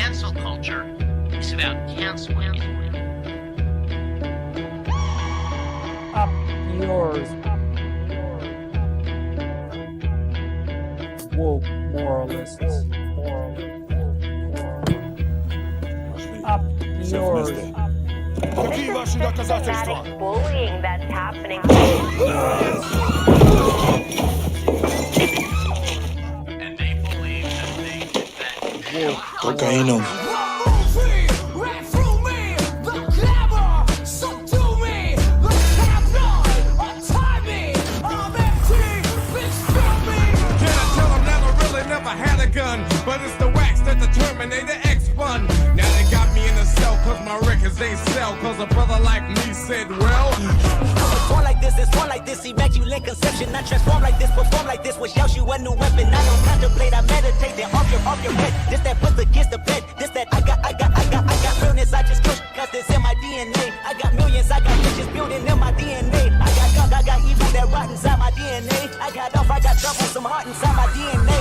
cancel culture is about canceling. Up yours. Woke moralists. Up yours. Systematic bullying that's happening. And they believe that they invent Cocaína. But it's the wax that the Terminator X spun. Now they got me in a cell cause my records ain't sell. Cause a brother like me said, well, it's one like this, it's one like this, immaculate conception. Not transform like this, perform like this, which yells you a new weapon. I don't contemplate, I meditate, then off your head. This that puts against the bed, this that I got realness, I just kill cause it's in my DNA. I got millions, I got riches building in my DNA. I got gunk, I got evil that rot inside my DNA. I got off, I got trouble, some heart inside my DNA.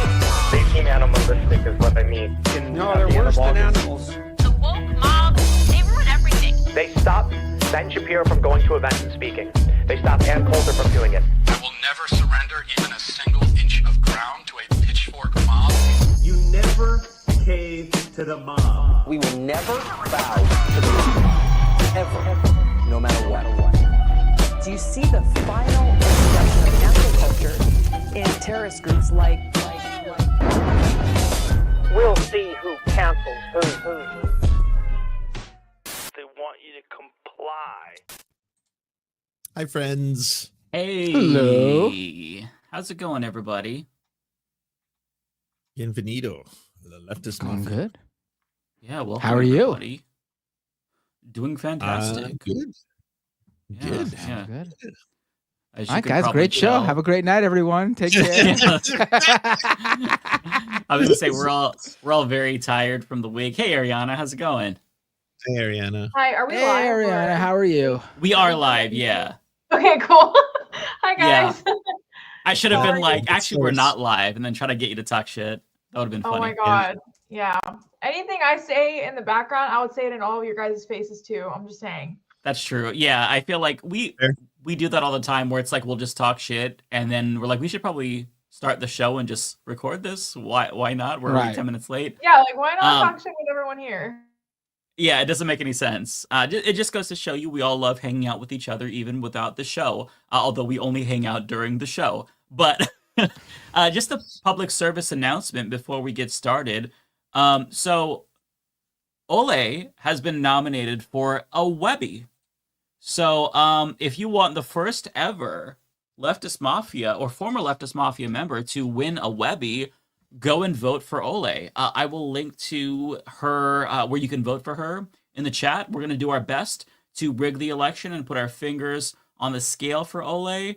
They seem animalistic is what I mean. No, they're worse than animals. The woke mob, they ruin everything. They stopped Ben Shapiro from going to events and speaking. They stopped Ann Coulter from doing it. I will never surrender even a single inch of ground to a pitchfork mob. You never cave to the mob. We will never bow to the mob. Ever. No matter what. Do you see the final expression of cancel culture in terrorist groups like We'll see who cancels who. They want you to comply. Hi, friends. Hey. Hello. How's it going, everybody? Bienvenido. The Leftist Mafia. Good. Yeah, well, how are you? Everybody. Doing fantastic. Good. Yeah, Good. Yeah. Good. As All you right, could guys. probably Great show. tell- Have a great night, everyone. Take care. I was gonna say we're all very tired from the week. Hey, Ariana, how's it going? Hey, Ariana. Hi, are we Hey, live? Ariana. How are you? We are live. Yeah. Okay, cool. Hi, guys. I should have been Sorry. like, actually, we're not live, and then try to get you to talk shit. That would have been funny. Oh my god. Yeah. Anything I say in the background, I would say it in all of your guys' faces too. I'm just saying. That's true. Yeah, I feel like we do that all the time where it's like we'll just talk shit and then we're like, we should probably start the show and just record this. Why not? We're already 10 minutes late. Yeah, like why not talk shit with everyone here? Yeah, it doesn't make any sense. It just goes to show you we all love hanging out with each other even without the show, although we only hang out during the show. But just a public service announcement before we get started. So Ole has been nominated for a Webby. So if you want the first ever Leftist Mafia or former Leftist Mafia member to win a Webby, go and vote for Ole. I will link to her where you can vote for her in the chat. We're going to do our best to rig the election and put our fingers on the scale for Ole.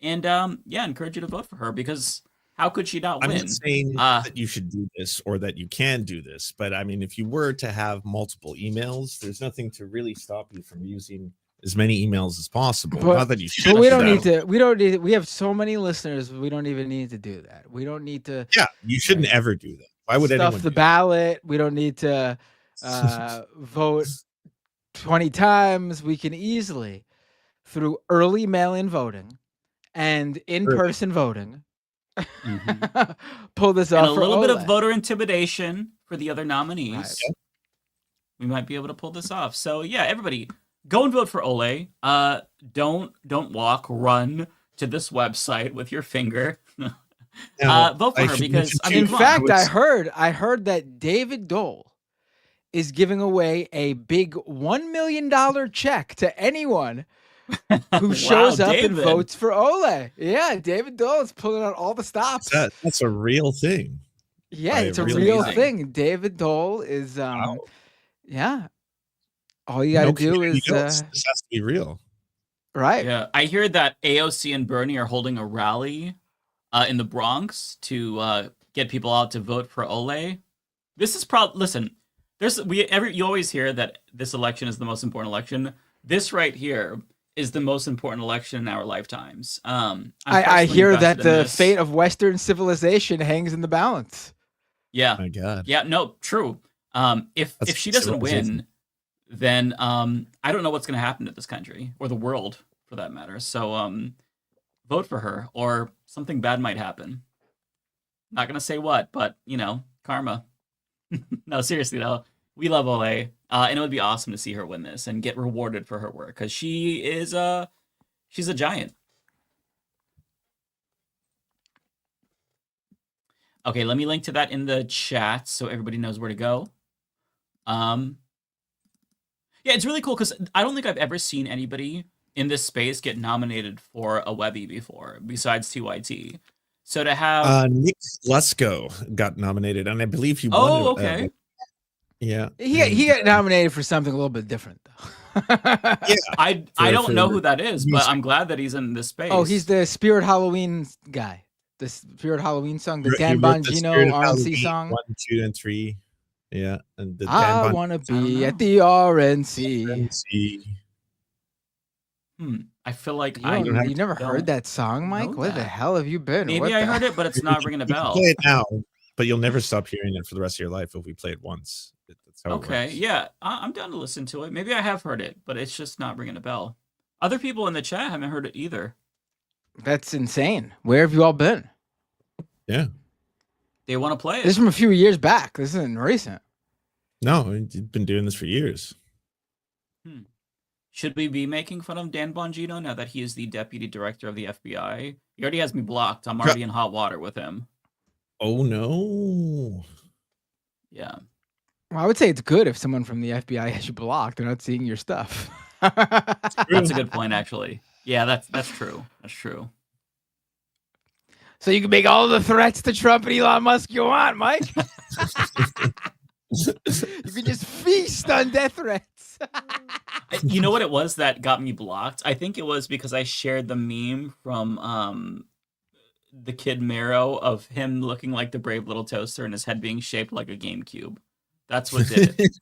And encourage you to vote for her because how could she not win? I'm not saying that you should do this or that you can do this, but I mean, if you were to have multiple emails, there's nothing to really stop you from using as many emails as possible. Not that you should. But we don't need to. We don't need. We have so many listeners. We don't even need to do that. We don't need to. Yeah, you shouldn't ever do that. Why would anyone stuff the do ballot? We don't need to vote 20 times. We can easily, through early mail-in voting and in-person voting, pull this off. And a little bit Ole. of voter intimidation for the other nominees. Right. We might be able to pull this off. So yeah, everybody, go and vote for Ole. Don't walk, run to this website with your finger. Vote for her because I mean, in fact, I heard that David Dole is giving away a big $1 million check to anyone who shows up and votes for Ole. Yeah, David Dole is pulling out all the stops. That's a real thing. Yeah, it's a real thing. David Dole is yeah. All you gotta do is this has to be real. Right. Yeah. I hear that AOC and Bernie are holding a rally in the Bronx to get people out to vote for Ole. This is listen, you always hear that this election is the most important election. This right here is the most important election in our lifetimes. I hear that the fate of Western civilization hangs in the balance. Yeah. My God. Yeah, no, true. If she doesn't win, then I don't know what's going to happen to this country or the world for that matter. So vote for her, or something bad might happen. Not going to say what, but karma. No, seriously though, we love Olay, and it would be awesome to see her win this and get rewarded for her work because she is she's a giant. Okay, let me link to that in the chat so everybody knows where to go. Yeah, it's really cool because I don't think I've ever seen anybody in this space get nominated for a Webby before, besides TYT. So to have Nick Lesko got nominated, and I believe he won. Oh, okay. Yeah, he got nominated for something a little bit different though. Yeah, I don't know who that is, but I'm glad that he's in this space. Oh, he's the Spirit Halloween guy. The Spirit Halloween song, the Dan He wrote the Bongino Spirit of RNC Halloween song. 1, 2, and 3. Yeah, and the I want to be at the RNC. I feel like you never heard that song, Mike? Where the hell have you been? Maybe I heard it, but it's not ringing a bell. Play it now, but you'll never stop hearing it for the rest of your life if we play it once. That's how it Okay, works. yeah, I'm down to listen to it. Maybe I have heard it, but it's just not ringing a bell. Other people in the chat haven't heard it either. That's insane. Where have you all been? Yeah. They want to play it. This is from a few years back. This isn't recent. No, you've been doing this for years. Should we be making fun of Dan Bongino now that he is the deputy director of the FBI? He already has me blocked. I'm already in hot water with him. Oh, no. Yeah. Well, I would say it's good if someone from the FBI has you blocked. They're not seeing your stuff. That's a good point, actually. Yeah, that's true. That's true. So you can make all the threats to Trump and Elon Musk you want, Mike. You can just feast on death threats. You know what it was that got me blocked? I think it was because I shared the meme from the Kid Mero of him looking like the brave little toaster and his head being shaped like a GameCube. That's what did it.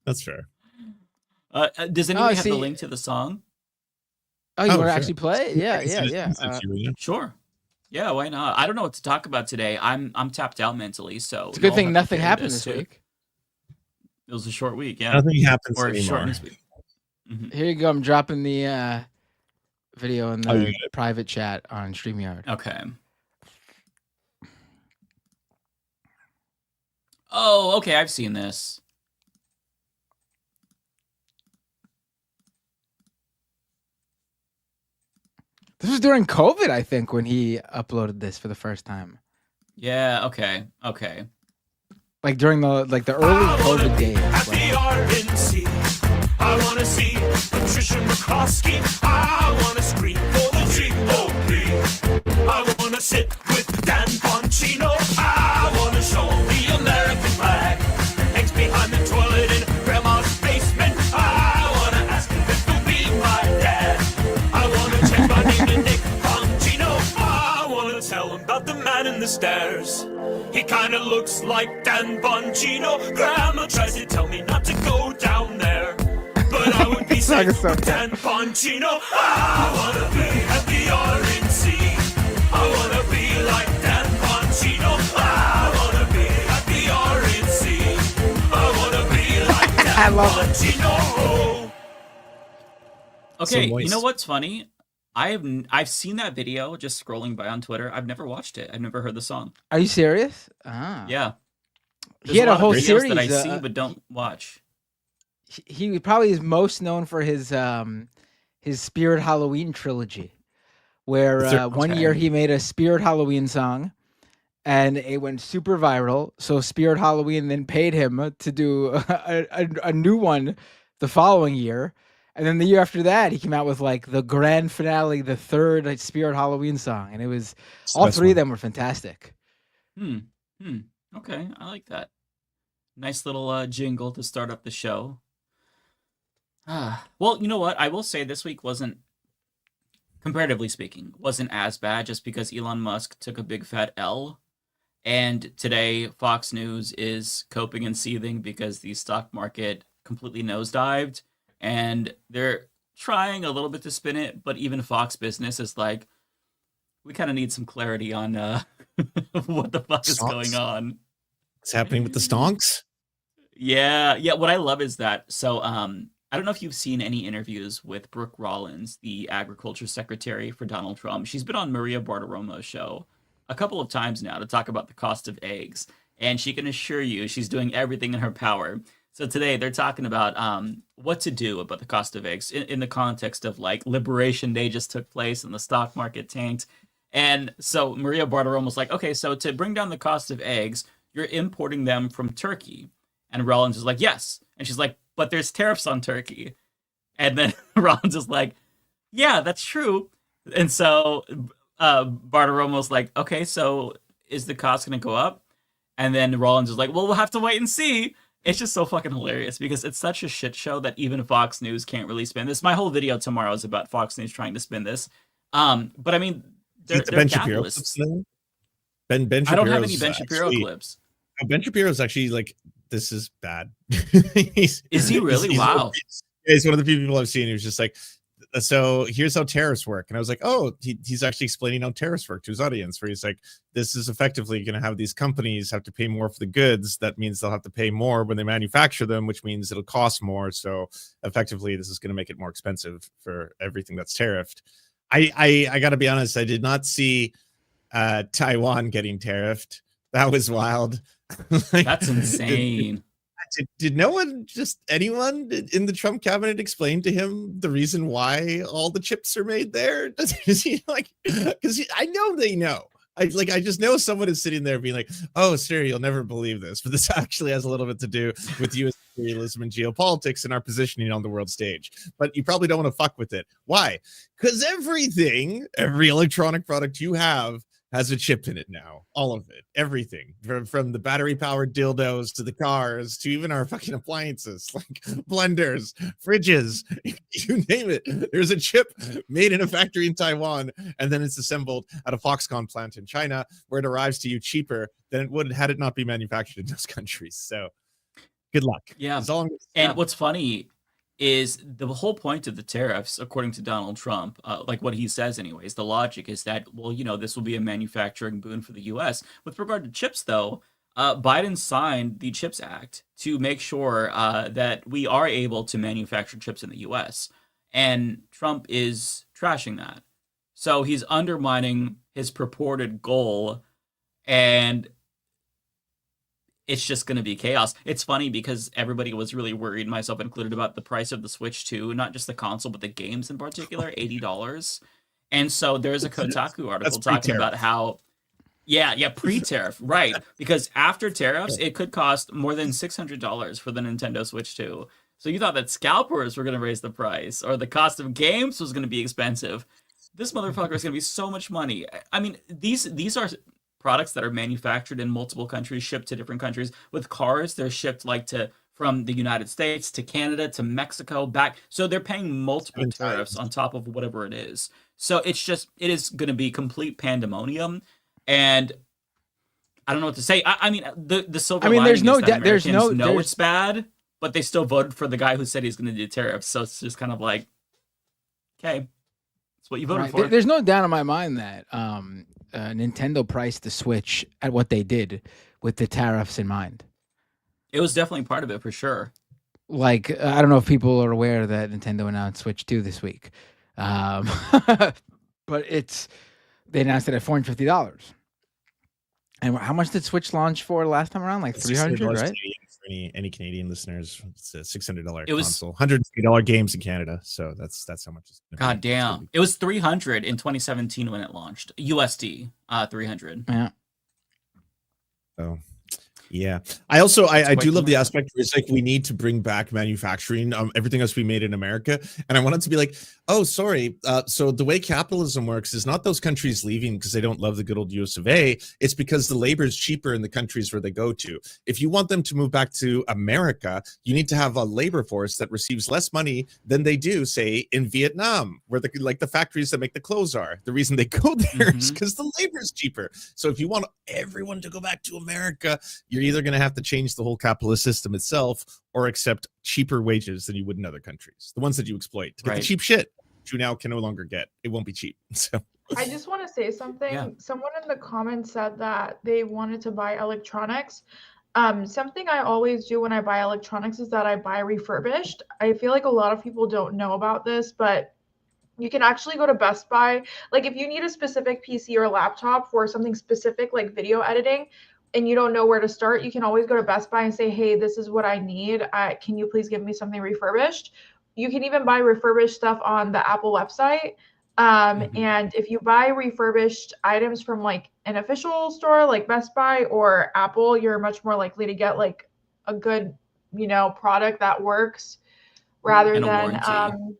That's fair. Does anybody have the link to the song? Oh, you want to actually play it? Yeah. Sure. Yeah, why not? I don't know what to talk about today. I'm tapped out mentally, so It's a good thing nothing happened this week. It was a short week, yeah. Nothing happens or anymore. short this week. Here you go. I'm dropping the video in the private chat on StreamYard. Okay. Oh, okay. I've seen this. This was during COVID, I think, when he uploaded this for the first time. Yeah. Okay. Okay. Like during the early COVID days. At the RNC, I want to see Patricia McCloskey. I want to scream for the GOP. I want to sit with Dan Bongino. I want to show the American flag. Hangs behind the toilet in Grandma's basement. I want to ask him if he'll be my dad. I want to check my name to Nick Bongino. I want to tell him about the man in the stairs. He kinda looks like Dan Bongino. Grandma tries to tell me not to go down there, but I would be safe with Dan Bongino. I wanna be at the RNC. I wanna be like Dan Bongino. I wanna be at the RNC. I wanna be like Dan Bongino. Okay, you know what's funny? I've seen that video just scrolling by on Twitter. I've never watched it. I've never heard the song. Are you serious? Ah. Yeah. He had a whole videos series that I see but don't watch. He probably is most known for his Spirit Halloween trilogy, where one year he made a Spirit Halloween song, and it went super viral. So Spirit Halloween then paid him to do a new one the following year. And then the year after that, he came out with like the grand finale, the third Spirit Halloween song, and it was all three of them were fantastic. Okay, I like that. Nice little jingle to start up the show. Well, you know what? I will say this week wasn't, comparatively speaking, wasn't as bad just because Elon Musk took a big fat L. And today, Fox News is coping and seething because the stock market completely nosedived. And they're trying a little bit to spin it, but even Fox Business is like, we kind of need some clarity on What the fuck is Stonks? going on? What's happening with the stonks? Yeah, yeah. What I love is that. So, I don't know if you've seen any interviews with Brooke Rollins, the agriculture secretary for Donald Trump. She's been on Maria Bartiromo's show a couple of times now to talk about the cost of eggs, and she can assure you she's doing everything in her power. So today they're talking about what to do about the cost of eggs in the context of like Liberation Day just took place and the stock market tanked. And so Maria Bartiromo was like, okay, so to bring down the cost of eggs, you're importing them from Turkey. And Rollins is like, yes. And she's like, but there's tariffs on Turkey. And then Rollins is like, yeah, that's true. And so Bartiromo's like, okay, so is the cost going to go up? And then Rollins is like, well, we'll have to wait and see. It's just so fucking hilarious because it's such a shit show that even Fox News can't really spin this. My whole video tomorrow is about Fox News trying to spin this. But I mean, they're Ben Shapiro capitalists. Ben Shapiro. I don't have any Ben Shapiro clips. Ben Shapiro's actually like, this is bad. Is he really? Wow. He's one of the few people I've seen who's just like, so here's how tariffs work. And I was like, oh, he's actually explaining how tariffs work to his audience, where he's like, this is effectively going to have these companies have to pay more for the goods. That means they'll have to pay more when they manufacture them, which means it'll cost more. So effectively, this is going to make it more expensive for everything that's tariffed. I got to be honest, I did not see Taiwan getting tariffed. That was wild. Like, that's insane. Did no one, just anyone in the Trump cabinet, explain to him the reason why all the chips are made there? Does he like? Because I know they know. I just know someone is sitting there being like, "Oh, sir, you'll never believe this," but this actually has a little bit to do with U.S. imperialism and geopolitics and our positioning on the world stage. But you probably don't want to fuck with it. Why? Because every electronic product you have has a chip in it now. All of it, everything from the battery powered dildos to the cars to even our fucking appliances like blenders, fridges, you name it. There's a chip made in a factory in Taiwan, and then it's assembled at a Foxconn plant in China, where it arrives to you cheaper than it would had it not been manufactured in those countries. So good luck. Yeah. And what's funny is the whole point of the tariffs, according to Donald Trump, like what he says anyways, the logic is that, well, this will be a manufacturing boon for the U.S. With regard to chips, though, Biden signed the CHIPS Act to make sure that we are able to manufacture chips in the U.S. And Trump is trashing that. So he's undermining his purported goal, and it's just going to be chaos. It's funny because everybody was really worried, myself included, about the price of the Switch 2, not just the console, but the games in particular, $80. And so there's a Kotaku article talking about how, pre-tariff, right? Because after tariffs, it could cost more than $600 for the Nintendo Switch 2. So you thought that scalpers were going to raise the price, or the cost of games was going to be expensive. This motherfucker is going to be so much money. I mean, these are products that are manufactured in multiple countries, shipped to different countries. With cars, they're shipped from the United States to Canada to Mexico back. So they're paying multiple tariffs on top of whatever it is. So it is going to be complete pandemonium. And I don't know what to say. I mean, the silver lining is that Americans know it's bad, but they still voted for the guy who said he's going to do tariffs. So it's just kind of like, okay, that's what you voted for. There's no doubt in my mind that Nintendo priced the Switch at what they did with the tariffs in mind. It was definitely part of it for sure. Like, I don't know if people are aware that Nintendo announced Switch 2 this week. But they announced it at $450. And how much did Switch launch for last time around? Like $300, right? For any Canadian listeners, it's a $600 console. $150 games in Canada. So that's how much it's gonna God damn. It was $300 in 2017 when it launched. USD, $300. Yeah. Oh. Yeah. I do love the aspect where it's like we need to bring back manufacturing. Everything has to be made in America. And I want it to be like, oh, sorry. So the way capitalism works is not those countries leaving because they don't love the good old US of A. It's because the labor is cheaper in the countries where they go to. If you want them to move back to America, you need to have a labor force that receives less money than they do, say, in Vietnam, where the factories that make the clothes are. The reason they go there is because the labor is cheaper. So if you want everyone to go back to America, you're either going to have to change the whole capitalist system itself or accept cheaper wages than you would in other countries, the ones that you exploit to get the cheap shit, which you now can no longer get. It won't be cheap. So I just want to say something. Yeah. Someone in the comments said that they wanted to buy electronics. Something I always do when I buy electronics is that I buy refurbished. I feel like a lot of people don't know about this, but you can actually go to Best Buy. Like if you need a specific PC or laptop for something specific like video editing and you don't know where to start, you can always go to Best Buy and say, "Hey, this is what I need. Can you please give me something refurbished?" You can even buy refurbished stuff on the Apple website. And if you buy refurbished items from like an official store like Best Buy or Apple, you're much more likely to get like a good, product that works rather And a than warranty.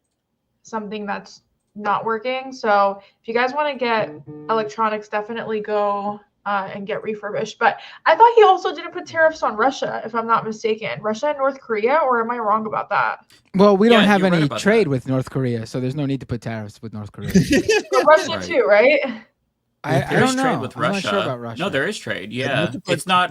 something that's not working. So if you guys want to get electronics, definitely go and get refurbished. But I thought he also didn't put tariffs on Russia, if I'm not mistaken. Russia and North Korea, or am I wrong about that? Well, we don't Yeah, have you're right any about trade that. with North Korea, so there's no need to put tariffs with North Korea. But Russia Right. too, right? I There is don't trade know. with I'm Russia. not sure about Russia. No, there is trade. The Yeah, Russia part- it's not.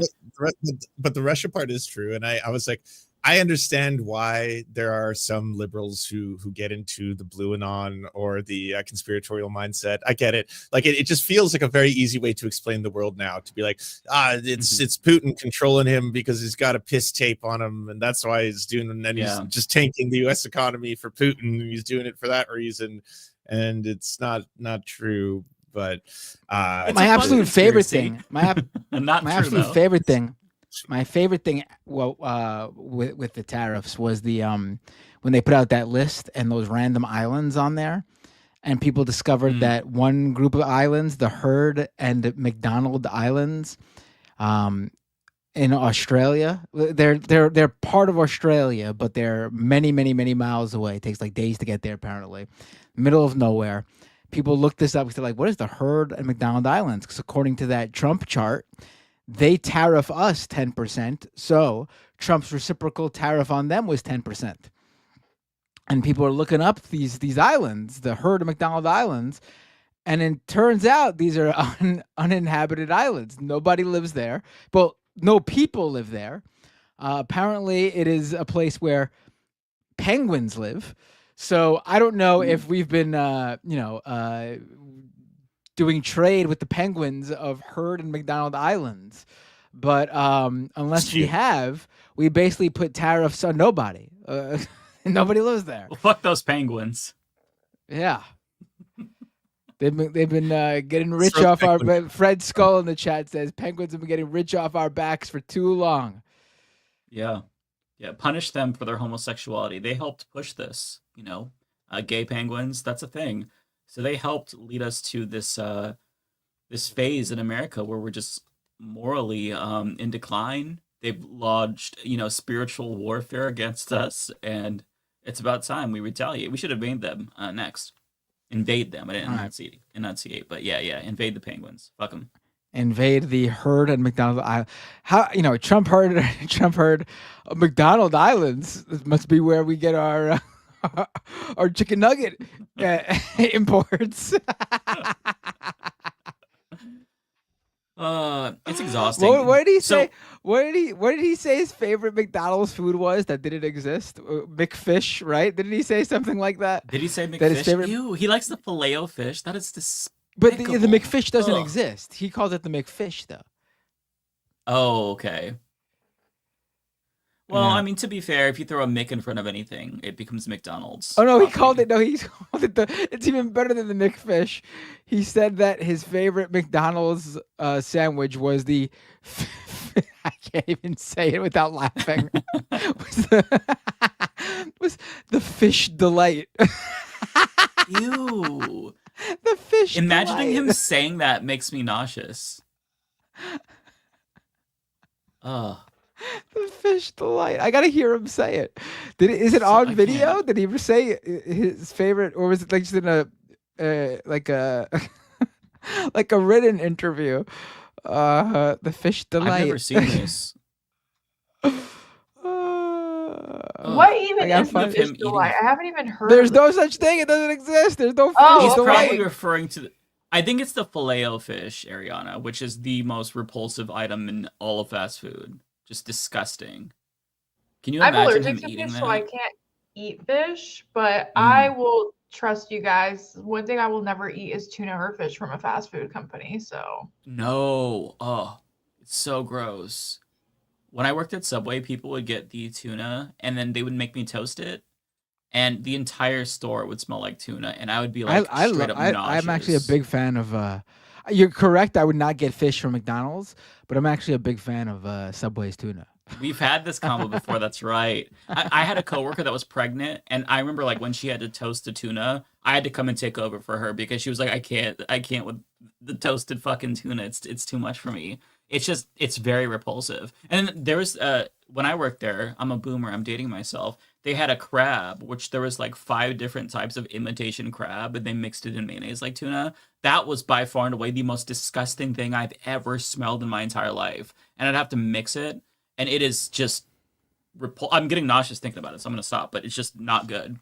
but the Russia part is true, and I was like, I understand why there are some liberals who get into the blue anon or the conspiratorial mindset. I get it. Like it just feels like a very easy way to explain the world now. To be like, it's Putin controlling him because he's got a piss tape on him, and that's why he's doing. And he's just tanking the U.S. economy for Putin. He's doing it for that reason, and it's not true. But my absolute favorite thing, my absolute favorite thing. My favorite thing, with the tariffs was the when they put out that list and those random islands on there, and people discovered that one group of islands, the Heard and McDonald Islands, in Australia, they're part of Australia, but they're many miles away. It takes like days to get there. Apparently, middle of nowhere. People look this up because they're like, "What is the Heard and McDonald Islands?" Because according to that Trump chart, they tariff us 10%, so Trump's reciprocal tariff on them was 10%. And people are looking up these islands, the Heard of McDonald Islands, and it turns out these are uninhabited islands. Nobody lives there. Well, no people live there. Apparently, it is a place where penguins live. So I don't know if we've been, doing trade with the penguins of Heard and McDonald Islands. But unless we have, we basically put tariffs on nobody. Nobody lives there. Well, fuck those penguins. Yeah. They've been getting rich off our... Fred Skull in the chat says, penguins have been getting rich off our backs for too long. Yeah. Yeah, punish them for their homosexuality. They helped push this, gay penguins, that's a thing. So they helped lead us to this this phase in America where we're just morally in decline. They've lodged, spiritual warfare against us, and it's about time we retaliate. We should invade them next. Invade them. I didn't enunciate, but yeah, invade the penguins. Fuck them. Invade the Heard and McDonald Island. How Trump heard McDonald Islands. This must be where we get our our chicken nugget imports. It's exhausting. What did he say? What did he say his favorite McDonald's food was that didn't exist? McFish, right? Didn't he say something like that? Did he say McFish? That his favorite... Ew, he likes the Filet-O-Fish. That is despicable. But the McFish doesn't exist. He calls it the McFish, though. Oh, okay. Well, Yeah. I mean, to be fair, if you throw a Mick in front of anything, it becomes McDonald's. Oh no, he called it. No, he called it it's even better than the McFish. He said that his favorite McDonald's sandwich was the. I can't even say it without laughing. was the fish delight. Ew. The fish. Imagining delight. him saying that makes me nauseous. Ugh. The fish delight. I gotta hear him say it. Is it on video? Did he ever say his favorite, or was it like just in a like a like a written interview? The fish delight. I've never seen this. What even is the fish delight? I haven't even heard. There's of no such thing. It doesn't exist. There's no fish He's delight. probably referring to. I think it's the Filet-O-Fish, Ariana, which is the most repulsive item in all of fast food. Just disgusting. Can you I'm imagine allergic him to eating fish, that? so I can't eat fish. But I will trust you guys. One thing I will never eat is tuna or fish from a fast food company. So No. Oh, it's so gross. When I worked at Subway, people would get the tuna and then they would make me toast it, and the entire store would smell like tuna, and I would be like straight up nauseous. I'm actually a big fan of. You're correct. I would not get fish from McDonald's, but I'm actually a big fan of Subway's tuna. We've had this combo before. That's right. I had a coworker that was pregnant, and I remember like when she had to toast the tuna, I had to come and take over for her because she was like, I can't with the toasted fucking tuna. It's too much for me. It's very repulsive. And then there was when I worked there, I'm a boomer. I'm dating myself. They had a crab, which there was like 5 different types of imitation crab, and they mixed it in mayonnaise like tuna. That was by far and away the most disgusting thing I've ever smelled in my entire life. And I'd have to mix it. And it is just I'm getting nauseous thinking about it, so I'm gonna stop. But it's just not good.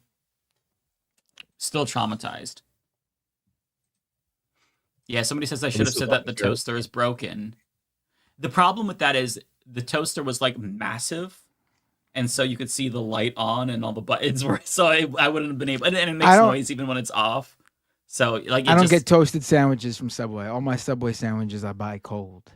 Still traumatized. Yeah, somebody says I should have said that the toaster is broken. The problem with that is the toaster was like massive, and so you could see the light on and all the buttons were. So I wouldn't have been able, and it makes noise even when it's off. So like I don't get toasted sandwiches from Subway. All my Subway sandwiches I buy cold.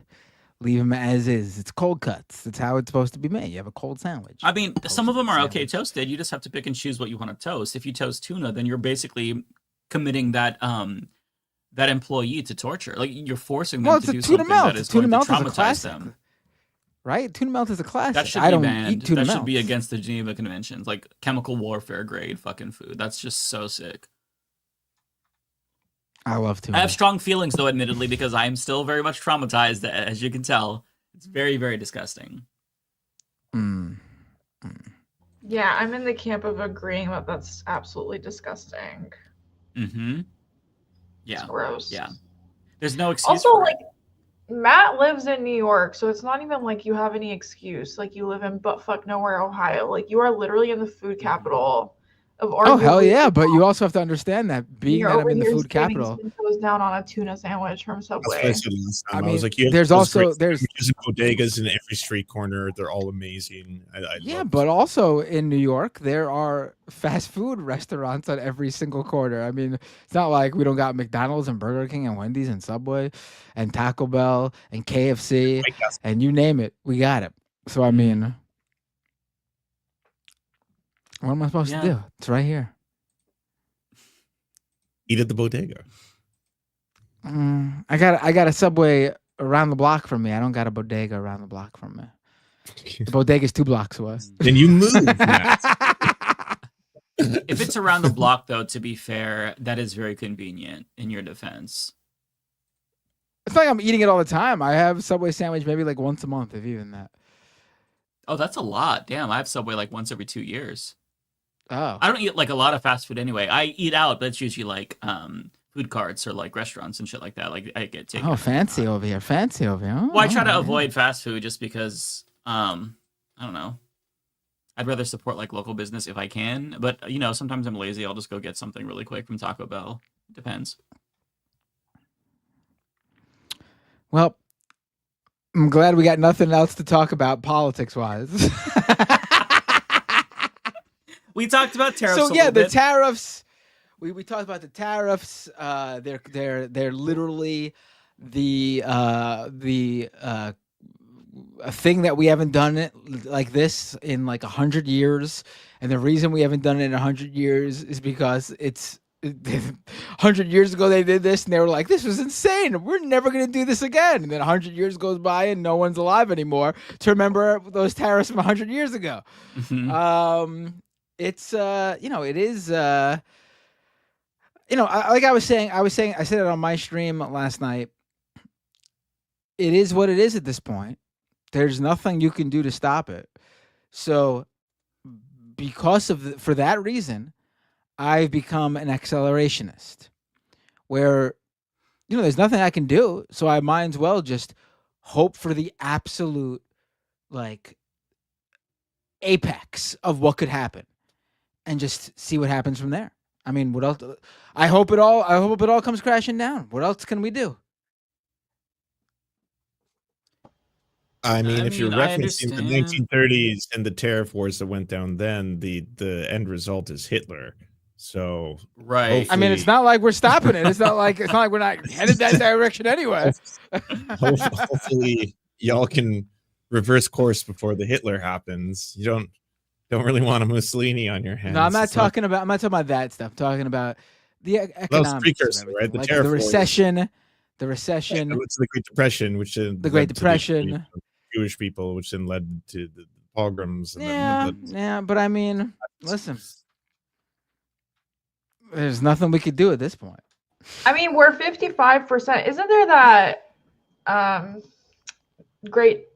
Leave them as is. It's cold cuts. That's how it's supposed to be made. You have a cold sandwich. I mean, some of them are okay toasted. You just have to pick and choose what you want to toast. If you toast tuna, then you're basically committing that that employee to torture. Like you're forcing them to do something that is going to traumatize them. Right? Tuna melt is a classic. That should be banned. That should be against the Geneva Conventions. Like chemical warfare grade fucking food. That's just so sick. I love tuna. I have strong feelings, though, admittedly, because I'm still very much traumatized, as you can tell. It's very, very disgusting. yeah, I'm in the camp of agreeing that that's absolutely disgusting. Mm-hmm. Yeah. It's gross. Yeah. There's no excuse also, for like, Matt lives in New York, so it's not even like you have any excuse. Like, you live in buttfuck nowhere, Ohio. Like, you are literally in the food capital of Oh hell yeah! But you also have to understand that being that I'm in the food capital, goes down on a tuna sandwich from Subway. I mean, was like, there's bodegas in every street corner. They're all amazing. Yeah, but also in New York, there are fast food restaurants on every single corner. I mean, it's not like we don't got McDonald's and Burger King and Wendy's and Subway and Taco Bell and KFC and you name it, we got it. So I mean. What am I supposed to do? It's right here. Eat at the bodega. I got a Subway around the block from me. I don't got a bodega around the block from me. The bodega's 2 blocks away. Then you move. If it's around the block, though, to be fair, that is very convenient in your defense. It's like I'm eating it all the time. I have a Subway sandwich maybe like once a month, if even that. Oh, that's a lot. Damn, I have Subway like once every 2 years. Oh. I don't eat like a lot of fast food anyway. I eat out, but it's usually like food carts or like restaurants and shit like that. Like I get taken. Oh, fancy over here. Fancy over here. Oh, well, I try to avoid fast food just because I don't know. I'd rather support like local business if I can, but you know, sometimes I'm lazy. I'll just go get something really quick from Taco Bell. Depends. Well, I'm glad we got nothing else to talk about politics-wise. We talked about tariffs. So yeah, the tariffs. We talked about the tariffs. They're literally a thing that we haven't done it like this in like 100 years, and the reason we haven't done it in 100 years is because it's 100 years ago they did this and they were like, this was insane, we're never going to do this again, and then 100 years goes by and no one's alive anymore to remember those tariffs from 100 years ago. Mm-hmm. It's it is like I said it on my stream last night. It is what it is at this point. There's nothing you can do to stop it. So for that reason, I've become an accelerationist where, there's nothing I can do. So I might as well just hope for the absolute like apex of what could happen and just see what happens from there. I mean, what else? I hope it all comes crashing down. What else can we do? I mean, if you're referencing the 1930s and the tariff wars that went down then, the end result is Hitler. So Right. I mean, it's not like we're stopping it. It's not like we're not headed that direction anyway. Hopefully y'all can reverse course before the Hitler happens. You don't really want a Mussolini on your hands. No, I'm not talking about that stuff. I'm talking about the economics, precursor, right? like the recession. The recession. It's the Great Depression, which the Great Depression. Jewish people, which then led to the pogroms. And yeah, but I mean, listen, there's nothing we could do at this point. I mean, we're 55%. Isn't there that Great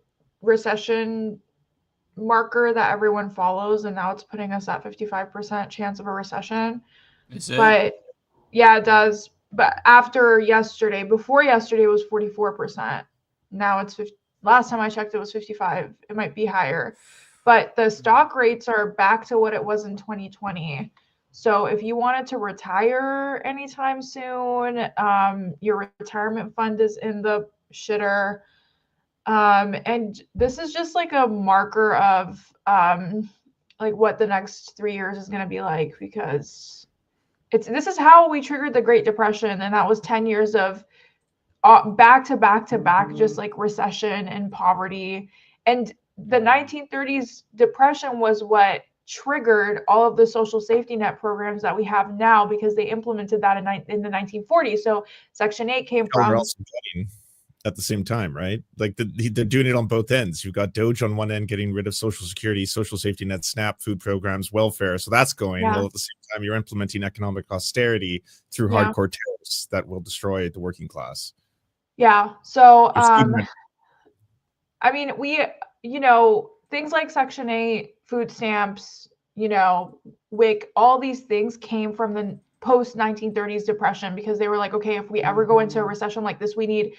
Recession marker that everyone follows, and now it's putting us at 55% chance of a recession? Is it? But yeah, it does. But before yesterday was 44%. Now it's 50. Last time I checked, it was 55. It might be higher, but the stock rates are back to what it was in 2020. So if you wanted to retire anytime soon, your retirement fund is in the shitter. And this is just like a marker of like what the next 3 years is going to be like, because this is how we triggered the Great Depression, and that was 10 years of back to back to back, just like recession and poverty. And the 1930s depression was what triggered all of the social safety net programs that we have now, because they implemented that in the 1940s. So Section 8 came from at the same time, right? Like they're doing it on both ends. You've got Doge on one end getting rid of Social Security, social safety net, SNAP, food programs, welfare. So that's going. Yeah. Well, at the same time, you're implementing economic austerity through hardcore tariffs that will destroy the working class. Yeah. So, I mean, things like Section 8, food stamps, WIC, all these things came from the post 1930s depression, because they were like, okay, if we ever go into a recession like this, we need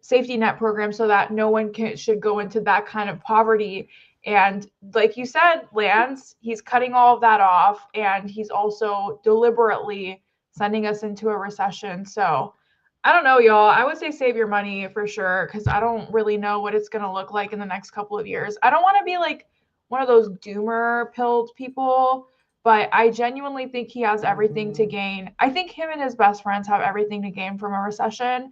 safety net programs so that no one should go into that kind of poverty. And like you said, Lance, he's cutting all of that off, and he's also deliberately sending us into a recession. So I don't know, y'all. I would say save your money for sure, because I don't really know what it's going to look like in the next couple of years. I don't want to be like one of those doomer pilled people, but I genuinely think he has everything to gain. I think him and his best friends have everything to gain from a recession.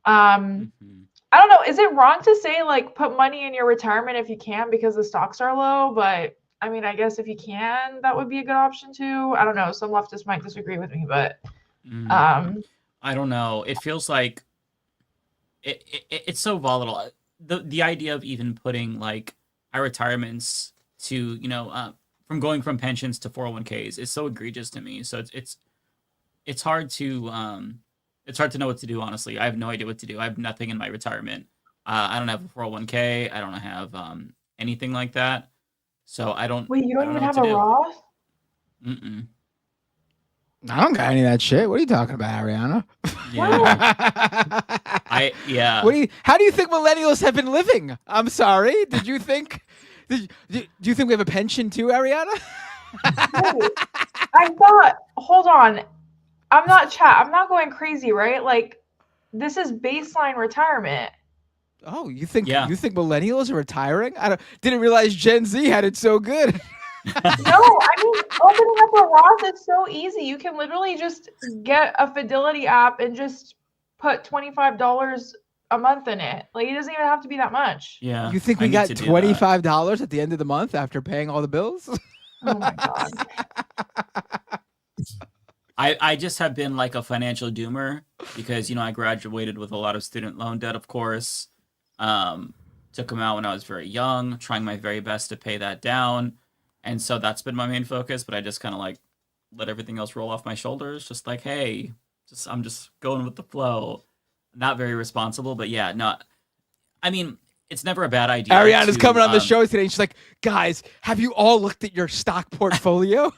I don't know. Is it wrong to say like put money in your retirement if you can because the stocks are low? But I mean, I guess if you can, that would be a good option too. I don't know. Some leftists might disagree with me, but I don't know. It feels like it's so volatile. The idea of even putting like our retirements to from going from pensions to 401ks is so egregious to me. So it's hard to know what to do. Honestly, I have no idea what to do. I have nothing in my retirement. I don't have a 401k. I don't have anything like that. So I don't. Wait, you don't even have a do. Roth? Mm-mm. I don't got any of that shit. What are you talking about, Ariana? Yeah. How do you think millennials have been living? I'm sorry. Did you think? Do you think we have a pension too, Ariana? I thought. Hold on. I'm not going crazy, right? Like, this is baseline retirement. Oh, you think millennials are retiring? Didn't realize Gen Z had it so good. No, I mean, opening up a Roth is so easy. You can literally just get a Fidelity app and just put $25 a month in it. Like, it doesn't even have to be that much. Yeah. You think we got $25 at the end of the month after paying all the bills? Oh my God. I just have been like a financial doomer because, I graduated with a lot of student loan debt, of course. Took them out when I was very young, trying my very best to pay that down. And so that's been my main focus, but I just kind of like let everything else roll off my shoulders. Just like, hey, I'm just going with the flow. Not very responsible, but yeah, no. I mean, it's never a bad idea. Ariana's coming on the show today, and she's like, guys, have you all looked at your stock portfolio?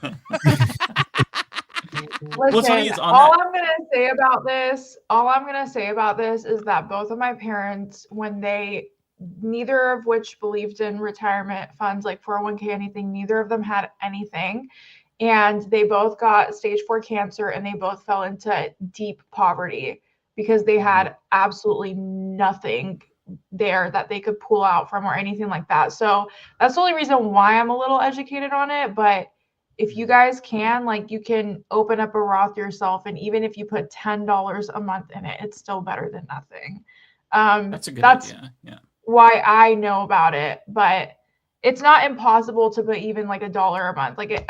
Listen, all I'm gonna say about this is that both of my parents, when neither of which believed in retirement funds like 401k, anything, neither of them had anything. And they both got stage 4 cancer, and they both fell into deep poverty because they had absolutely nothing there that they could pull out from or anything like that. So that's the only reason why I'm a little educated on it. But if you guys can, like, you can open up a Roth yourself, and even if you put $10 a month in it, it's still better than nothing. That's a good idea. Yeah. Why I know about it, but it's not impossible to put even like $1 a month. Like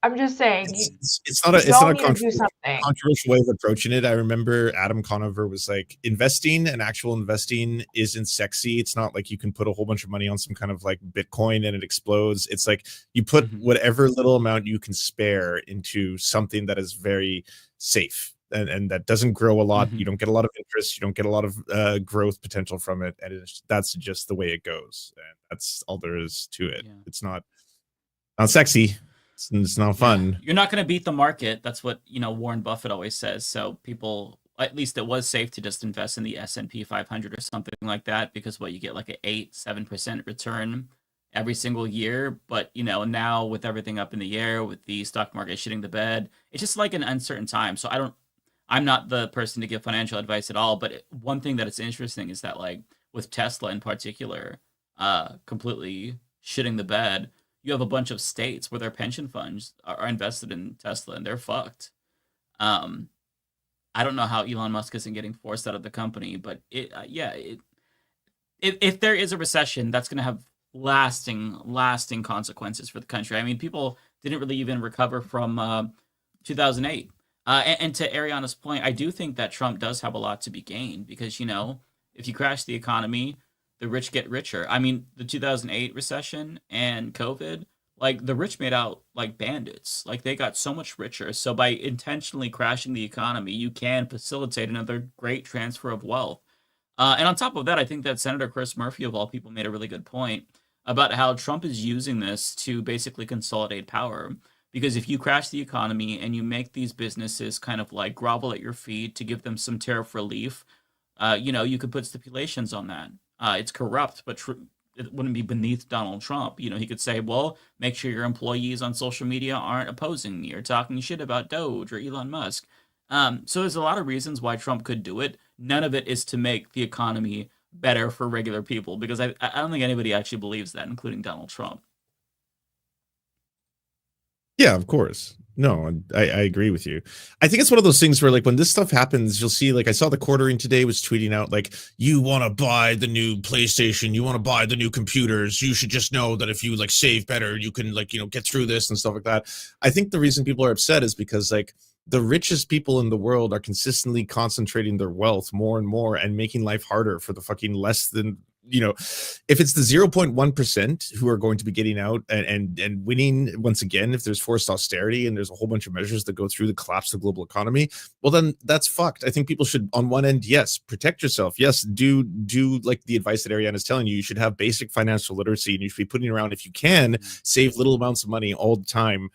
I'm just saying, it's not a controversial way of approaching it. I remember Adam Conover was like, investing and actual investing isn't sexy. It's not like you can put a whole bunch of money on some kind of like Bitcoin and it explodes. It's like you put whatever little amount you can spare into something that is very safe and that doesn't grow a lot. You don't get a lot of interest. You don't get a lot of growth potential from it. And that's just the way it goes. And that's all there is to it. Yeah. It's not sexy. It's not fun. Yeah. You're not going to beat the market. That's what, Warren Buffett always says. So people, at least it was safe to just invest in the S&P 500 or something like that, because you get like an 8-7% return every single year. But, now with everything up in the air, with the stock market shitting the bed, it's just like an uncertain time. So I'm not the person to give financial advice at all. But one thing that is interesting is that, like, with Tesla in particular, completely shitting the bed, you have a bunch of states where their pension funds are invested in Tesla and they're fucked. I don't know how Elon Musk isn't getting forced out of the company, but if there is a recession, that's going to have lasting consequences for the country. I mean, people didn't really even recover from 2008. And to Ariana's point, I do think that Trump does have a lot to be gained because, if you crash the economy, the rich get richer. I mean, the 2008 recession and COVID, like, the rich made out like bandits. Like, they got so much richer. So by intentionally crashing the economy, you can facilitate another great transfer of wealth. And on top of that, I think that Senator Chris Murphy, of all people, made a really good point about how Trump is using this to basically consolidate power. Because if you crash the economy and you make these businesses kind of like grovel at your feet to give them some tariff relief, you could put stipulations on that. It's corrupt, but it wouldn't be beneath Donald Trump. He could say, well, make sure your employees on social media aren't opposing me or talking shit about Doge or Elon Musk. So there's a lot of reasons why Trump could do it. None of it is to make the economy better for regular people, because I don't think anybody actually believes that, including Donald Trump. Yeah, of course. No, I agree with you. I think it's one of those things where, like, when this stuff happens, you'll see, like, I saw the Quartering today was tweeting out, like, you want to buy the new PlayStation, you want to buy the new computers, you should just know that if you, like, save better, you can, like, get through this and stuff like that. I think the reason people are upset is because, like, the richest people in the world are consistently concentrating their wealth more and more and making life harder for the fucking less than, if it's the 0.1% who are going to be getting out and winning once again, if there's forced austerity and there's a whole bunch of measures that go through the collapse of the global economy, well, then that's fucked. I think people should, on one end, yes, protect yourself. Yes, do like the advice that Ariana is telling you. You should have basic financial literacy, and you should be putting around, if you can, save little amounts of money all the time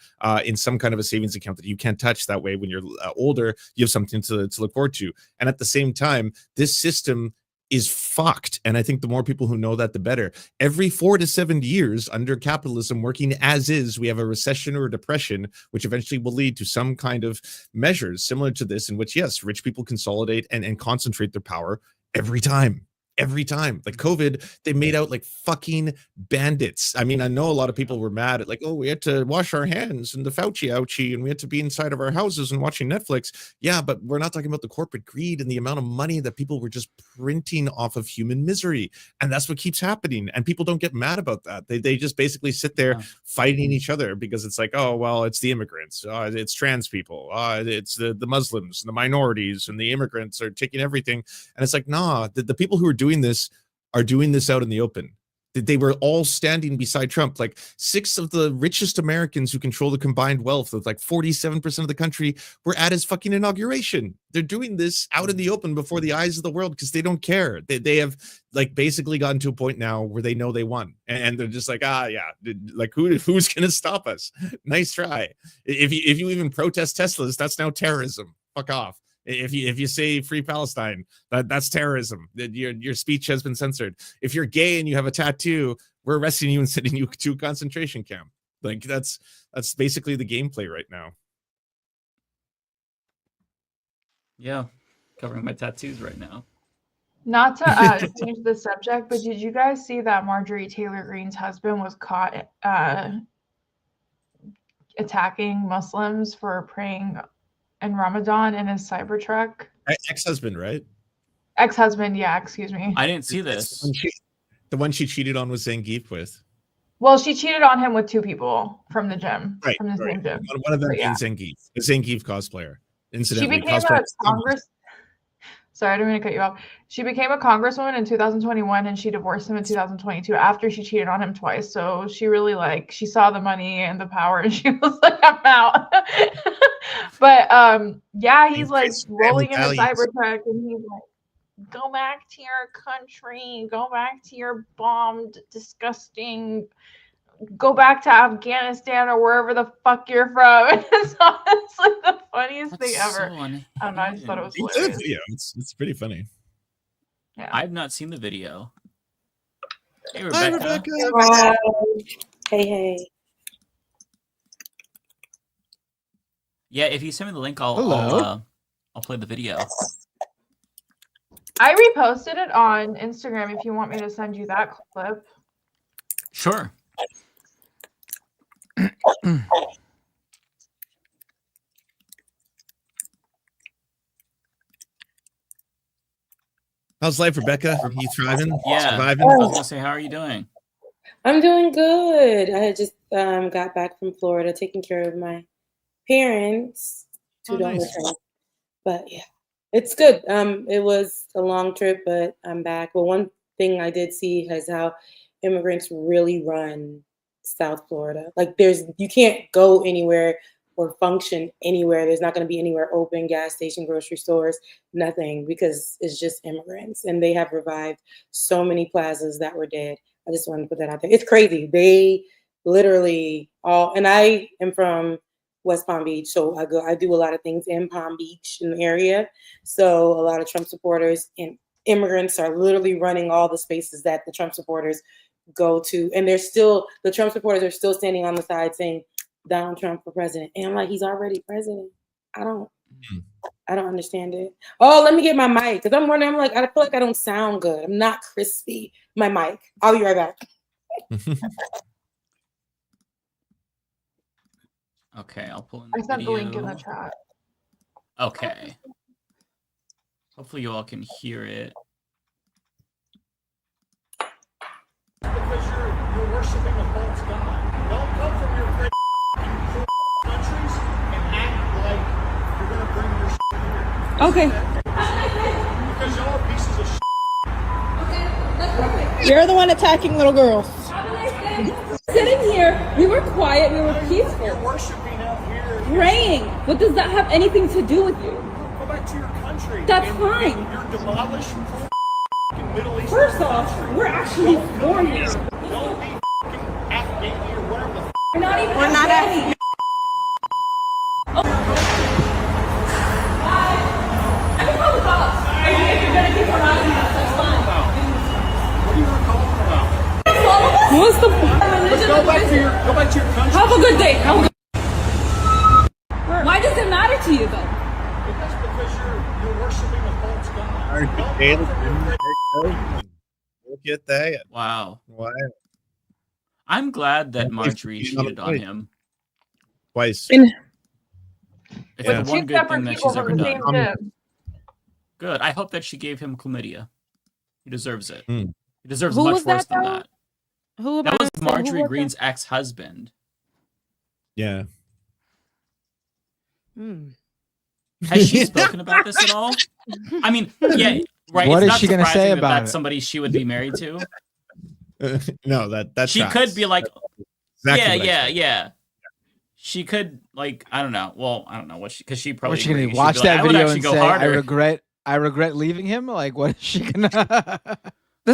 in some kind of a savings account that you can't touch. That way, when you're older, you have something to look forward to. And at the same time, this system is fucked. And I think the more people who know that, the better. Every 4 to 7 years under capitalism working as is, we have a recession or a depression, which eventually will lead to some kind of measures similar to this, in which, yes, rich people consolidate and concentrate their power every time. Like COVID, they made out like fucking bandits. I mean, I know a lot of people were mad at, like, oh, we had to wash our hands and the Fauci ouchie, and we had to be inside of our houses and watching Netflix. Yeah, but we're not talking about the corporate greed and the amount of money that people were just printing off of human misery. And that's what keeps happening. And people don't get mad about that. They just basically sit there fighting each other because it's like, oh, well, it's the immigrants, it's trans people, it's the Muslims and the minorities, and the immigrants are taking everything. And it's like, nah, the people who are doing this are doing this out in the open. They were all standing beside Trump. Like 6 of the richest Americans who control the combined wealth of like 47% of the country were at his fucking inauguration. They're doing this out in the open before the eyes of the world because they don't care. They have like basically gotten to a point now where they know they won, and they're just like, yeah, like who's gonna stop us? Nice try. If you even protest Teslas, that's now terrorism. Fuck off. If you say free Palestine, that's terrorism. Your speech has been censored. If you're gay and you have a tattoo, we're arresting you and sending you to a concentration camp. Like that's basically the gameplay right now. Yeah, covering my tattoos right now. Not to change the subject, but did you guys see that Marjorie Taylor Greene's husband was caught attacking Muslims for praying in Ramadan in his Cybertruck. Ex-husband, right? Ex-husband, yeah, excuse me. I didn't see this. The one she cheated on with Zangief with. Well, she cheated on him with 2 people from the gym, Right, from the same gym. One of them But being yeah. Zangief, a Zangief cosplayer. She Incidentally, became cosplayer. a Congress. Sorry, I didn't mean to cut you off. She became a congresswoman in 2021, and she divorced him in 2022 after she cheated on him twice. So she really she saw the money and the power, and she was like, "I'm out." But yeah, he's like rolling in a Cybertruck, and he's like, "Go back to your country. Go back to your bombed, disgusting. Go back to Afghanistan or wherever the fuck you're from." It's honestly the funniest thing ever. I don't know. I just thought it was hilarious. Yeah, it's pretty funny. Yeah. I've not seen the video. Hey, Hi, Rebecca. Hi. Hey. Yeah, if you send me the link, I'll play the video. I reposted it on Instagram if you want me to send you that clip. Sure. How's life, Rebecca? Are you thriving? Yeah. Surviving? I was gonna say, how are you doing? I'm doing good. I had just got back from Florida taking care of my parents who don't live here. But yeah, it's good. It was a long trip, but I'm back. Well, one thing I did see is how immigrants really run South Florida. Like you can't go anywhere or function anywhere. There's not going to be anywhere open, gas station, grocery stores, nothing, because it's just immigrants. And they have revived so many plazas that were dead. I just wanted to put that out there. It's crazy. They literally and I am from West Palm Beach, so I do a lot of things in Palm Beach in the area. So a lot of Trump supporters and immigrants are literally running all the spaces that the Trump supporters go to. And the Trump supporters are still standing on the side saying Donald Trump for president. And I'm like, he's already president. I don't understand it. Oh, let me get my mic, because I'm wondering, I feel like I don't sound good. I'm not crispy. My mic. I'll be right back. Okay, I'll pull in I the sent the video. link in the chat. Okay. Hopefully you all can hear it. Because you're worshiping a false god. Don't come from your great countries and act like you're gonna bring your here. Okay. Because y'all are pieces of You're the one attacking little girls. Sitting here, we were quiet, we were peaceful. You're worshiping out here. Praying. What does that have anything to do with you? Go back to your country. That's fine. You're demolished Middle East. First off, we're actually born here. Don't be Afghani or whatever the We're not even Afghani. I can call the cops. If you're gonna keep harassing us, that's fine. What are you calling about? What's the point? Go back to your country. Have a good day. Why does it matter to you though? Because you're worshiping a false god. Look at that. Wow. Wow. I'm glad that Marjorie cheated on him. Twice. It's Yeah. the one good thing that she's ever done. Good. I hope that she gave him chlamydia. He deserves it. He deserves Who much was worse that, than though? that. Who That was who Marjorie was Greene's ex-husband. Yeah. Has she spoken about this at all? I mean, yeah, right. What it's is not she gonna surprising say that about that's it? somebody she would be married to. No, that She tracks. could be like, Exactly what I yeah. said. She could I don't know. Well, I don't know what because she probably What's she gonna agree. She'd watch be that I would video actually and go say, harder. I regret leaving him? Like, what is she gonna? Because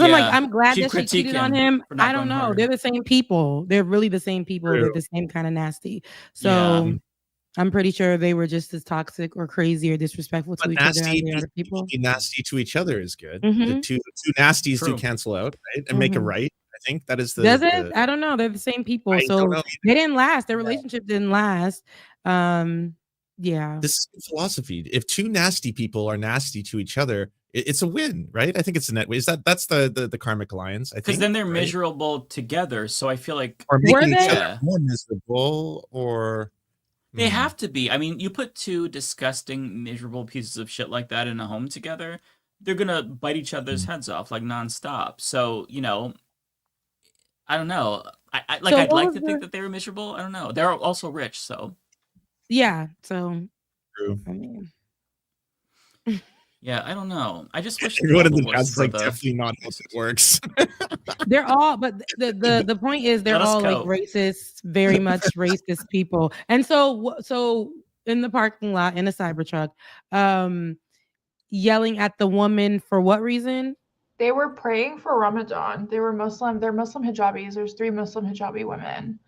Yeah. I'm glad She'd that she critique cheated on him him. for not I don't going know. harder. They're the same people. They're really the same people. True. They're the same kind of nasty. So Yeah. I'm pretty sure they were just as toxic or crazy or disrespectful to But each other as nasty, the other people. being nasty to each other is good. The Mhm. two nasties True. do cancel out, right? And make it Mhm. right. I think that is the. Does it? I don't know. They're the same people. I So don't know. they didn't last. Their relationship didn't last. Yeah. This is philosophy. If two nasty people are nasty to each other, it's a win, right? I think it's a net win. That's the karmic alliance, I think. Because then they're right? measurable together. So I feel like Or making each other more miserable, or they have to be. I mean, you put two disgusting, miserable pieces of shit like that in a home together, they're gonna bite each other's heads off like nonstop. So, you know, I don't know. I'd like to think that they were miserable. I don't know. They're also rich, so yeah. So true. I mean, yeah, I don't know. I just wish Everyone in the was chat's is for like the- definitely not how it works. they're all, but the point is they're Let us all like go. racist, very much racist people. And so in the parking lot in a Cybertruck, yelling at the woman for what reason? They were praying for Ramadan. They were Muslim. They're Muslim hijabis. There's 3 Muslim hijabi women.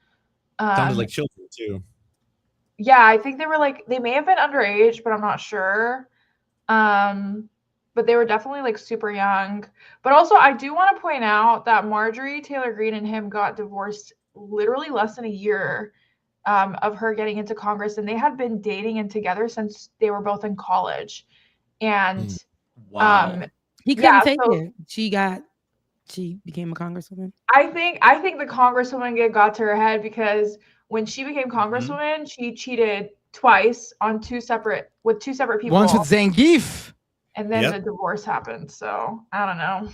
Sounded like children too. Yeah, I think they were like, they may have been underage, but I'm not sure. But they were definitely like super young. But also, I do want to point out that Marjorie Taylor Greene and him got divorced literally less than a year of her getting into Congress, and they had been dating and together since they were both in college. And wow, he couldn't take it. She became a congresswoman. I think the congresswoman got to her head because when she became congresswoman, she cheated twice on two separate people. Once with Zangief. And then the divorce happened. So I don't know.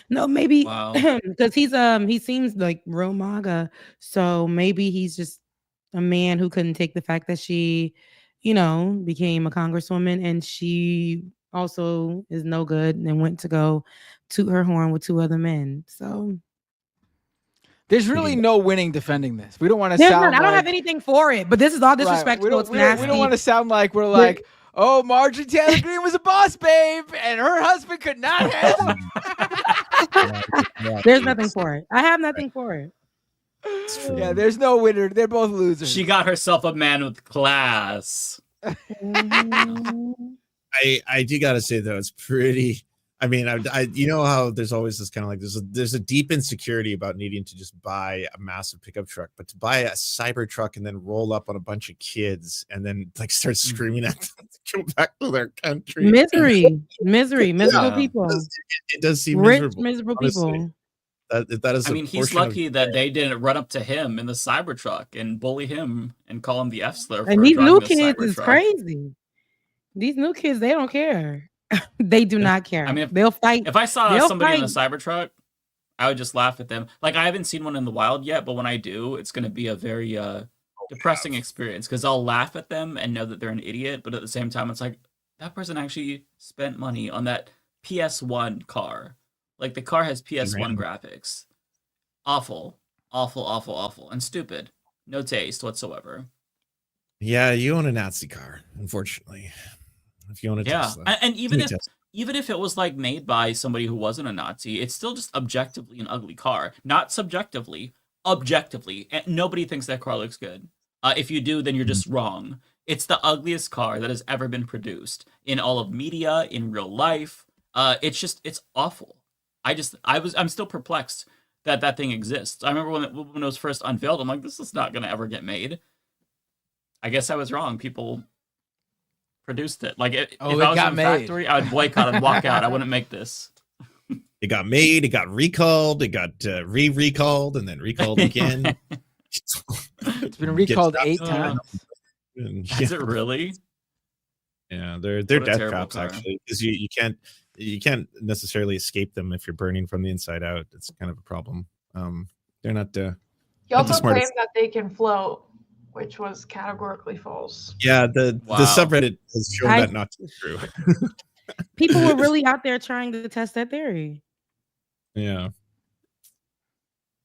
No, maybe because he seems like real MAGA. So maybe he's just a man who couldn't take the fact that she, became a congresswoman and she also is no good and went to go toot her horn with 2 other men. So there's really no winning defending this. We don't want to there's sound none. I don't have anything for it, but this is all disrespectful. Right. It's nasty. We don't want to sound like we're like, oh, Marjorie Taylor Greene was a boss babe and her husband could not handle There's nothing for it. I have nothing for it. Yeah, there's no winner. They're both losers. She got herself a man with class. I do gotta say though, it's pretty. I mean, I you know how there's always this kind of like there's a deep insecurity about needing to just buy a massive pickup truck, but to buy a cyber truck and then roll up on a bunch of kids and then like start screaming at them to go back to their country. Miserable people. It does seem rich, miserable honestly. people. That is. I mean, he's lucky that they didn't run up to him in the Cybertruck and bully him and call him the F slur. And these new kids is crazy. These new kids, they don't care. They do not care. I mean, they'll fight. If I saw somebody in a Cybertruck, I would just laugh at them. Like, I haven't seen one in the wild yet, but when I do, it's going to be a very depressing experience because I'll laugh at them and know that they're an idiot, but at the same time, it's like that person actually spent money on that PS1 car. Like, the car has PS1 graphics. Awful, and stupid. No taste whatsoever. Yeah, you own a Nazi car, unfortunately. If you own a Tesla. And even if it was like made by somebody who wasn't a Nazi, it's still just objectively an ugly car. Not subjectively, objectively. And nobody thinks that car looks good. If you do, then you're just wrong. It's the ugliest car that has ever been produced in all of media, in real life. It's awful. I'm still perplexed that thing exists. I remember when it was first unveiled, I'm like, this is not going to ever get made. I guess I was wrong. People produced it. Like, if I was in a factory, I would boycott and walk out. I wouldn't make this. It got made, it got recalled, it got re-recalled, and then recalled again. It's been recalled 8 times. Is it really? Yeah, they're death traps actually, because you can't necessarily escape them if you're burning from the inside out. It's kind of a problem. They're not. He also claimed that they can float, which was categorically false. Yeah, the subreddit has shown that not to be true. People were really out there trying to test that theory. Yeah.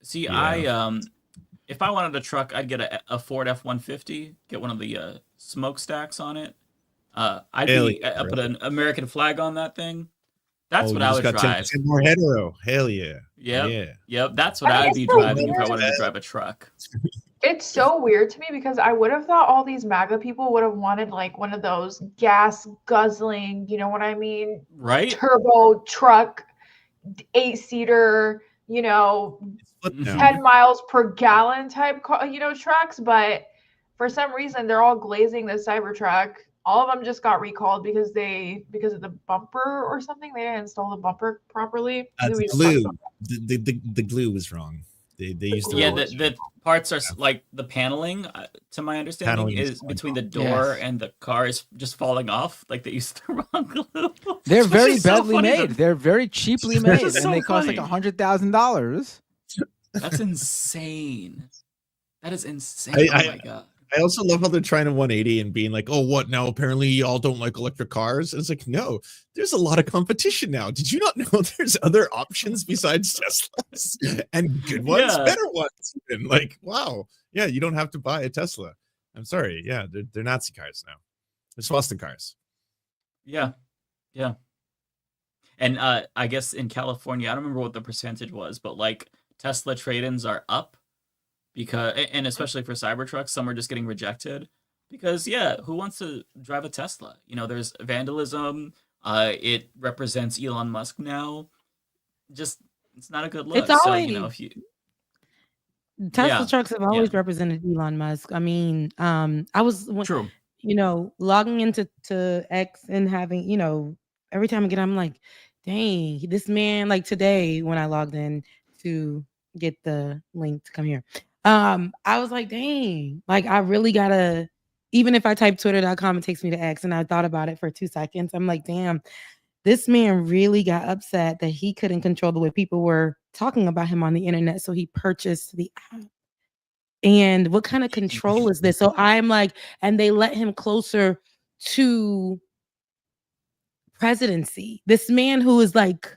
See, if I wanted a truck, I'd get a Ford F-150, get one of the smokestacks on it. I'd put an American flag on that thing. That's what I would drive. More hetero. Hell yeah. Yep. That's what I'd be driving if I wanted to drive a truck. It's so weird to me because I would have thought all these MAGA people would have wanted like one of those gas guzzling, you know what I mean? Right. Turbo truck, 8-seater, 10 miles per gallon type, trucks. But for some reason, they're all glazing the Cybertruck all of them just got recalled because of the bumper or something. They didn't install the bumper properly. The glue, the glue was wrong. They used the parts are like the paneling. To my understanding, Paneling is between the door and the car is just falling off. Like they used the wrong glue. They're Which very is so badly funny made. that- They're very cheaply made, and so they cost like funny. $100,000. That's insane. That is insane. Oh my god. I also love how they're trying to 180 and being like, oh, what now? Apparently, y'all don't like electric cars. It's like, no, there's a lot of competition now. Did you not know there's other options besides Teslas and good ones, better ones? And like, wow, yeah, you don't have to buy a Tesla. I'm sorry, yeah, they're Nazi cars now. They're swastika cars. Yeah, yeah. And I guess in California, I don't remember what the percentage was, but like Tesla trade-ins are up. Because, and especially for Cybertrucks, some are just getting rejected because, yeah, who wants to drive a Tesla? You know, there's vandalism. It represents Elon Musk now. Just, it's not a good look. It's always, so, you know, if you Tesla trucks have always represented Elon Musk. I mean, I was true. You know, logging into X and having, you know, every time I get, I'm like, dang, this man. Like today when I logged in to get the link to come here. I was like, dang, like I really gotta, even if I type twitter.com, it takes me to X. And I thought about it for 2 seconds. I'm like, damn, this man really got upset that he couldn't control the way people were talking about him on the internet. So he purchased the app. And what kind of control is this? So I'm like, and they let him closer to presidency. This man who is like,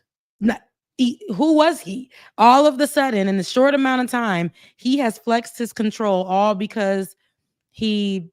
who was he? All of the sudden, in a short amount of time, he has flexed his control all because he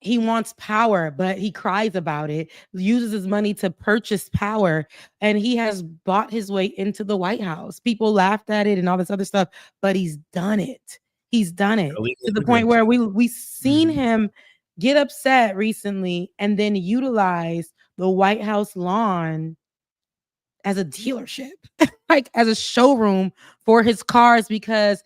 wants power, but he cries about it, uses his money to purchase power, and he has bought his way into the White House. People laughed at it and all this other stuff, but he's done it. He's done it to the point where we seen him get upset recently and then utilize the White House lawn as a dealership, like as a showroom for his cars, because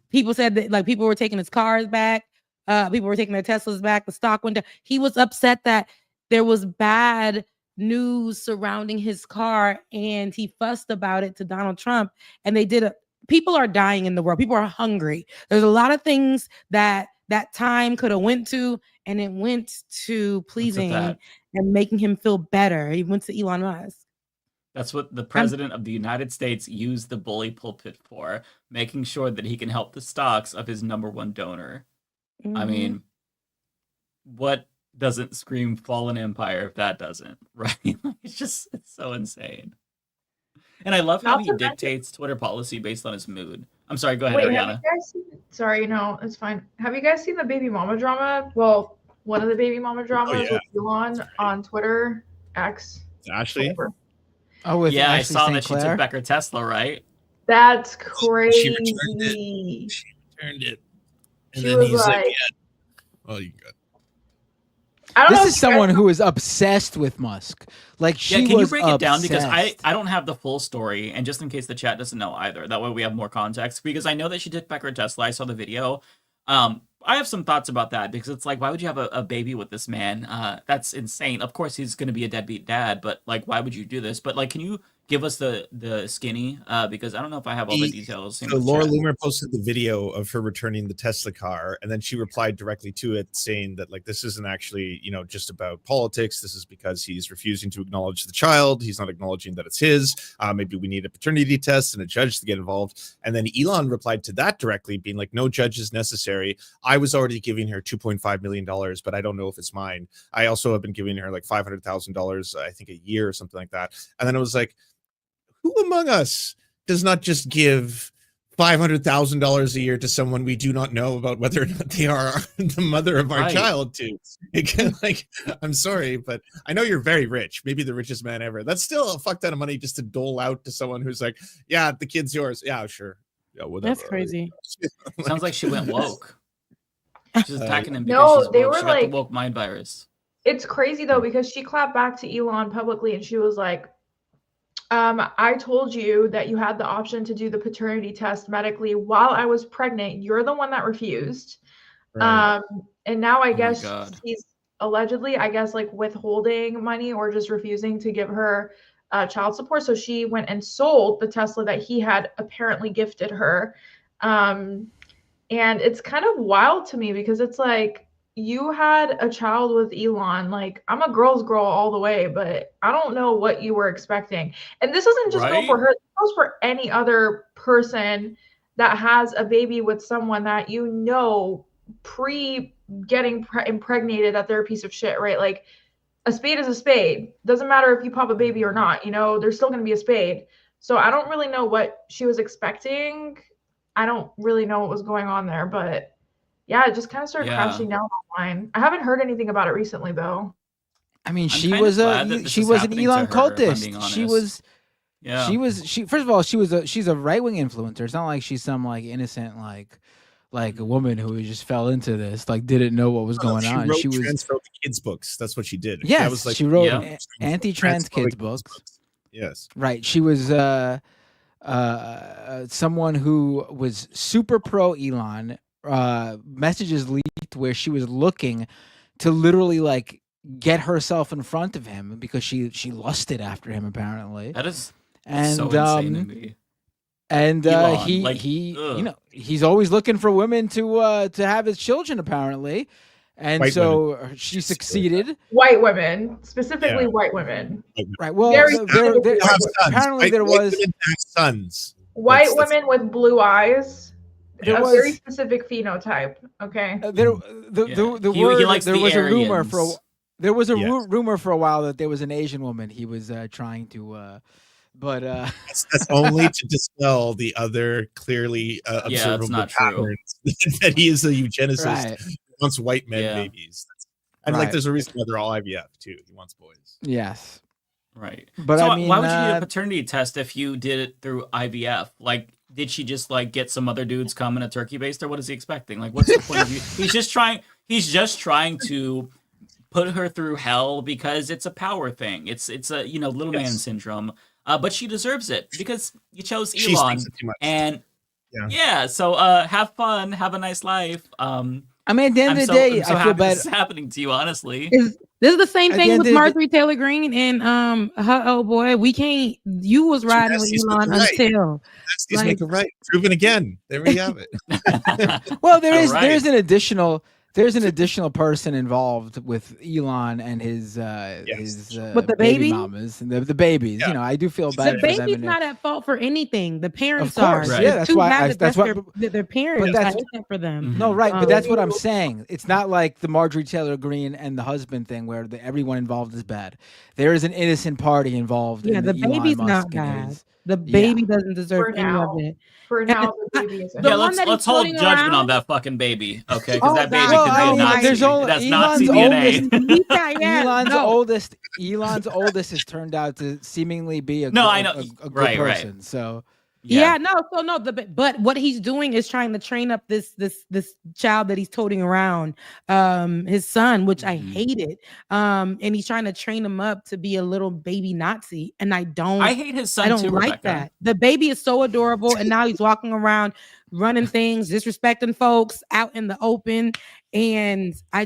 people said that like people were taking his cars back. People were taking their Teslas back. The stock went down. He was upset that there was bad news surrounding his car, and he fussed about it to Donald Trump. And they did people are dying in the world. People are hungry. There's a lot of things that time could have went to, and it went to pleasing and making him feel better. He went to Elon Musk. That's what the president of the United States used the bully pulpit for, making sure that he can help the stocks of his #1 donor. I mean, what doesn't scream fallen empire if that doesn't, right? It's so insane. And I love how he dictates Twitter policy based on his mood. I'm sorry, go ahead, Ariana. Sorry, no, it's fine. Have you guys seen the baby mama drama? Well, one of the baby mama dramas with Elon on Twitter, X. Ashley? Whatever. Oh, yeah, Ashley I saw St. that she Clair? took back her Tesla, right? That's crazy. She returned it. And She then was he's like, like- yeah. Oh, you good. I don't know This if is you guys someone know- who is obsessed with Musk. Like she Yeah, can you was break it down? Because obsessed. I don't have the full story, and just in case the chat doesn't know either, that way we have more context. Because I know that she took back her Tesla. I saw the video. I have some thoughts about that because it's like, why would you have a baby with this man? That's insane. Of course, he's going to be a deadbeat dad, but like, why would you do this? But like, can you give us the skinny? Because I don't know if I have all the details. So Laura Loomer posted the video of her returning the Tesla car, and then she replied directly to it saying that like this isn't actually, you know, just about politics. This is because he's refusing to acknowledge the child. He's not acknowledging that it's his. Maybe we need a paternity test and a judge to get involved. And then Elon replied to that directly, being like, no judge is necessary. I was already giving her $2.5 million, but I don't know if it's mine. I also have been giving her like $500,000, I think a year or something like that. And then it was like, who among us does not just give $500,000 a year to someone we do not know about whether or not they are the mother of our child to? Again, like, I'm sorry, but I know you're very rich, maybe the richest man ever. That's still a fuck ton of money just to dole out to someone who's like, yeah, the kid's yours. Yeah, sure. Yeah, whatever. That's crazy. Sounds like she went woke. She's attacking him because No, she's they woke. were She got the like- woke mind virus. It's crazy though, because she clapped back to Elon publicly and she was like, I told you that you had the option to do the paternity test medically while I was pregnant. You're the one that refused. Right. And now I Oh my guess God. he's allegedly, I guess, like withholding money or just refusing to give her child support. So she went and sold the Tesla that he had apparently gifted her. And it's kind of wild to me because it's like you had a child with Elon. Like, I'm a girl's girl all the way, but I don't know what you were expecting. And this doesn't just go for Right? her, it goes for any other person that has a baby with someone that you know pre getting impregnated that they're a piece of shit, right? Like, a spade is a spade. Doesn't matter if you pop a baby or not, you know, there's still going to be a spade. So I don't really know what she was expecting. I don't really know what was going on there, but yeah, it just kind of started Yeah. crashing down online. I haven't heard anything about it recently though. I mean, I'm she kind was of glad that a this she is was an happening to Elon her, if I'm being cultist. honest. Yeah. She first of all, she's a right wing influencer. It's not like she's some like innocent like a woman who just fell into this, like didn't know what was going She on. wrote She was transphobic kids books. That's what she did. That yes, was like she wrote Yeah. anti-trans kids books. Yes. Right. She was someone who was super pro Elon. Messages leaked where she was looking to literally like get herself in front of him because she lusted after him apparently. That is And so insane to me. and Elon, he like, you ugh. know, he's always looking for women to have his children apparently. And White so she succeeded. White women, specifically Yeah. white women. Right. Well, Very there specifically Have sons. apparently White- there white was women have sons. white That's- women with blue eyes. There a was- very specific phenotype. Okay. there Yeah. the He word likes there the was a rumor for Aryans. there was a Yes. rumor for a while that there was an Asian woman he was trying to but That's only to dispel the other clearly observable not true. patterns that he is a eugenicist Right. who wants white men Yeah. babies. And like, Right. there's a reason why they're all IVF too. He wants boys. yes. Right. But so I mean, why would you need a paternity test if you did it through IVF? Like, did she just like get some other dudes come in a turkey baster? What is he expecting? Like, what's the point of you? He's just trying to put her through hell because it's a power thing. It's a little man syndrome. But she deserves it because you chose She Elon. thinks it too much. And Yeah. so have fun, have a nice life. I mean, at the end of the day, I'm so I feel happy bad. this is happening to you, honestly. This is the same At the thing end with of the- Marjorie Taylor Greene and her old boy. We can't. You was riding with Nasties Elon make it right. until Nasties like- make it right. Proven again. There we have it. Well, there's Right. an additional person involved with Elon and his With the baby baby? mamas and the babies. Yeah. You know, I do feel the bad for them. baby's and not at fault for anything. The parents Of course, are. Right. yeah, The that's two why have I, it. that's what. Their parents. But that's I hate that for them. no, right, but Um, that's what I'm saying. It's not like the Marjorie Taylor Greene and the husband thing where everyone involved is bad. There is an innocent party involved. Yeah, in the Elon baby's Musk not and bad. his- The yeah. baby doesn't deserve For any now. of it. For now, the baby is The Yeah, one that let's he's hold floating judgment around- on that fucking baby, okay? Because Oh, that baby God. Well, could I be a mean, Nazi. there's only That's Elon's Nazi DNA. Elon's oldest has turned out to seemingly be a No, good, I know. a good Right. person. So Yeah, no, so no, but what he's doing is trying to train up this child that he's toting around, his son, which I hated. And he's trying to train him up to be a little baby Nazi, and I hate his son I don't too, like Rebecca. that. The baby is so adorable, and now he's walking around running things, disrespecting folks out in the open, and I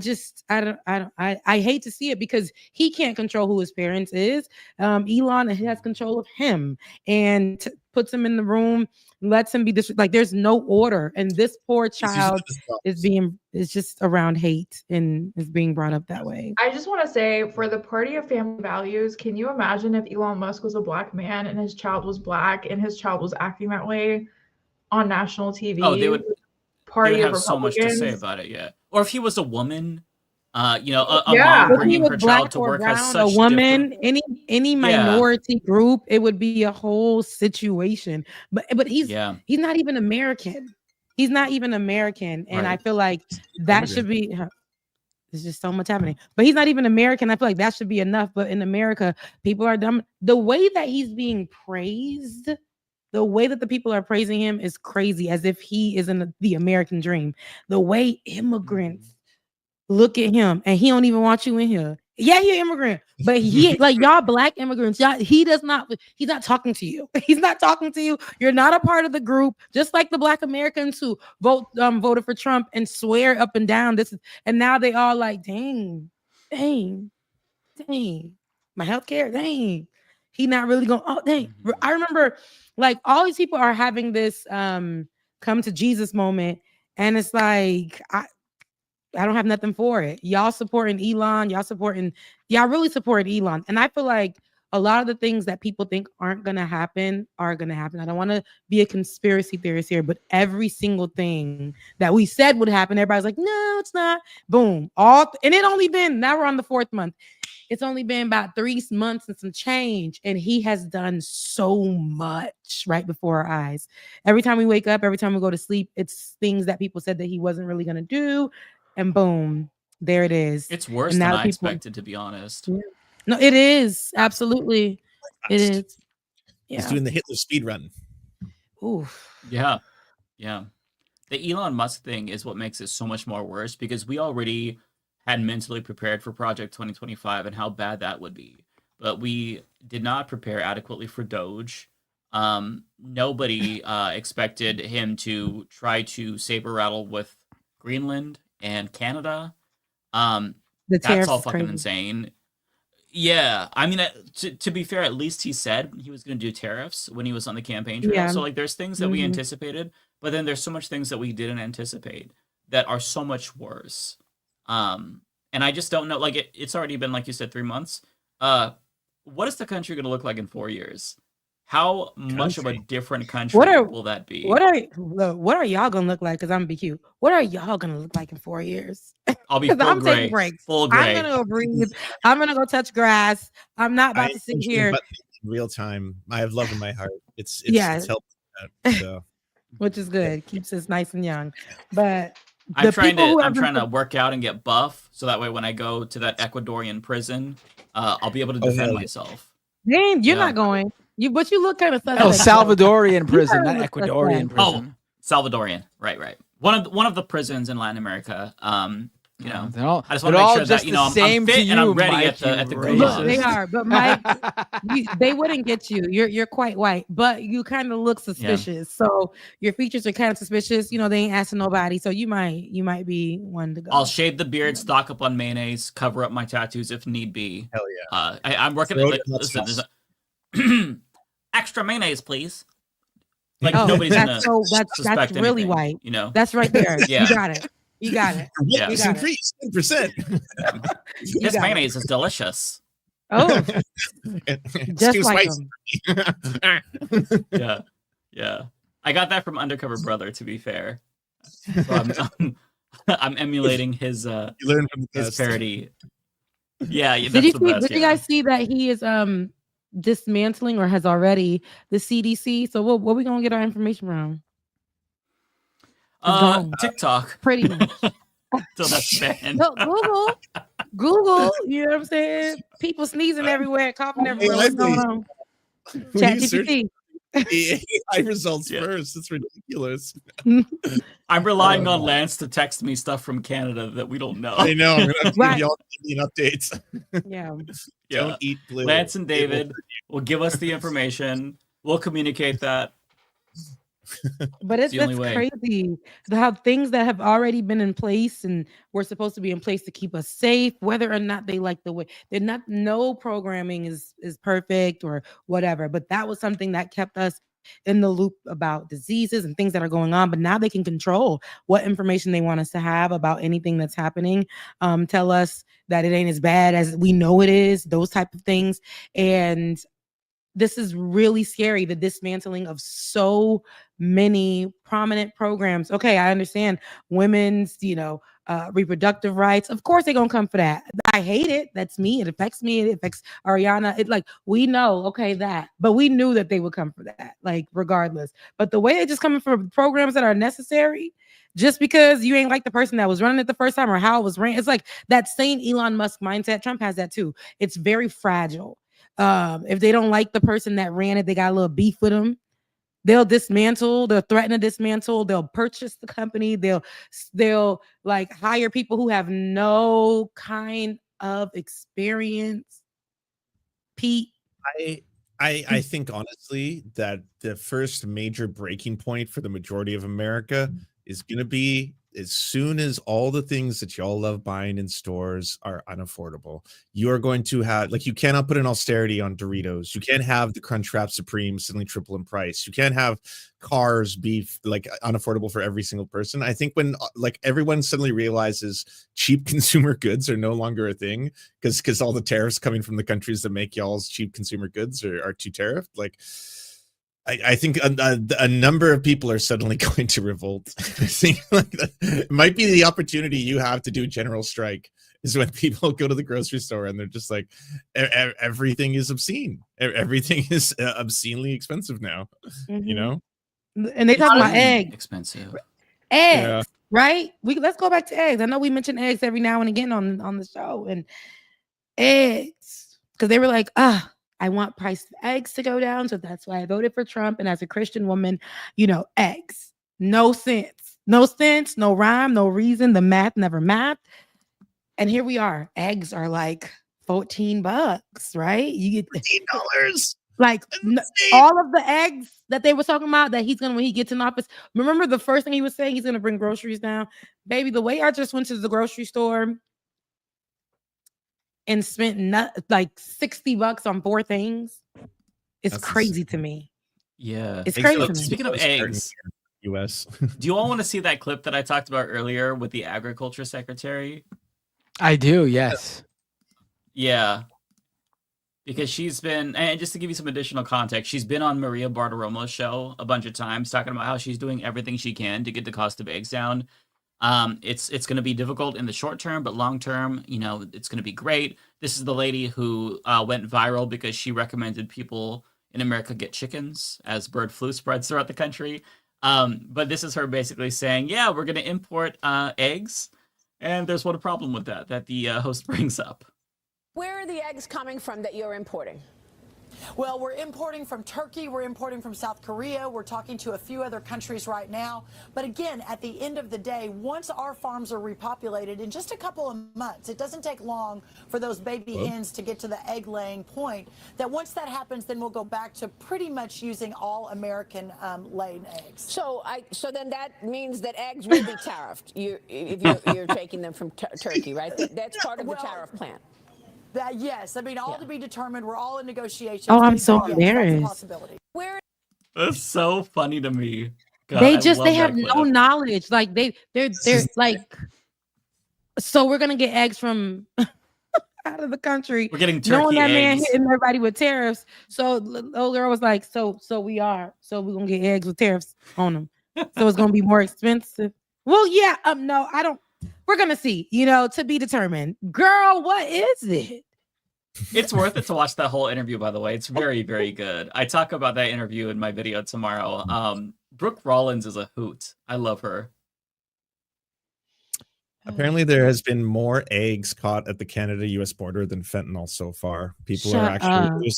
hate to see it because he can't control who his parents is. Elon has control of him and puts him in the room, lets him be like there's no order, and this poor child is just around hate and is being brought up that way. I just want to say, for the party of family values, can you imagine if Elon Musk was a black man and his child was black and his child was acting that way on national TV? Oh, they would party have of so much to say Republicans? about it. Yeah, or if he was a woman, a Yeah. mom If he bringing was her black child to or work has brown, such a woman, different- any minority group, it would be a whole situation. But he's not even American. He's not even American, and I Right. feel like that should be. There's just so much happening, but he's not even American. I feel like that should be enough. But in America, people are dumb. The way that he's being praised, the way that the people are praising him is crazy, as if he is in the American dream. The way immigrants look at him, and he don't even want you in here. Yeah, he's an immigrant, but he like y'all black immigrants. Y'all, he's not talking to you. He's not talking to you. You're not a part of the group. Just like the black Americans who voted for Trump and swear up and down this, and now they all like, dang, my healthcare, dang. He not really going. Oh, dang. I remember like all these people are having this come to Jesus moment, and it's like I don't have nothing for it. Y'all supporting Elon. Y'all really supporting Elon. And I feel like a lot of the things that people think aren't going to happen are going to happen. I don't want to be a conspiracy theorist here, but every single thing that we said would happen, everybody's like, no, it's not. Boom. And it only been, now we're on the 4th month. It's only been about 3 months and some change. And he has done so much right before our eyes. Every time we wake up, every time we go to sleep, it's things that people said that he wasn't really going to do. And boom, there it is. It's worse than I expected, to be honest. Yeah. No, it is. Absolutely. It is. Yeah. He's doing the Hitler speed run. Oof. Yeah. Yeah. The Elon Musk thing is what makes it so much more worse because we already had mentally prepared for Project 2025 and how bad that would be. But we did not prepare adequately for Doge. Nobody expected him to try to saber rattle with Greenland and Canada. That's all fucking insane. Yeah, I mean, to be fair, at least he said he was going to do tariffs when he was on the campaign trail. Yeah. So like, there's things that we anticipated, but then there's so much things that we didn't anticipate that are so much worse. And I just don't know. Like, it's already been, like you said, 3 months. What is the country going to look like in 4 years? How much of a different country will that be? What are y'all gonna look like? Because I'm gonna be cute. What are y'all gonna look like in 4 years? I'll be full gray. Taking breaks. Full gray. I'm gonna go breathe. I'm gonna go touch grass. I'm not about to sit here in real time. I have love in my heart. It's helpful. So. Which is good. Keeps us nice and young. But I'm trying to work out and get buff so that way when I go to that Ecuadorian prison, I'll be able to defend myself. Man, you're not going. But you look kind of Salvadorian prison, not Ecuadorian prison. Oh, Salvadorian. Right. One of the prisons in Latin America. You know, I just want to make sure that I'm fit and I'm ready at the Look, they are, but Mike, they wouldn't get you. You're quite white, but you kind of look suspicious. Yeah. So your features are kind of suspicious. You know, they ain't asking nobody, so you might be one to go. I'll shave the beard, stock up on mayonnaise, cover up my tattoos if need be. Hell yeah! I'm working. Extra mayonnaise, please. Like nobody's gonna that's really anything, white. You know, that's right there. Yeah. You got it. Yeah, it's increased 10%. This mayonnaise is delicious. Oh, just like yeah. I got that from Undercover Brother. To be fair, so I'm emulating his you learn from his parody. Yeah, did you guys see that he is dismantling or has already the CDC? So what we gonna get our information from? TikTok, pretty much. Till that's banned. No, Google. You know what I'm saying? People sneezing everywhere, coughing everywhere. What's going on? ChatGPT. AI results first. It's ridiculous. I'm relying on Lance to text me stuff from Canada that we don't know. I know. I'm gonna give y'all updates. Yeah. Don't eat blue. Lance and David will give us the information. We'll communicate that. But that's crazy how things that have already been in place and were supposed to be in place to keep us safe, whether or not they like the way no programming is perfect or whatever, but that was something that kept us in the loop about diseases and things that are going on. But now they can control what information they want us to have about anything that's happening, tell us that it ain't as bad as we know it is, those type of things. And this is really scary, the dismantling of so many prominent programs. Okay, I understand women's, reproductive rights. Of course, they're going to come for that. I hate it. That's me. It affects me. It affects Ariana. We know, okay, that. But we knew that they would come for that, regardless. But the way they're just coming for programs that are necessary, just because you ain't like the person that was running it the first time or how it was ran, it's like that same Elon Musk mindset. Trump has that too. It's very fragile. If they don't like the person that ran it, they got a little beef with them. They'll dismantle, they'll threaten to dismantle, they'll purchase the company, they'll hire people who have no kind of experience, Pete? I think honestly that the first major breaking point for the majority of America is going to be as soon as all the things that y'all love buying in stores are unaffordable. You are going to have, like, you cannot put an austerity on Doritos. You can't have the Crunchwrap Supreme suddenly triple in price. You can't have cars be like unaffordable for every single person. I think when like everyone suddenly realizes cheap consumer goods are no longer a thing because all the tariffs coming from the countries that make y'all's cheap consumer goods are too tariffed, like I think a number of people are suddenly going to revolt. I think like it might be the opportunity you have to do a general strike is when people go to the grocery store and they're just like, everything is obscene. Everything is obscenely expensive now, you know? And they talk about eggs. Expensive. Eggs, right? Let's go back to eggs. I know we mention eggs every now and again on the show, and eggs, because they were like, I want price of eggs to go down, so that's why I voted for Trump. And as a Christian woman, eggs, no sense, no rhyme, no reason. The math never math. And here we are. Eggs are like $14, right? You get $14. Like all of the eggs that they were talking about that he's gonna when he gets in office. Remember the first thing he was saying, he's gonna bring groceries down. Baby, the way I just went to the grocery store and spent like $60 on 4 things, it's crazy to me. Yeah, it's crazy to me. Speaking of eggs, US. Do you all want to see that clip that I talked about earlier with the agriculture secretary? I do, yes. Yeah. Because she's been, and just to give you some additional context, she's been on Maria Bartiromo's show a bunch of times talking about how she's doing everything she can to get the cost of eggs down. It's going to be difficult in the short term, but long term, it's going to be great. This is the lady who went viral because she recommended people in America get chickens as bird flu spreads throughout the country. But this is her basically saying, yeah, we're going to import eggs. And there's one problem with that the host brings up. Where are the eggs coming from that you're importing? Well, we're importing from Turkey. We're importing from South Korea. We're talking to a few other countries right now. But again, at the end of the day, once our farms are repopulated in just a couple of months, it doesn't take long for those baby hens to get to the egg laying point, that once that happens, then we'll go back to pretty much using all American laid eggs. So then that means that eggs will be tariffed if you're taking them from Turkey, right? That's part of the tariff plan. Yes, I mean, all to be determined. We're all in negotiations. Oh, I'm so yes, embarrassed. that's a possibility. That's so funny to me. God, they have no knowledge. Like they're like, so we're gonna get eggs from out of the country. We're getting knowing turkey that man eggs. hitting everybody with tariffs. So the old girl was like, so we're gonna get eggs with tariffs on them. So it's gonna be more expensive. Well, yeah, no, I don't. We're gonna see, to be determined. Girl, what is it? It's worth it to watch that whole interview, by the way. It's very, very good. I talk about that interview in my video tomorrow. Brooke Rollins is a hoot. I love her. Apparently, there has been more eggs caught at the Canada-US border than fentanyl so far. People are actually,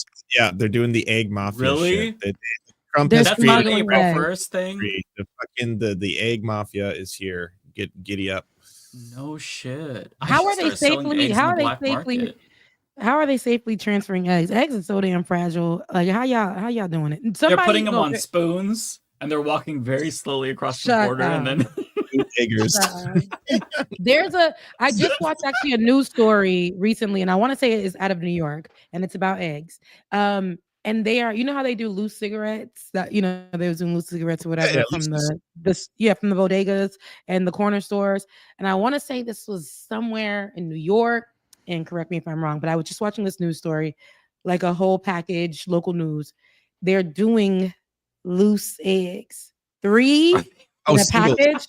they're doing the egg mafia. Really? Shit. Trump has That's not an April 1st thing. The egg mafia is here. Get giddy up. No shit. How are they safely transferring eggs? Eggs are so damn fragile. Like how y'all doing it? They're putting them on spoons and they're walking very slowly across the border and then I just watched actually a news story recently, and I want to say it is out of New York, and it's about eggs. And they are, how they do loose cigarettes, that they was doing loose cigarettes or whatever from from the bodegas and the corner stores. And I want to say this was somewhere in New York, and correct me if I'm wrong, but I was just watching this news story, like a whole package, local news. They're doing loose eggs, 3 in a package.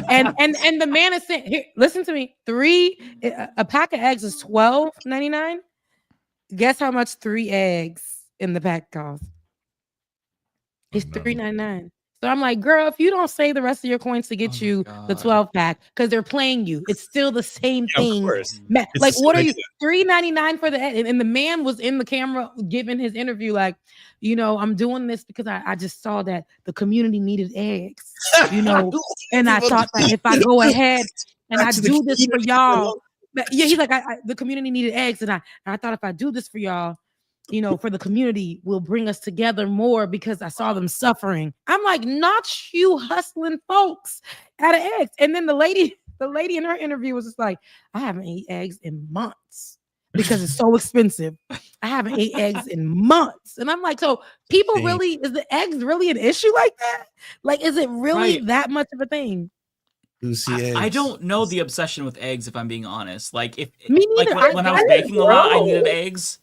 and the man is saying, here, listen to me, a pack of eggs is $12.99. Guess how much 3 eggs in the pack cost? It's $3.99. So I'm like, girl, if you don't save the rest of your coins to get you the 12 pack, because they're playing you, it's still the same thing. Like, what are you? $3.99 for the egg? And the man was in the camera giving his interview, like, I'm doing this because I just saw that the community needed eggs, and I thought that if I go ahead and I do this for y'all, Yeah, he's like, the community needed eggs, and I thought if I do this for y'all, for the community, will bring us together more because I saw them suffering. I'm like, not you hustling folks out of eggs. And then the lady in her interview was just like, I haven't ate eggs in months because it's so expensive. I haven't ate eggs in months. And I'm like, so people really, is the eggs really an issue like that? Like, is it really that much of a thing? I don't know the obsession with eggs, if I'm being honest. Like, Me neither. When I was baking a lot, I needed eggs.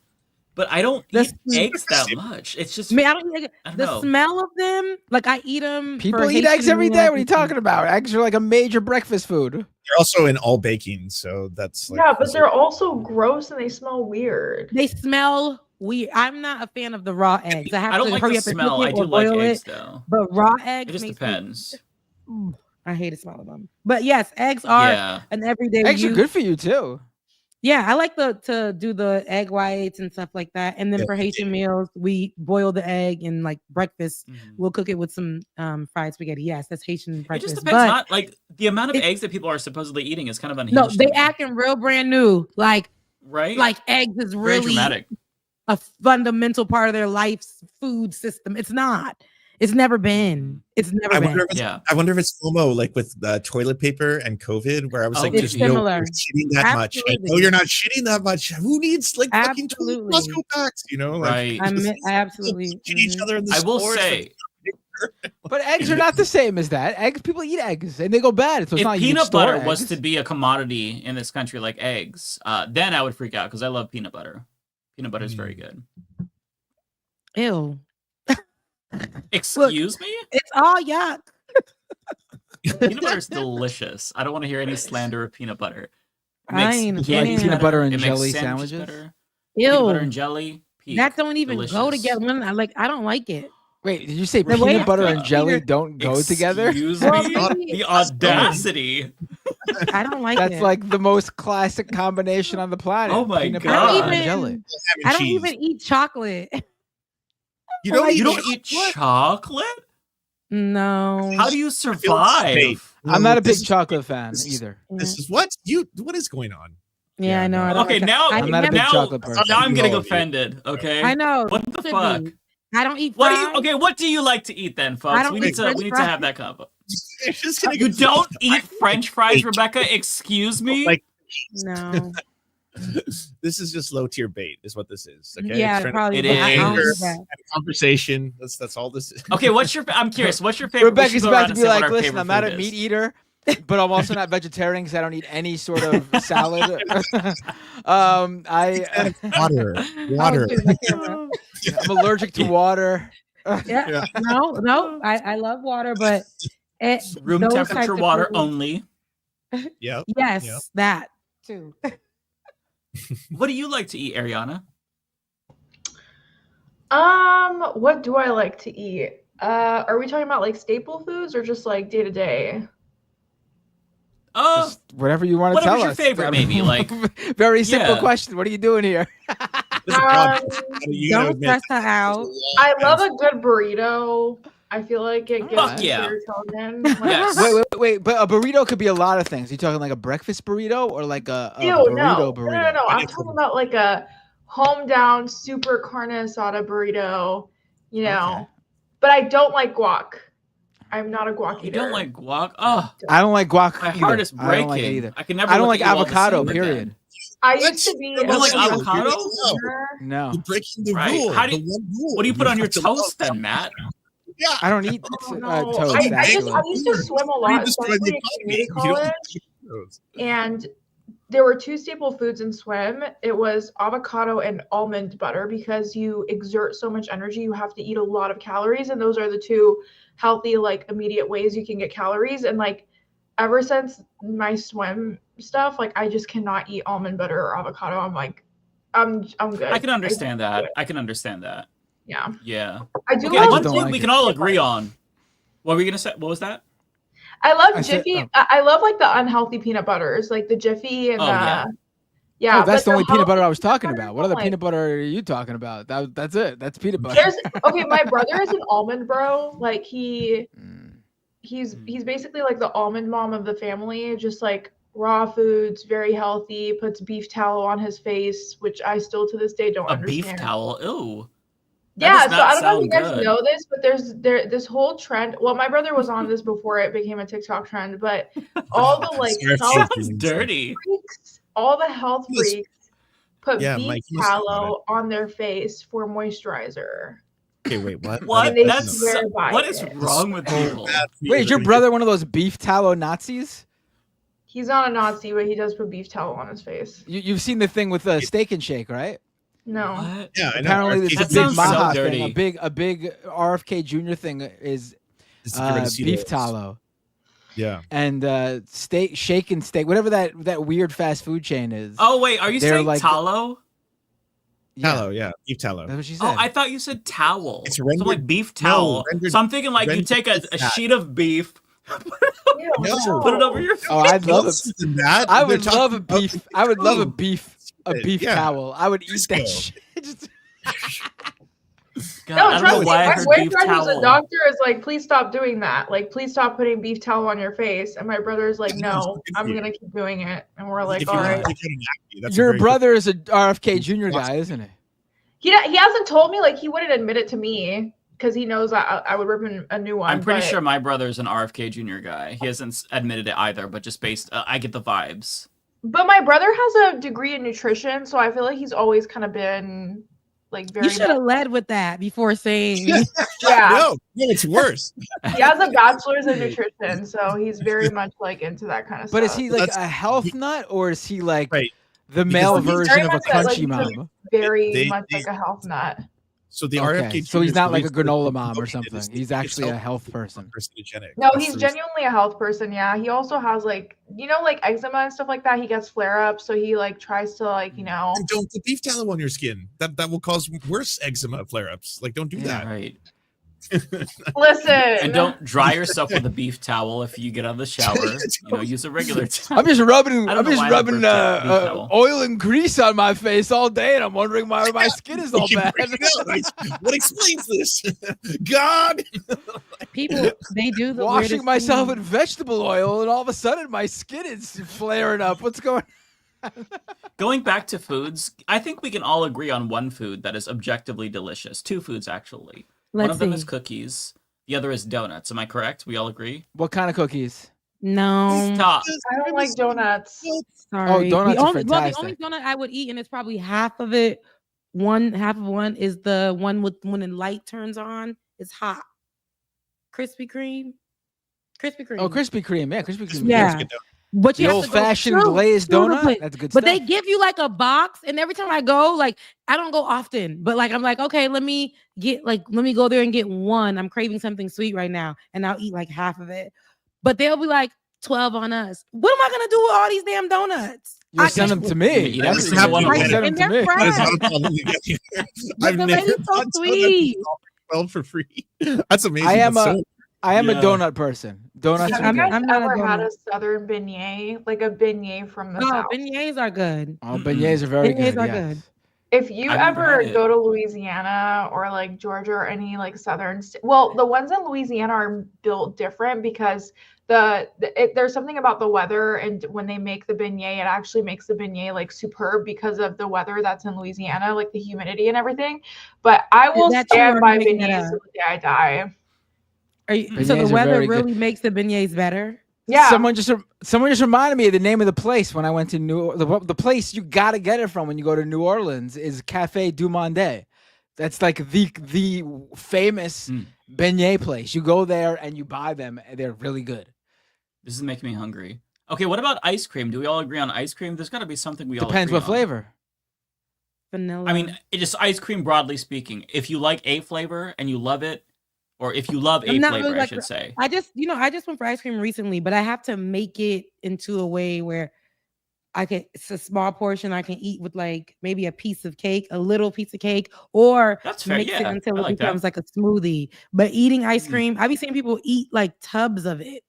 But I don't eat eggs that much. It's just I don't know. Smell of them. Like I eat them. People eat eggs every day. What are you talking about? Eggs are like a major breakfast food. They're also in all baking, so that's like, yeah, but they're also gross and they smell weird. They smell weird. I'm not a fan of the raw eggs. I don't to like hurry the up and smell. cook it I do or like boil eggs, it. though. But raw eggs. It just depends. I hate the smell of them. But yes, eggs are an everyday. Eggs are good for you too. Yeah, I like to do the egg whites and stuff like that. And then for Haitian meals, we boil the egg and like breakfast, we'll cook it with some fried spaghetti. Yes, that's Haitian breakfast. It just depends. Not like the amount of eggs that people are supposedly eating is kind of unhinged. No, they acting real brand new. Like like eggs is really dramatic. A fundamental part of their life's food system. It's not. It's never been. It's never been. I wonder if it's FOMO, like with toilet paper and COVID, where I was like, it's just similar. you're shitting that much. I know you're not shitting that much. Who needs like fucking 20 Costco packs? Like, I absolutely shit each other in the I will stores. say, but eggs are not the same as that. Eggs, people eat eggs and they go bad. So it's if not peanut butter was to be a commodity in this country like eggs, then I would freak out because I love peanut butter. Peanut butter is very good. Ew. Excuse me? It's all yuck. Peanut butter is delicious. I don't want to hear any slander of peanut butter. Do you like peanut butter and jelly sandwiches? Better. Ew. Peanut butter and jelly. That don't even delicious. go together. I don't like it. Wait, did you say peanut butter and jelly don't go together? Excuse me? The audacity. I don't like That's it. like the most classic combination on the planet. Oh my peanut God. butter and jelly. I don't even eat chocolate. You don't eat chocolate? No. How do you survive? I'm not a big chocolate fan either. This is what is going on? Yeah, I know. I don't Okay, like now I'm not a big chocolate person. Now I'm getting offended. Okay, I know. What the Should fuck? be. I don't eat What fries. do you? Okay, what do you like to eat then, folks? don't We need eat to French have that combo. You don't eat French fries, Rebecca? Excuse me? Like, No. this is just low tier bait, is what this is. Okay, Yeah, It's probably. It is. I don't do that. conversation. That's all this is. Okay, I'm curious. What's your favorite? Rebecca's we should go about around to and be say what like, our listen, favorite I'm not food a is." meat eater, but I'm also not vegetarian because I don't eat any sort of salad. Water. I'm allergic to water. Yeah. No. I love water, but Room those temperature types of water foods- only. Yep. Yes, Yep. that too. What do you like to eat, Ariana? What do I like to eat? Are we talking about like staple foods or just like day to day? Whatever you want to tell Whatever's your us. favorite, maybe, like- Very simple Yeah. question. What are you doing here? Don't stress her out. I love a good burrito. I feel like it Fuck gets yeah. serotonin. Like, Yes. Wait. But a burrito could be a lot of things. You talking like a breakfast burrito or like a Ew, burrito burrito? No. I'm talking about like a home down super carne asada burrito, Okay. But I don't like guac. I'm not a guac eater. You don't like guac? Oh, I don't like guac my either. heart is I don't like it breaking. either. I can never. I don't look like at you all the avocado, same period. again. I used to be. You don't like avocado? No. You're breaking the Right. rule. How do the you- one rule. What do you put on your have to love toast then, Matt? Yeah. I don't eat No. toast, I actually. used to swim a lot, destroyed the especially in community economy. You don't college. those. And there were two staple foods in swim. It was avocado and almond butter because you exert so much energy, you have to eat a lot of calories, and those are the two healthy, like immediate ways you can get calories. And like ever since my swim stuff, like I just cannot eat almond butter or avocado. I'm like, I'm good. I can understand that. I can understand that. Yeah. Yeah. I do Okay, love one don't thing like we it. can all agree on. What were you gonna say? What was that? I love I said- Jiffy. I love like the unhealthy peanut butters, like the Jiffy and Oh, yeah. yeah. Oh, that's but the only peanut butter I healthy was talking peanut about. butter, What other like- peanut butter are you talking about? That's it. That's peanut butter. There's okay. My brother is an almond bro. Like he's basically like the almond mom of the family. Just like raw foods, very healthy, puts beef tallow on his face, which I still to this day don't A understand. beef towel. Ew. Yeah, so I don't know if you guys know this, but there's this whole trend. Well, my brother was on this before it became a TikTok trend, but all the like health dirty. freaks, all the health freaks put Yeah, beef Mike, you must know about tallow on their face for moisturizer. Okay, wait, what? What? And they That's swear by what is it. wrong with people? Wait, is your brother one of those beef tallow Nazis? He's not a Nazi, but he does put beef tallow on his face. You've seen the thing with Steak and Shake, right? No. What? Yeah, I know. Apparently, RFK it's a That big sounds so Maha dirty. thing. A big RFK Jr. thing is Just to get rid of beef Cheetos. tallow. Yeah. And Shake and Steak, whatever that weird fast food chain is. Oh wait, are you they're saying like- tallow? Tallow, yeah. Beef tallow. That's what she said. Oh, I thought you said towel. It's So rendered- like beef no, towel. rendered- So I'm thinking like you rendered take a fat. sheet of beef, No. put it over your face. Oh, I'd love Closer it. than that. I They're would love a talking beef. about I would love a food. beef Yeah. towel. I would eat that Crisco. shit. Just- God, No, I don't trust know me. why I My heard beef boyfriend who's a towel. doctor is like, please stop doing that. Like, please stop putting beef tallow on your face. And my brother's like, no, I'm gonna keep doing it. And we're like, If all you right. want to take out an acne, that's a Your very brother is a RFK Jr. guy, isn't he? He hasn't told me, like, he wouldn't admit it to me because he knows I would rip him a new one. I'm pretty but- sure my brother's an RFK Jr. guy. He hasn't admitted it either, but just based, I get the vibes. But my brother has a degree in nutrition, so I feel like he's always kind of been like very. You should have led with that before saying. Yeah. No, it's worse. He has a bachelor's in nutrition, so he's very much like into that kind of But stuff. is he like a health nut, or is he like Right. the Because male He's very version of a much like- crunchy he's mom? very much like a health nut. So the Okay, RFK so he's Jr.'s not like a belief granola that mom or promoted something. is He's that actually a it's health person. carcinogenic. No, That's he's the reason. genuinely a health person. Yeah, he also has like like eczema and stuff like that. He gets flare ups, so he like tries to like And don't put beef tallow on your skin. That will cause worse eczema flare ups. Like, don't do that. Right. listen. And don't dry yourself with a beef towel if you get out of the shower. Use a regular towel. I'm just rubbing. I don't I'm know just why I rubbing prefer beef towel. oil and grease on my face all day, and I'm wondering why my skin is all You bad. bring it out. What explains this? God. People, they do the Washing weirdest myself things. in vegetable oil, and all of a sudden my skin is flaring up. What's going? Going back to foods, I think we can all agree on one food that is objectively delicious. Two foods, actually. One Let's of them see. is cookies. The other is donuts. Am I correct? We all agree? What kind of cookies? No. Stop. I don't like donuts. Sorry. donuts the are only, well, the only fantastic. donut I would eat, and it's probably half of it. Half of one is the one with when the light turns on. It's hot. Krispy Kreme. Krispy Kreme. Oh, Krispy Kreme. Yeah, Krispy Kreme. Yeah. But The you have to go old-fashioned through- glazed through the donut? place. That's good But stuff. they give you like a box, and every time I go, like I don't go often, but like I'm like, okay, let me go there and get one. I'm craving something sweet right now, and I'll eat like half of it. But they'll be like 12 on us. What am I gonna do with all these damn donuts? You send them to me. Eat That's every single one of you them. send them And to they're me. fresh. That is not a problem to get here. I've the never lady's so done sweet. donuts for free. That's amazing. I am That's a so- I am Yeah. a donut person. Donuts Have are you guys good. I'm not a ever had donut. a southern beignet, like a beignet from the Oh, south? beignets are good. Oh, beignets are very Beignets good. are Yes. good. If you I've never ever had it. go to Louisiana or like Georgia or any like southern, well, the ones in Louisiana are built different because there's something about the weather, and when they make the beignet, it actually makes the beignet like superb because of the weather that's in Louisiana, like the humidity and everything. But I will That true, stand or by you making that beignets up? till the day I die. So Beignets the are weather very good. really makes the beignets better. Yeah. Someone just reminded me of the name of the place when I went to the place you gotta get it from when you go to New Orleans is Cafe du Monde. That's like the famous beignet place. You go there and you buy them, and they're really good. This is making me hungry. Okay, what about ice cream? Do we all agree on ice cream? There's got to be something we all Depends agree what on. flavor. Vanilla. I mean, it just ice cream broadly speaking. If you like a flavor and you love it, or if you love a I'm not flavor, really I like should say. I just went for ice cream recently, but I have to make it into a way where it's a small portion I can eat with like maybe a piece of cake, a little piece of cake, or That's fair, mix it yeah, until I it like that. becomes like a smoothie. But eating ice cream, I be seeing people eat like tubs of it.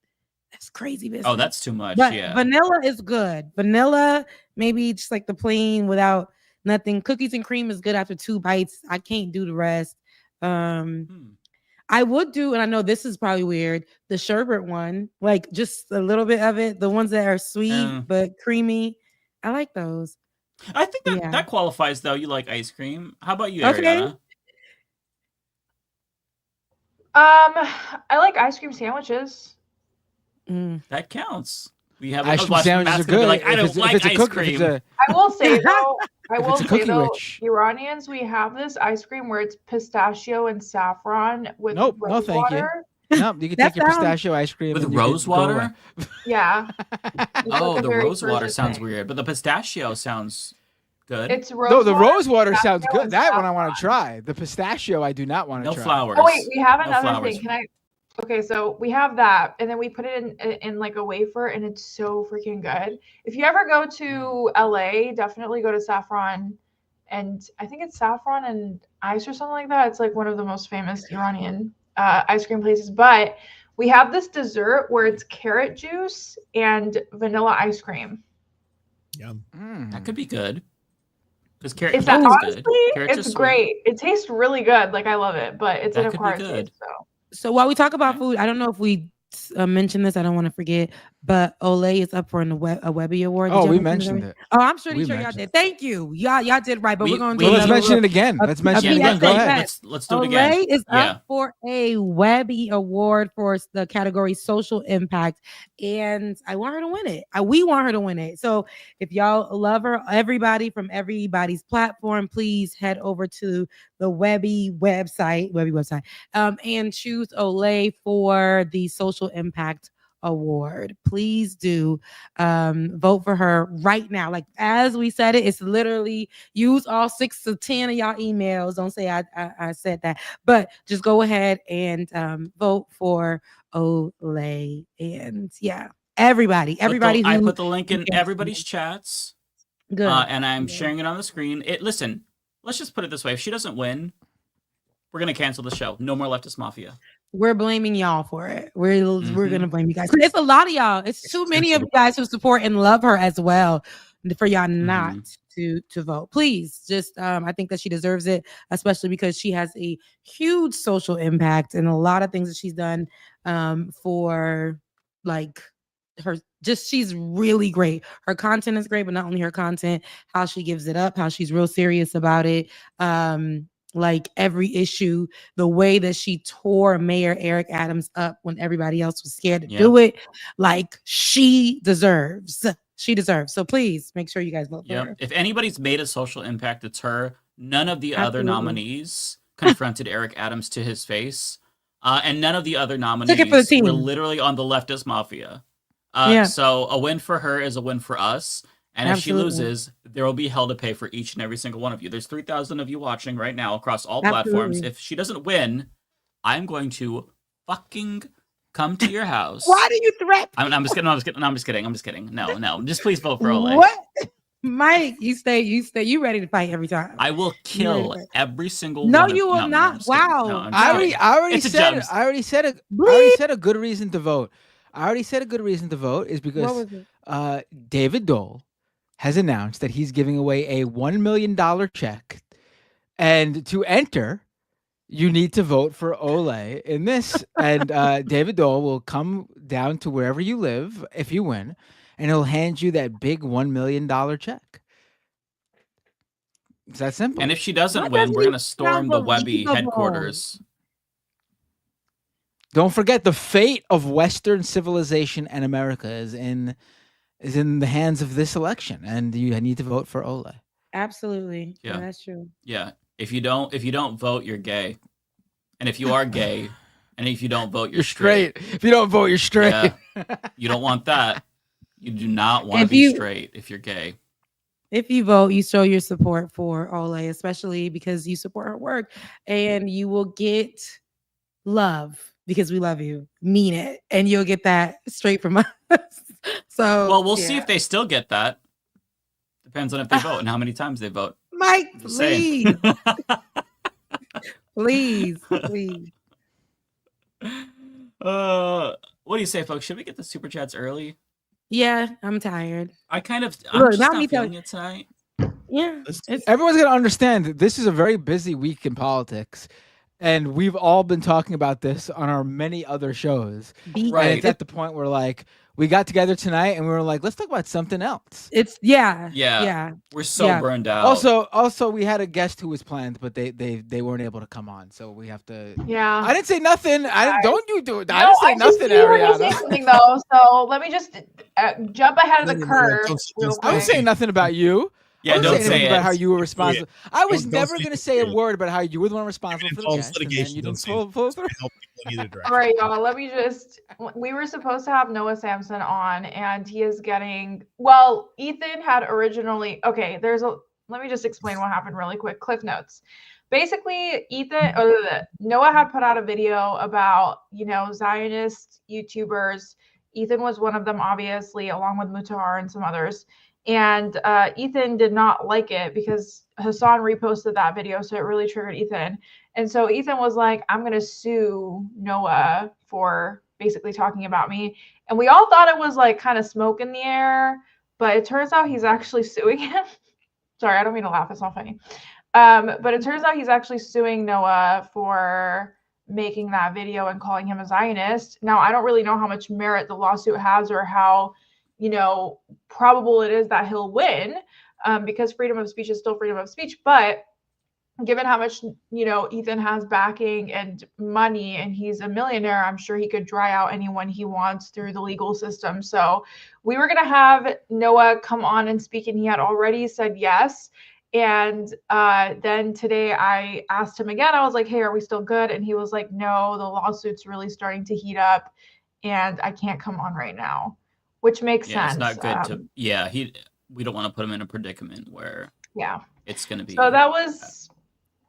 That's crazy business. Oh, that's too much. But Yeah. vanilla is good. Vanilla, maybe just like the plain without nothing. Cookies and cream is good after 2 bites. I can't do the rest. I would do, and I know this is probably weird, the sherbet one, like just a little bit of it. The ones that are sweet but creamy. I like those. I think that qualifies though. You like ice cream. How about you, Okay. Ariana? I like ice cream sandwiches. That counts. We have Ice cream sandwiches are good. Like, I don't if like it's a ice cookie, cream. I will say though, it's a cookie rich. Iranians, we have this ice cream where it's pistachio and saffron with Nope, rose no, thank you. water. No, you can take your pistachio ice cream With and you rose can go away. water? Yeah. Oh, the very rose water Persian sounds thing. weird, but the pistachio sounds good. It's rose No, the water, rose water sounds pistachio, good. and That one I saffron. want to try. The pistachio I do not want to No try. flowers. Oh wait, we have No another flowers. thing. Can I? Okay, so we have that, and then we put it in like a wafer, and it's so freaking good. If you ever go to LA, definitely go to Saffron, and I think it's Saffron and Ice or something like that. It's like one of the most famous Iranian ice cream places. But we have this dessert where it's carrot juice and vanilla ice cream. Yum. That could be good. Because carrot It's that, juice is honestly, good. Carrots are it's sweet. great. It tastes really good. Like I love it, but it's That an could be acquired good. taste. So. So while we talk about food, I don't know if we mentioned this. I don't want to forget, but Olay is up for a Webby Award. Did Oh, y'all we mention mentioned it. Oh, I'm sure We y'all mentioned did. Thank you. Y'all did right, but we're going to Well, do let's another mention it look. again. Let's mention it Yeah, again. Go yes, ahead. yes. Let's do it again. Olay is Yeah. up for a Webby Award for the category Social Impact, and I want her to win it. We want her to win it. So if y'all love her, everybody from everybody's platform, please head over to the Webby website, and choose Olay for the Social Impact Award. Please do vote for her right now. Like as we said it's literally use all 6 to 10 of y'all emails. Don't say I said that, but just go ahead and vote for Olay. And yeah, everybody I who put the link in everybody's chats. Good. And I'm sharing it on the screen. Listen, let's just put it this way. If she doesn't win, we're going to cancel the show. No more Leftist Mafia. We're blaming y'all for it. We're gonna blame you guys. It's a lot of y'all. It's too many of you guys who support and love her as well for y'all not to vote. Please, just I think that she deserves it, especially because she has a huge social impact and a lot of things that she's done for like her. Just she's really great. Her content is great, but not only her content, how she gives it up, how she's real serious about it. Like every issue, the way that she tore Mayor Eric Adams up when everybody else was scared to do it, like she deserves. So please make sure you guys vote for her. If anybody's made a social impact, it's her. None of the other nominees confronted Eric Adams to his face, and none of the other nominees were literally on the Leftist Mafia. So a win for her is a win for us. And if she loses, there will be hell to pay for each and every single one of you. There's 3,000 of you watching right now across all platforms. If she doesn't win, I'm going to fucking come to your house. Why do you threaten? I'm just kidding. No. Just please vote for Olay. What? Mike, you stay. You ready to fight every time. I will kill every single one. No, you will not. Wow. I already said a good reason to vote. I already said a good reason to vote is because David Dole has announced that he's giving away a $1 million check. And to enter, you need to vote for Olay in this. And David Dole will come down to wherever you live if you win, and he'll hand you that big $1 million check. It's that simple. And if she doesn't win, we're going to storm the Webby headquarters. Don't forget, the fate of Western civilization and America is in the hands of this election, and you need to vote for Olay. Absolutely. Yeah, that's true. Yeah. If you don't vote, you're gay. And if you are gay, and if you don't vote, you're straight. If you don't vote, you're straight. Yeah. You don't want that. You do not want to be straight if you're gay. If you vote, you show your support for Olay, especially because you support her work, and you will get love because we love you. Mean it. And you'll get that straight from us. So well, we'll see if they still get that. Depends on if they vote and how many times they vote. Mike, please. please. What do you say, folks? Should we get the super chats early? Yeah, I'm tired. I'm just Look, not feeling it tonight. Yeah. Everyone's going to understand that this is a very busy week in politics. And we've all been talking about this on our many other shows. And it's at the point where like we got together tonight and we were like, let's talk about something else. It's Yeah. yeah. We're so burned out. Also, we had a guest who was planned, but they weren't able to come on, so we have to. Yeah. I didn't say nothing. Don't you do it? I No, didn't say I just nothing, knew you were gonna say Ariana. something though. So let me just jump ahead of the curve. Real I was quick. saying nothing about you. Yeah, I was don't saying say anything it. about how you were responsible. I was Don't never say going to it. say a word about how you were the one responsible for the guest, and then you didn't pull through. Help people in either direction. All right, y'all. Let me just. We were supposed to have Noah Samson on, and he is getting. Well, Ethan had originally. Okay, let me just explain what happened really quick. Cliff notes. Basically, Noah had put out a video about Zionist YouTubers. Ethan was one of them, obviously, along with Mutar and some others. And Ethan did not like it because Hassan reposted that video, so it really triggered Ethan. And so Ethan was like, I'm going to sue Noah for basically talking about me. And we all thought it was like kind of smoke in the air, but it turns out he's actually suing him. Sorry, I don't mean to laugh. It's not funny. But it turns out he's actually suing Noah for making that video and calling him a Zionist. Now, I don't really know how much merit the lawsuit has or how probable it is that he'll win, because freedom of speech is still freedom of speech. But given how much, Ethan has backing and money and he's a millionaire, I'm sure he could dry out anyone he wants through the legal system. So we were going to have Noah come on and speak, and he had already said yes. And then today I asked him again. I was like, hey, are we still good? And he was like, no, the lawsuit's really starting to heat up and I can't come on right now. Which makes sense. It's not good to. Yeah, we don't want to put him in a predicament where. Yeah. It's gonna be. So that was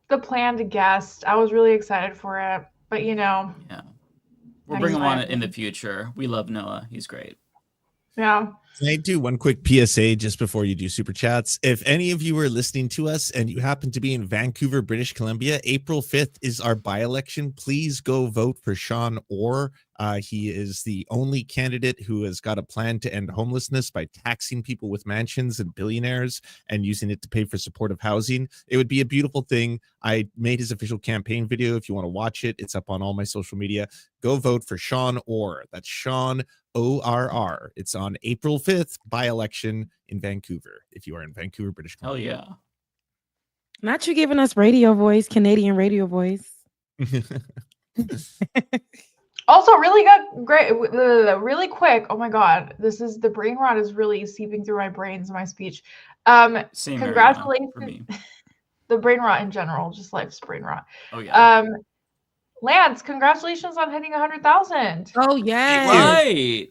the planned guest. I was really excited for it, but Yeah. We'll bring him on in the future. We love Noah. He's great. Yeah. Can I do one quick PSA just before you do super chats? If any of you are listening to us and you happen to be in Vancouver, British Columbia, April 5th is our by-election. Please go vote for Sean Orr. He is the only candidate who has got a plan to end homelessness by taxing people with mansions and billionaires and using it to pay for supportive housing. It would be a beautiful thing. I made his official campaign video. If you want to watch it, it's up on all my social media. Go vote for Sean Orr. That's Sean ORR. It's on April 5th by-election in Vancouver. If you are in Vancouver, British Columbia. Oh, yeah. Not you giving us radio voice, Canadian radio voice. Also, really good, great, really quick. Oh my God, the brain rot is really seeping through my brains and my speech. Same Congratulations. for me. The brain rot in general, just life's brain rot. Oh yeah. Lance, congratulations on hitting 100,000. Oh yeah. Right.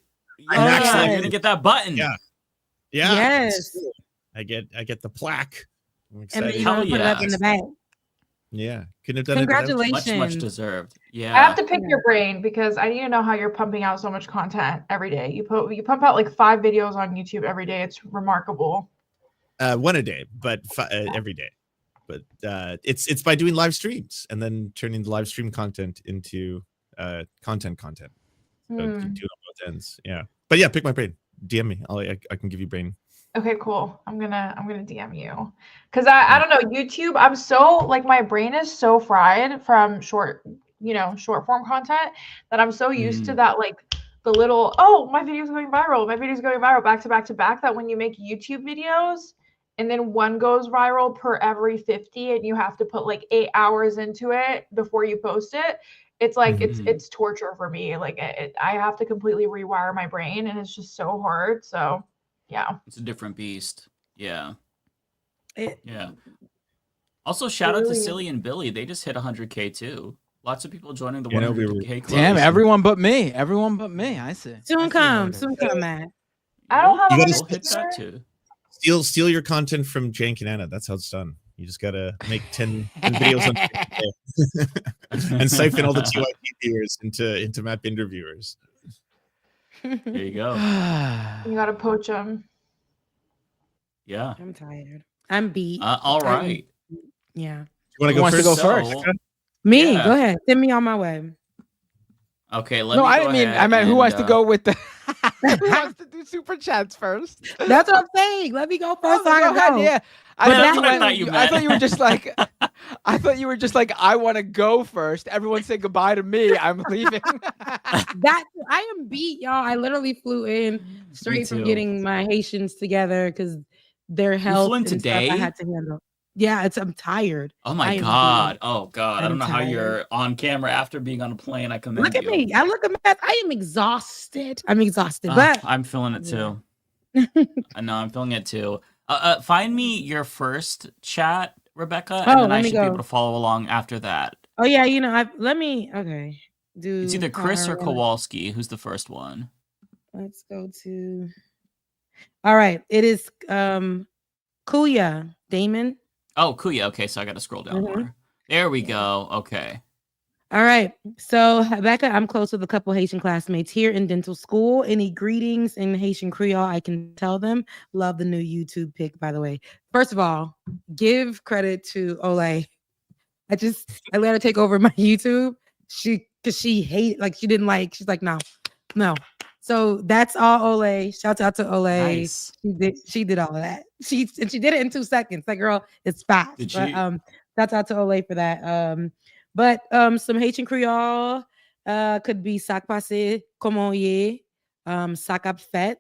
I'm actually gonna get that button. Yeah. Yes. Cool. I get the plaque. I'm And then excited. you gonna put it up in the back. Yeah. Couldn't have done it without you. Congratulations. Much deserved. Yeah. I have to pick your brain because I need to know how you're pumping out so much content every day. You pump out like 5 videos on YouTube every day. It's remarkable. One a day, but every day. But it's by doing live streams and then turning the live stream content into content. So do it on both ends. Yeah. But yeah, pick my brain. DM me. I can give you brain. Okay, cool. I'm gonna DM you because I don't know YouTube. I'm so like my brain is so fried from short form content that I'm so used to that like the little my video's going viral, back to back to back, that when you make YouTube videos and then one goes viral per every 50 and you have to put like 8 hours into it before you post it, it's like it's torture for me. Like I have to completely rewire my brain and it's just so hard. So yeah, it's a different beast. Yeah. Yeah. Also, shout out to Really? Silly and Billy. They just hit 100K too. Lots of people joining the Yeah, 100K club. Damn, everyone but me. Everyone but me. I see. Soon come, Matt. I don't have You a gotta We'll hit that too. steal your content from Jank and Anna. That's how it's done. You just gotta make 10 videos on and siphon all the TYT viewers into Matt Binder viewers. There you go. You gotta poach them. Yeah. I'm tired. I'm beat. All right. Yeah. You want to Who go wants to first? go first? So- Me, Yeah. go ahead. Send me on my way. Okay, No, I didn't mean. I meant who wants to go with the. Who wants to do super chats first? That's what I'm saying. Let me go first. So I go can ahead. go. Yeah, But that's you what I went- thought you I thought meant. you were just like. I thought you were just like, I want to go first. Everyone say goodbye to me. I'm leaving. That I am beat, y'all. I literally flew in straight from too. getting my Haitians together because their You health flew in and stuff I today? had to handle. Yeah, I'm tired. Oh my I am god. beat. Oh god. I don't I'm know how tired. you're on camera after being on a plane. I commend Look at you. me. I look a mess. I am exhausted. I'm exhausted, but I'm feeling it too. I know I'm feeling it too. Find me your first chat, Rebecca, and oh, then I let me should be able go. to follow along after that. Oh yeah, okay. It's Do either Chris or Ariana. Kowalski. Who's the first one? Let's go to. All right, it is Kuya Damon. Oh, Kuya. Okay, so I got to scroll down more. There we go. Okay. All right. So, Becca, I'm close with a couple Haitian classmates here in dental school. Any greetings in Haitian Creole I can tell them? Love the new YouTube pic, by the way. First of all, give credit to Olay. I let her take over my YouTube. Because she hated, like, she didn't like, she's like, no. So that's all Olay. Shout out to Olay. Nice. She did all of that. She did it in 2 seconds. That girl is fast. Did but she? Shout out to Olay for that. But some Haitian Creole could be sac passé, comment ye, sac ap fait,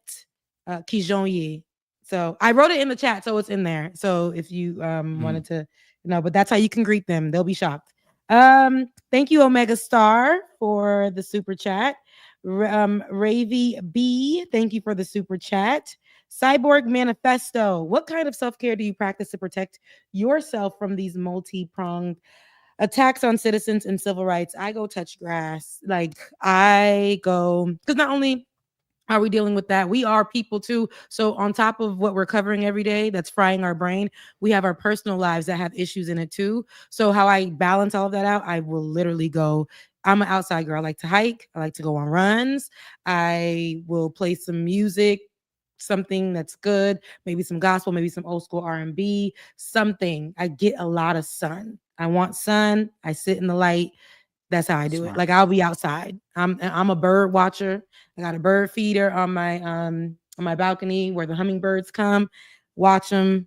kijon ye. So I wrote it in the chat, so it's in there. So if you wanted to know, but that's how you can greet them. They'll be shocked. Thank you, Omega Star, for the super chat. Ravy B, thank you for the super chat. Cyborg Manifesto, what kind of self-care do you practice to protect yourself from these multi-pronged attacks on citizens and civil rights? I go touch grass. Like I go, because not only are we dealing with that, we are people too. So on top of what we're covering every day that's frying our brain, we have our personal lives that have issues in it too. So how I balance all of that out, I will literally go, I'm an outside girl. I like to hike. I like to go on runs. I will play some music, something that's good, maybe some gospel, maybe some old school R&B, something. I get a lot of sun. I want sun. I sit in the light. That's how I do it. Like I'll be outside. I'm a bird watcher. I got a bird feeder on my balcony where the hummingbirds come. Watch them.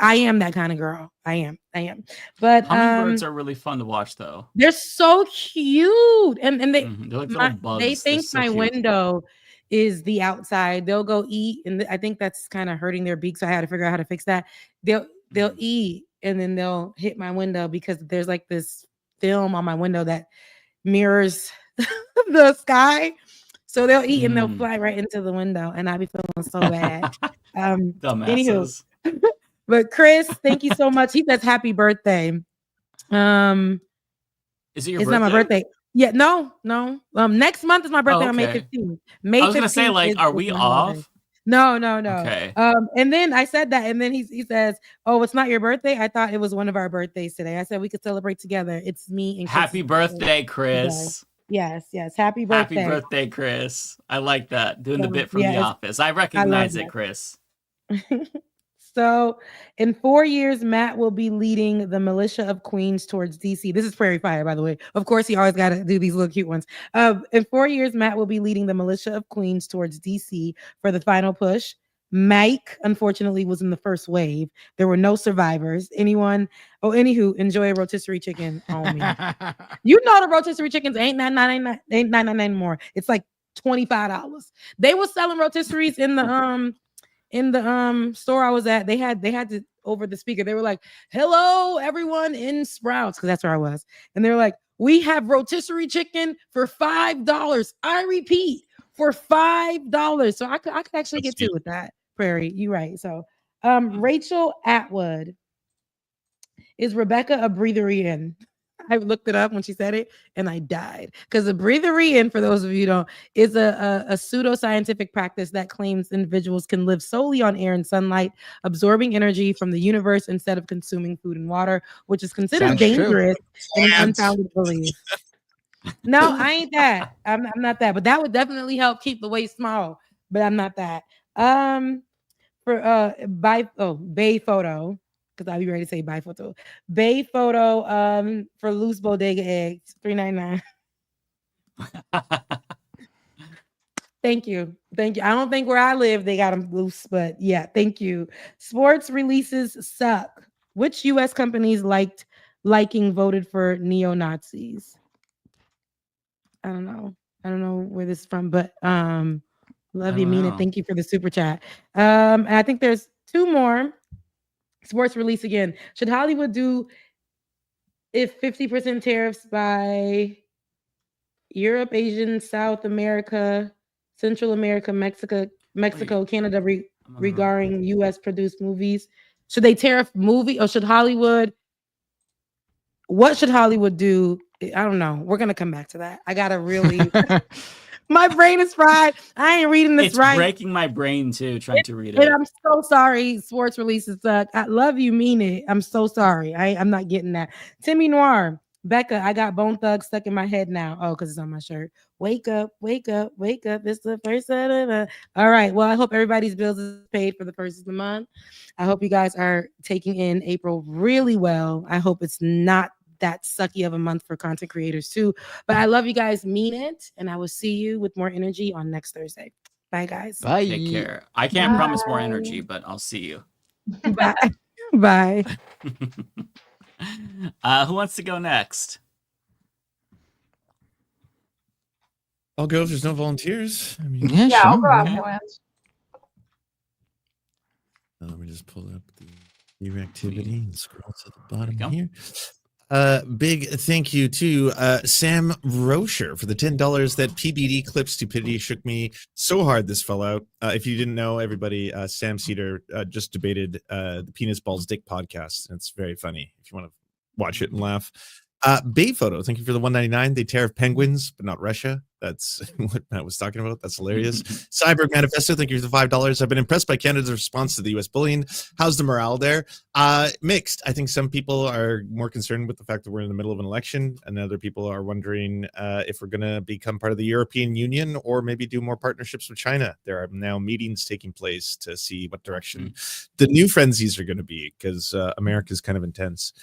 I am that kind of girl. I am. But hummingbirds are really fun to watch, though. They're so cute, and they they're like little bugs. They think so my cute. window is the outside. They'll go eat, and I think that's kind of hurting their beak. So I had to figure out how to fix that. They'll eat, and then they'll hit my window because there's like this film on my window that mirrors the sky. So they'll eat and they'll fly right into the window, and I'll be feeling so bad. Dumbasses. Anywho, but Chris, thank you so much. He says happy birthday. Is it your birthday? It's not my birthday. Yeah, no. Next month is my birthday on May okay. 15th. I was gonna say, like, are we off? No. Okay. And then I said that, and then he says, "Oh, it's not your birthday. I thought it was one of our birthdays today." I said we could celebrate together. It's me and Chris. Happy birthday, Chris. Yes. Happy birthday. Happy birthday, Chris. I like that. Doing the bit from The Office. I recognize it, Chris. So, in 4 years, Matt will be leading the militia of Queens towards DC. This is Prairie Fire, by the way. Of course, he always got to do these little cute ones. In 4 years, Matt will be leading the militia of Queens towards DC for the final push. Mike, unfortunately, was in the first wave. There were no survivors. Anywho, enjoy a rotisserie chicken on me. You know the rotisserie chickens ain't $9.99 anymore. It's like $25. They were selling rotisseries in the store I was at. They had to over the speaker. They were like, "Hello, everyone in Sprouts," because that's where I was. And they were like, "We have rotisserie chicken for $5." I repeat, for $5. So I could actually get to with that. Prairie, you right. So Rachel Atwood, is Rebecca a breatharian? I looked it up when she said it and I died. Because a breatharian, for those of you who don't, is a pseudoscientific practice that claims individuals can live solely on air and sunlight, absorbing energy from the universe instead of consuming food and water, which is considered dangerous and unfounded belief. No, I ain't that. I'm not that, but that would definitely help keep the weight small. But I'm not that. Bay photo, because I'll be ready to say bye photo. Bay photo for loose bodega eggs, $3.99. Thank you. I don't think where I live they got them loose, but yeah, thank you. Sports releases suck. Which U.S. companies liked liking voted for neo-Nazis. I don't know where this is from, but love you, Mina. Thank you for the super chat. And I think there's 2 more. Sports release again. Should Hollywood do if 50% tariffs by Europe, Asian, South America, Central America, Mexico, Canada regarding U.S. produced movies? Should they tariff movie or should Hollywood? What should Hollywood do? I don't know. We're gonna come back to that. I gotta really. My brain is fried. I ain't reading this it's right. breaking my brain too, trying to read And it. I'm so sorry. Sports releases suck. I love you, mean it. I'm so sorry. I'm not getting that. Timmy Noir, Becca, I got Bone Thugs stuck in my head now. Oh, because it's on my shirt. Wake up, wake up, wake up. It's the first of all right. Well, I hope everybody's bills is paid for the first of the month. I hope you guys are taking in April really well. I hope it's not that sucky of a month for content creators too. But I love you guys, mean it. And I will see you with more energy on next Thursday. Bye, guys. Bye. Take care. I can't promise more energy, but I'll see you. Bye. Bye. Who wants to go next? I'll go if there's no volunteers. I mean, yeah, I'll sure. go ambulance. Let me just pull up the view activity and scroll to the bottom Go. here. Big thank you to Sam Rocher for the $10 that PBD clip stupidity shook me so hard this fell out. If you didn't know, everybody, Sam Cedar just debated the Penis Balls Dick podcast. And it's very funny if you want to watch it and laugh. Bay Photo, thank you for the $1.99. They tariff penguins, but not Russia. That's what Matt was talking about. That's hilarious. Cyber Manifesto, thank you for the $5. I've been impressed by Canada's response to the U.S. bullying. How's the morale there? Mixed. I think some people are more concerned with the fact that we're in the middle of an election, and other people are wondering if we're going to become part of the European Union or maybe do more partnerships with China. There are now meetings taking place to see what direction the new frenzies are going to be, because America is kind of intense.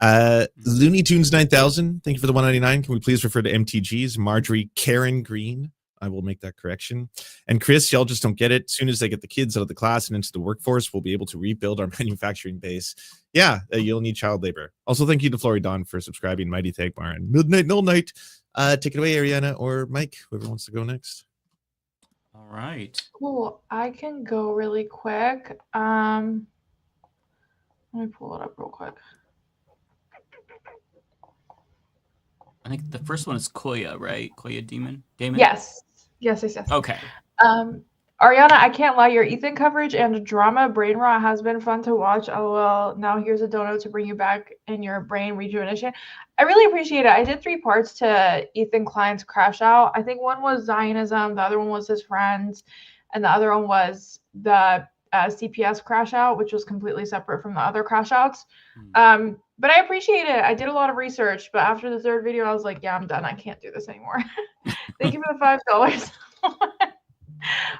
Looney Tunes 9000, thank you for the $1.99. Can we please refer to MTGs? Marjorie Karen Green, I will make that correction. And Chris, y'all just don't get it. As soon as they get the kids out of the class and into the workforce, we'll be able to rebuild our manufacturing base. Yeah, you'll need child labor. Also, thank you to Floridon for subscribing. Mighty Tagmar and Midnight Null Night. Take it away, Ariana or Mike, whoever wants to go next. All right. Cool. I can go really quick. Let me pull it up real quick. I think the first one is Koya, right? Koya Damon? Yes. Okay. Ariana, I can't lie. Your Ethan coverage and drama brain rot has been fun to watch. LOL. Now here's a donut to bring you back in your brain rejuvenation. I really appreciate it. I did 3 parts to Ethan Klein's Crash Out. I think one was Zionism, the other one was his friends, and the other one was the CPS Crash Out, which was completely separate from the other Crash Outs. But I appreciate it. I did a lot of research, but after the 3rd video, I was like, yeah, I'm done. I can't do this anymore. Thank you for the $5.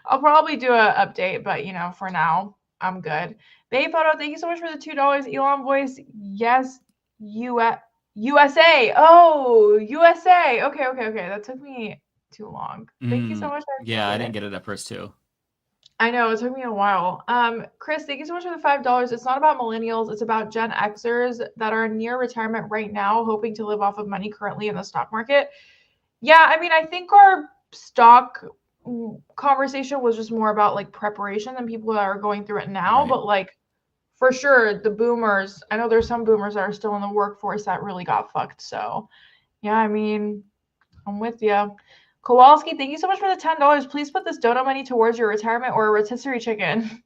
I'll probably do an update, but for now, I'm good. Bay Photo, thank you so much for the $2. Elon Voice, yes, USA. Oh, USA. Okay. That took me too long. Thank you so much. Yeah, I didn't get it at first too. I know, it took me a while. Chris, thank you so much for the $5. It's not about millennials. It's about Gen Xers that are near retirement right now, hoping to live off of money currently in the stock market. Yeah, I mean, I think our stock conversation was just more about like preparation than people that are going through it now. Right. But like, for sure, the boomers, I know there's some boomers that are still in the workforce that really got fucked. So yeah, I mean, I'm with you. Kowalski, thank you so much for the $10. Please put this dono money towards your retirement or a rotisserie chicken.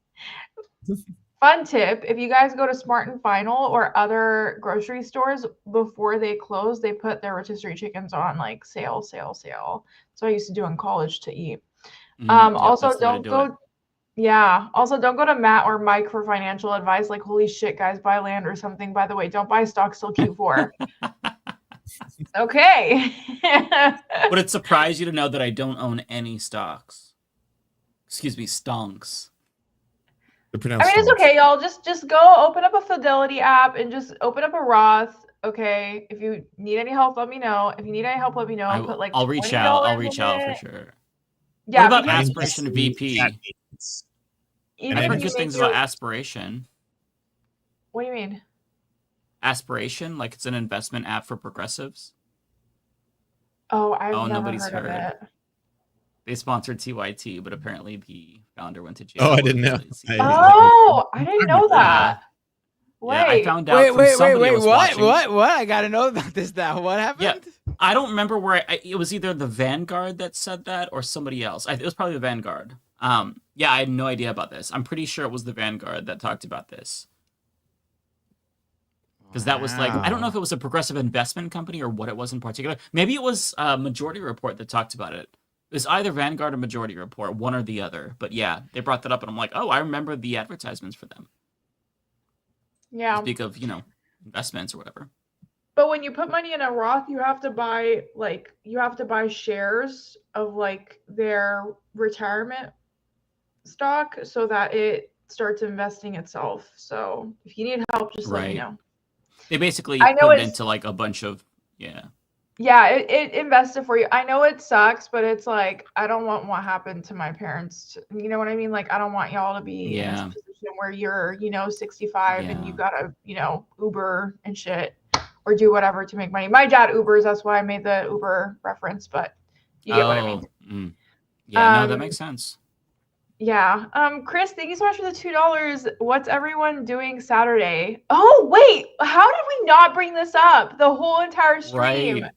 Fun tip, if you guys go to Smart and Final or other grocery stores, before they close, they put their rotisserie chickens on like sale. That's what I used to do in college to eat. Also, don't go. Yeah. Also, don't go to Matt or Mike for financial advice. Like, holy shit, guys, buy land or something. By the way, don't buy stocks till Q4. Okay. Would it surprise you to know that I don't own any stocks? Excuse me, stonks. I mean, it's okay, y'all. Just go open up a Fidelity app and just open up a Roth. Okay. If you need any help, let me know. If you need any help, let me know. I'll reach out. I'll reach out for sure. Yeah. What about Aspiration VP? I've heard good things about Aspiration. What do you mean? Aspiration, like it's an investment app for progressives. Oh, I've never nobody's heard of it. They sponsored TYT, but apparently the founder went to jail. Oh, I didn't know. Oh, I didn't know that. Yeah, I Wait. found out from somebody I was watching. What? I gotta know about this now. What happened? Yeah, I don't remember where it was. Either the Vanguard that said that or somebody else. It was probably the Vanguard. Yeah, I had no idea about this. I'm pretty sure it was the Vanguard that talked about this. Because that was like, I don't know if it was a progressive investment company or what it was in particular. Maybe it was Majority Report that talked about it. It was either Vanguard or Majority Report, one or the other. But yeah, they brought that up, and I'm like, oh, I remember the advertisements for them. Yeah. Speak of, investments or whatever. But when you put money in a Roth, you have to buy shares of like their retirement stock so that it starts investing itself. So if you need help, just let me know. They basically I know put it into like a bunch of Yeah, it invested for you. I know it sucks, but it's like I don't want what happened to my parents. You know what I mean? Like I don't want y'all to be in this position where you're, 65 and you gotta, Uber and shit or do whatever to make money. My dad Ubers, that's why I made the Uber reference, but you get what I mean. Yeah, no, that makes sense. Yeah. Chris, thank you so much for the $2. What's everyone doing Saturday? Oh, wait. How did we not bring this up the whole entire stream? Right.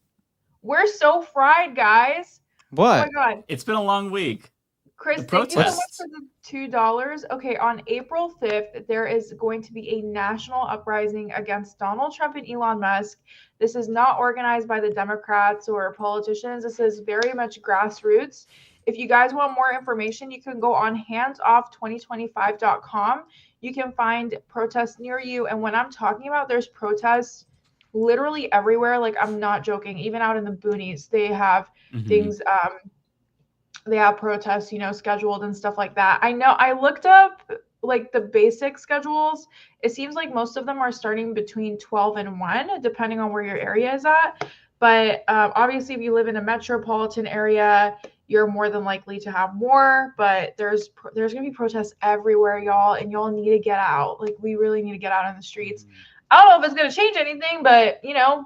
We're so fried, guys. What? Oh my God. It's been a long week. Chris, thank you so much for the $2. Okay, on April 5th, there is going to be a national uprising against Donald Trump and Elon Musk. This is not organized by the Democrats or politicians. This is very much grassroots. If you guys want more information, you can go on handsoff2025.com. You can find protests near you. And when I'm talking about there's protests literally everywhere, like I'm not joking, even out in the boonies, they have things, they have protests, scheduled and stuff like that. I know I looked up like the basic schedules. It seems like most of them are starting between 12 and 1, depending on where your area is at. But obviously, if you live in a metropolitan area, you're more than likely to have more. But there's going to be protests everywhere, y'all, and y'all need to get out. Like, we really need to get out on the streets. I don't know if it's going to change anything, but,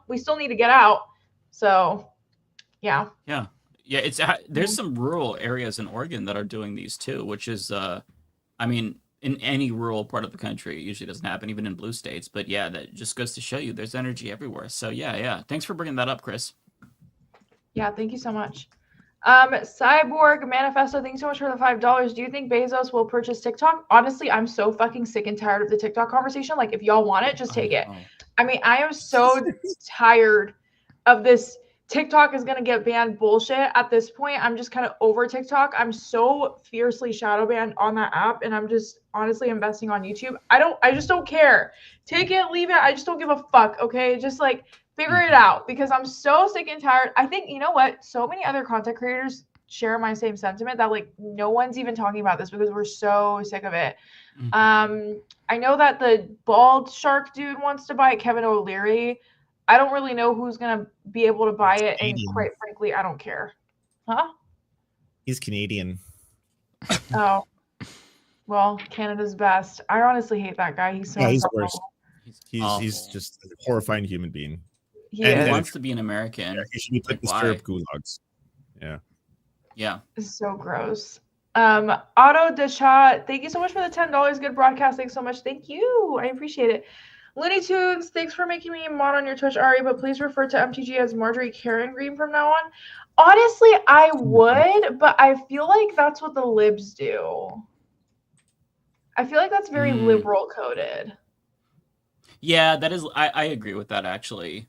we still need to get out. So, yeah. Yeah. Yeah, there's some rural areas in Oregon that are doing these too, which is, in any rural part of the country, it usually doesn't happen, even in blue states. But yeah, that just goes to show you there's energy everywhere. So yeah. Thanks for bringing that up, Chris. Yeah, thank you so much. Cyborg Manifesto, thanks so much for the $5. Do you think Bezos will purchase TikTok? Honestly, I'm so fucking sick and tired of the TikTok conversation. Like, if y'all want it, just take it. I am so tired of this. TikTok is going to get banned bullshit at this point. I'm just kind of over TikTok. I'm so fiercely shadow banned on that app, and I'm just honestly investing on YouTube. I just don't care. Take it, leave it. I just don't give a fuck. Okay. Just like figure it out because I'm so sick and tired. I think, you know what? So many other content creators share my same sentiment that like no one's even talking about this because we're so sick of it. I know that the bald shark dude wants to buy it, Kevin O'Leary. I don't really know who's going to be able to buy it. And quite frankly, I don't care. Huh? He's Canadian. Oh, well, Canada's best. I honestly hate that guy. He's so he's worse. He's just a horrifying human being. He wants to be an American. Yeah, he should be put in stirrup gulags. Yeah. Yeah. It's so gross. Otto Deshat, thank you so much for the $10. Good broadcast. Thanks so much. Thank you. I appreciate it. Looney Tunes, thanks for making me a mod on your Twitch, Ari, but please refer to MTG as Marjorie Karen Green from now on. Honestly, I would, but I feel like that's what the libs do. I feel like that's very liberal coded. Yeah, that is. I agree with that, actually.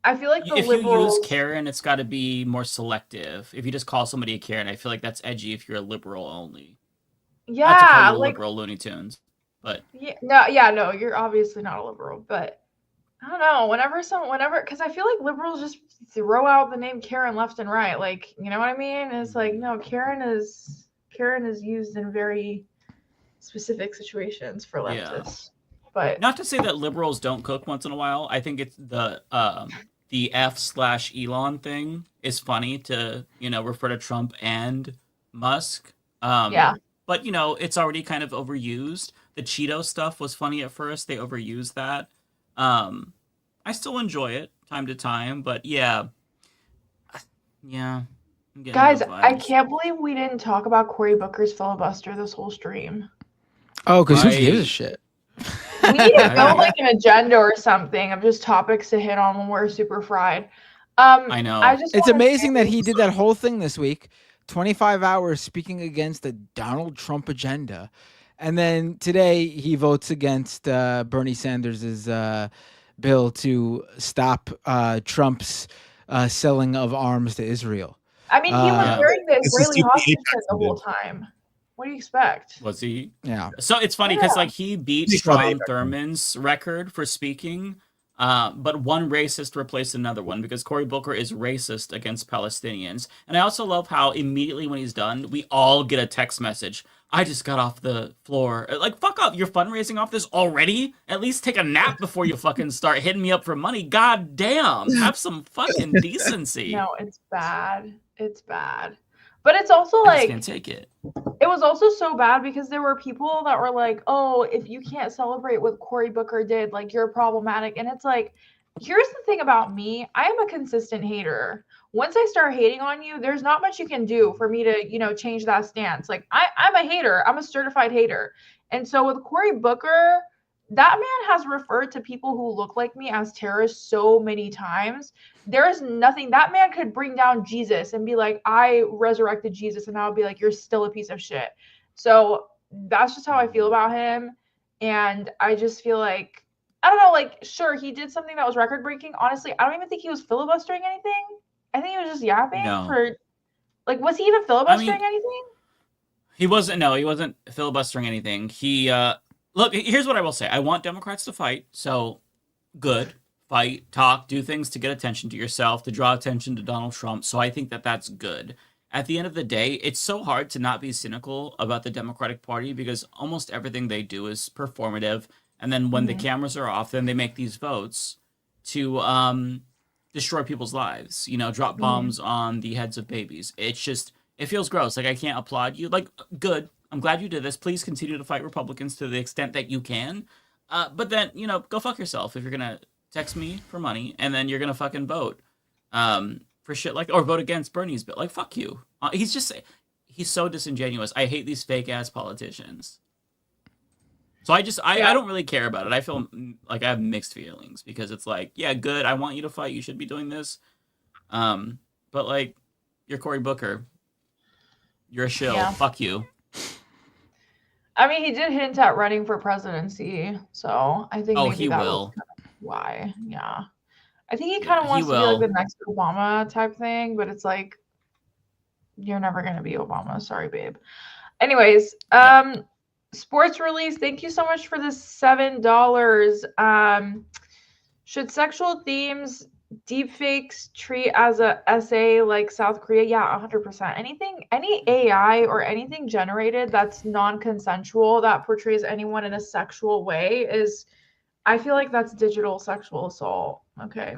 I feel like if you use Karen, it's got to be more selective. If you just call somebody a Karen, I feel like that's edgy if you're a liberal only. Yeah, not to call you liberal Looney Tunes. But no, you're obviously not a liberal, but I don't know. Whenever, because I feel like liberals just throw out the name Karen left and right. Like, you know what I mean? It's like, no, Karen is used in very specific situations for leftists. But not to say that liberals don't cook once in a while. I think it's the F/Elon thing is funny to refer to Trump and Musk. Yeah. But it's already kind of overused. The Cheeto stuff was funny at first. They overused that. I still enjoy it time to time, but yeah. I'm getting Guys, those I vibes. can't believe we didn't talk about Cory Booker's filibuster this whole stream. Oh, because who gives a shit? We need to build like an agenda or something of just topics to hit on when we're super fried. I know. It's amazing that he did that whole thing this week, 25 hours speaking against the Donald Trump agenda. And then today he votes against Bernie Sanders' bill to stop Trump's selling of arms to Israel. I mean, he was wearing the It's a Israeli stupid hostage AIPAC the whole time. What do you expect? Was he? Yeah. So it's funny because like he beat He's called Strom AIPAC. Thurmond's record for speaking, but one racist replaced another one because Cory Booker is racist against Palestinians. And I also love how immediately when he's done, we all get a text message. I just got off the floor. Like, fuck up. You're fundraising off this already? At least take a nap before you fucking start hitting me up for money. God damn. Have some fucking decency. No, it's bad. It's bad. But it's also I like just can't take it. it was also so bad because there were people that were like, "Oh, if you can't celebrate what Cory Booker did, like you're problematic." And it's like, here's the thing about me. I am a consistent hater. Once I start hating on you, there's not much you can do for me to, change that stance. Like I'm a hater. I'm a certified hater. And so with Cory Booker, that man has referred to people who look like me as terrorists so many times. There is nothing that man could bring down Jesus and be like, I resurrected Jesus, and I would be like, you're still a piece of shit. So that's just how I feel about him. And I just feel like, I don't know, like, sure, he did something that was record breaking. Honestly, I don't even think he was filibustering anything. I think he was just yapping for, like, was he even filibustering anything? He wasn't filibustering anything. He, look, here's what I will say. I want Democrats to fight, so good. Fight, talk, do things to get attention to yourself, to draw attention to Donald Trump. So I think that that's good. At the end of the day, it's so hard to not be cynical about the Democratic Party because almost everything they do is performative. And then when the cameras are off, then they make these votes to destroy people's lives, drop bombs on the heads of babies. It's just, it feels gross. Like, I can't applaud you. Like, good. I'm glad you did this. Please continue to fight Republicans to the extent that you can. But then, go fuck yourself if you're going to text me for money, and then you're gonna fucking vote for shit like, or vote against Bernie's bill. Like, fuck you. He's so disingenuous. I hate these fake ass politicians. So I don't really care about it. I feel like I have mixed feelings because it's like, yeah, good. I want you to fight. You should be doing this. But like, you're Cory Booker. You're a shill. Yeah. Fuck you. I mean, he did hint at running for presidency, so I think maybe he that will. was why. Yeah. I think he kind of wants to be like the next Obama type thing, but it's like, you're never going to be Obama. Sorry, babe. Anyways, sports release. Thank you so much for the $7. Should sexual themes, deepfakes treat as a SA like South Korea? Yeah, 100%. Any AI or anything generated that's non-consensual that portrays anyone in a sexual way I feel like that's digital sexual assault. Okay.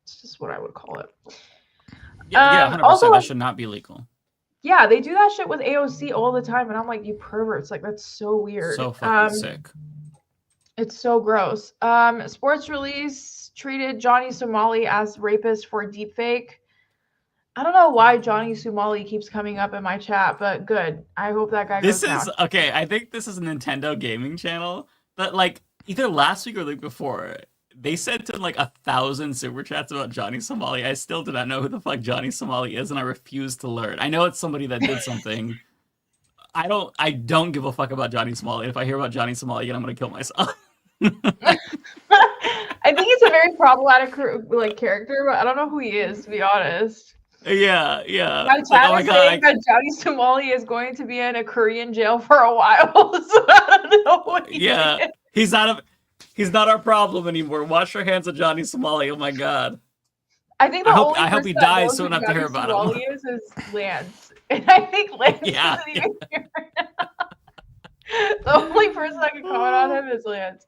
It's just what I would call it. Yeah, 100%. Also, that should not be legal. Yeah, they do that shit with AOC all the time. And I'm like, you perverts. Like, that's so weird. So fucking sick. It's so gross. Sports release treated Johnny Somali as rapist for deepfake. I don't know why Johnny Somali keeps coming up in my chat, but good. I hope that guy goes down. Okay, I think this is a Nintendo gaming channel, but like, either last week or the week before, they sent in like 1,000 super chats about Johnny Somali. I still do not know who the fuck Johnny Somali is, and I refuse to learn. I know it's somebody that did something. I don't give a fuck about Johnny Somali. If I hear about Johnny Somali again, I'm gonna kill myself. I think he's a very problematic like character, but I don't know who he is, to be honest. Yeah. My chat is saying that Johnny Somali is going to be in a Korean jail for a while, so I don't know what he is. He's not our problem anymore. Wash your hands of Johnny Somali. Oh my god. I think I hope he dies so we don't have to hear about him. Is Lance, and I think Lance isn't even here. The only person that can comment on him is Lance.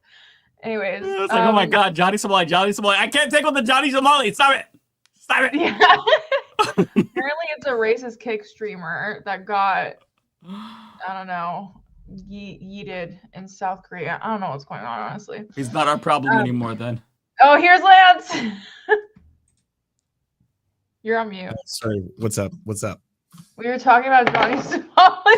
Anyways, it's like, oh my god, Johnny Somali. I can't take on the Johnny Somali. Stop it. Yeah. Apparently, it's a racist kick streamer that got, I don't know, yeeted in South Korea. I don't know what's going on, honestly. He's not our problem anymore then. Oh, here's Lance. You're on mute. Sorry, what's up? What's up? We were talking about Johnny Somali.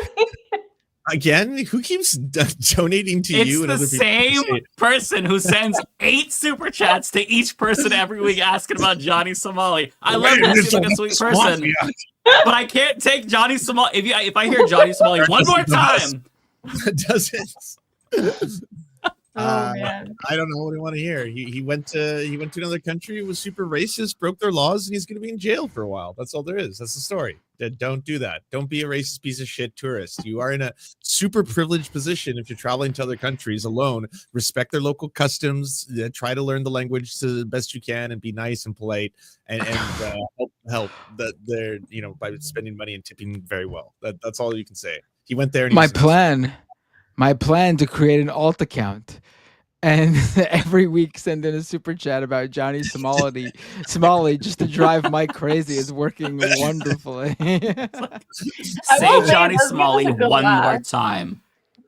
Again, who keeps donating to It's you and the other people? same person who sends 8 super chats to each person every week asking about Johnny Somali. I love him. He seems like a sweet person, but I can't take Johnny Somali. If I hear Johnny Somali one more time, doesn't. Oh man. I don't know what I want to hear. He went to another country, was super racist, broke their laws, and he's going to be in jail for a while. That's all there is. That's the story. Don't do that. Don't be a racist piece of shit tourist. You are in a super privileged position if you're traveling to other countries alone. Respect their local customs. Try to learn the language to the best you can, and be nice and polite, and help that they're by spending money and tipping very well. That's all you can say. He went there. And My plan to create an alt account and every week send in a super chat about Johnny Somali just to drive Mike crazy is working wonderfully. say Johnny Somali one more time.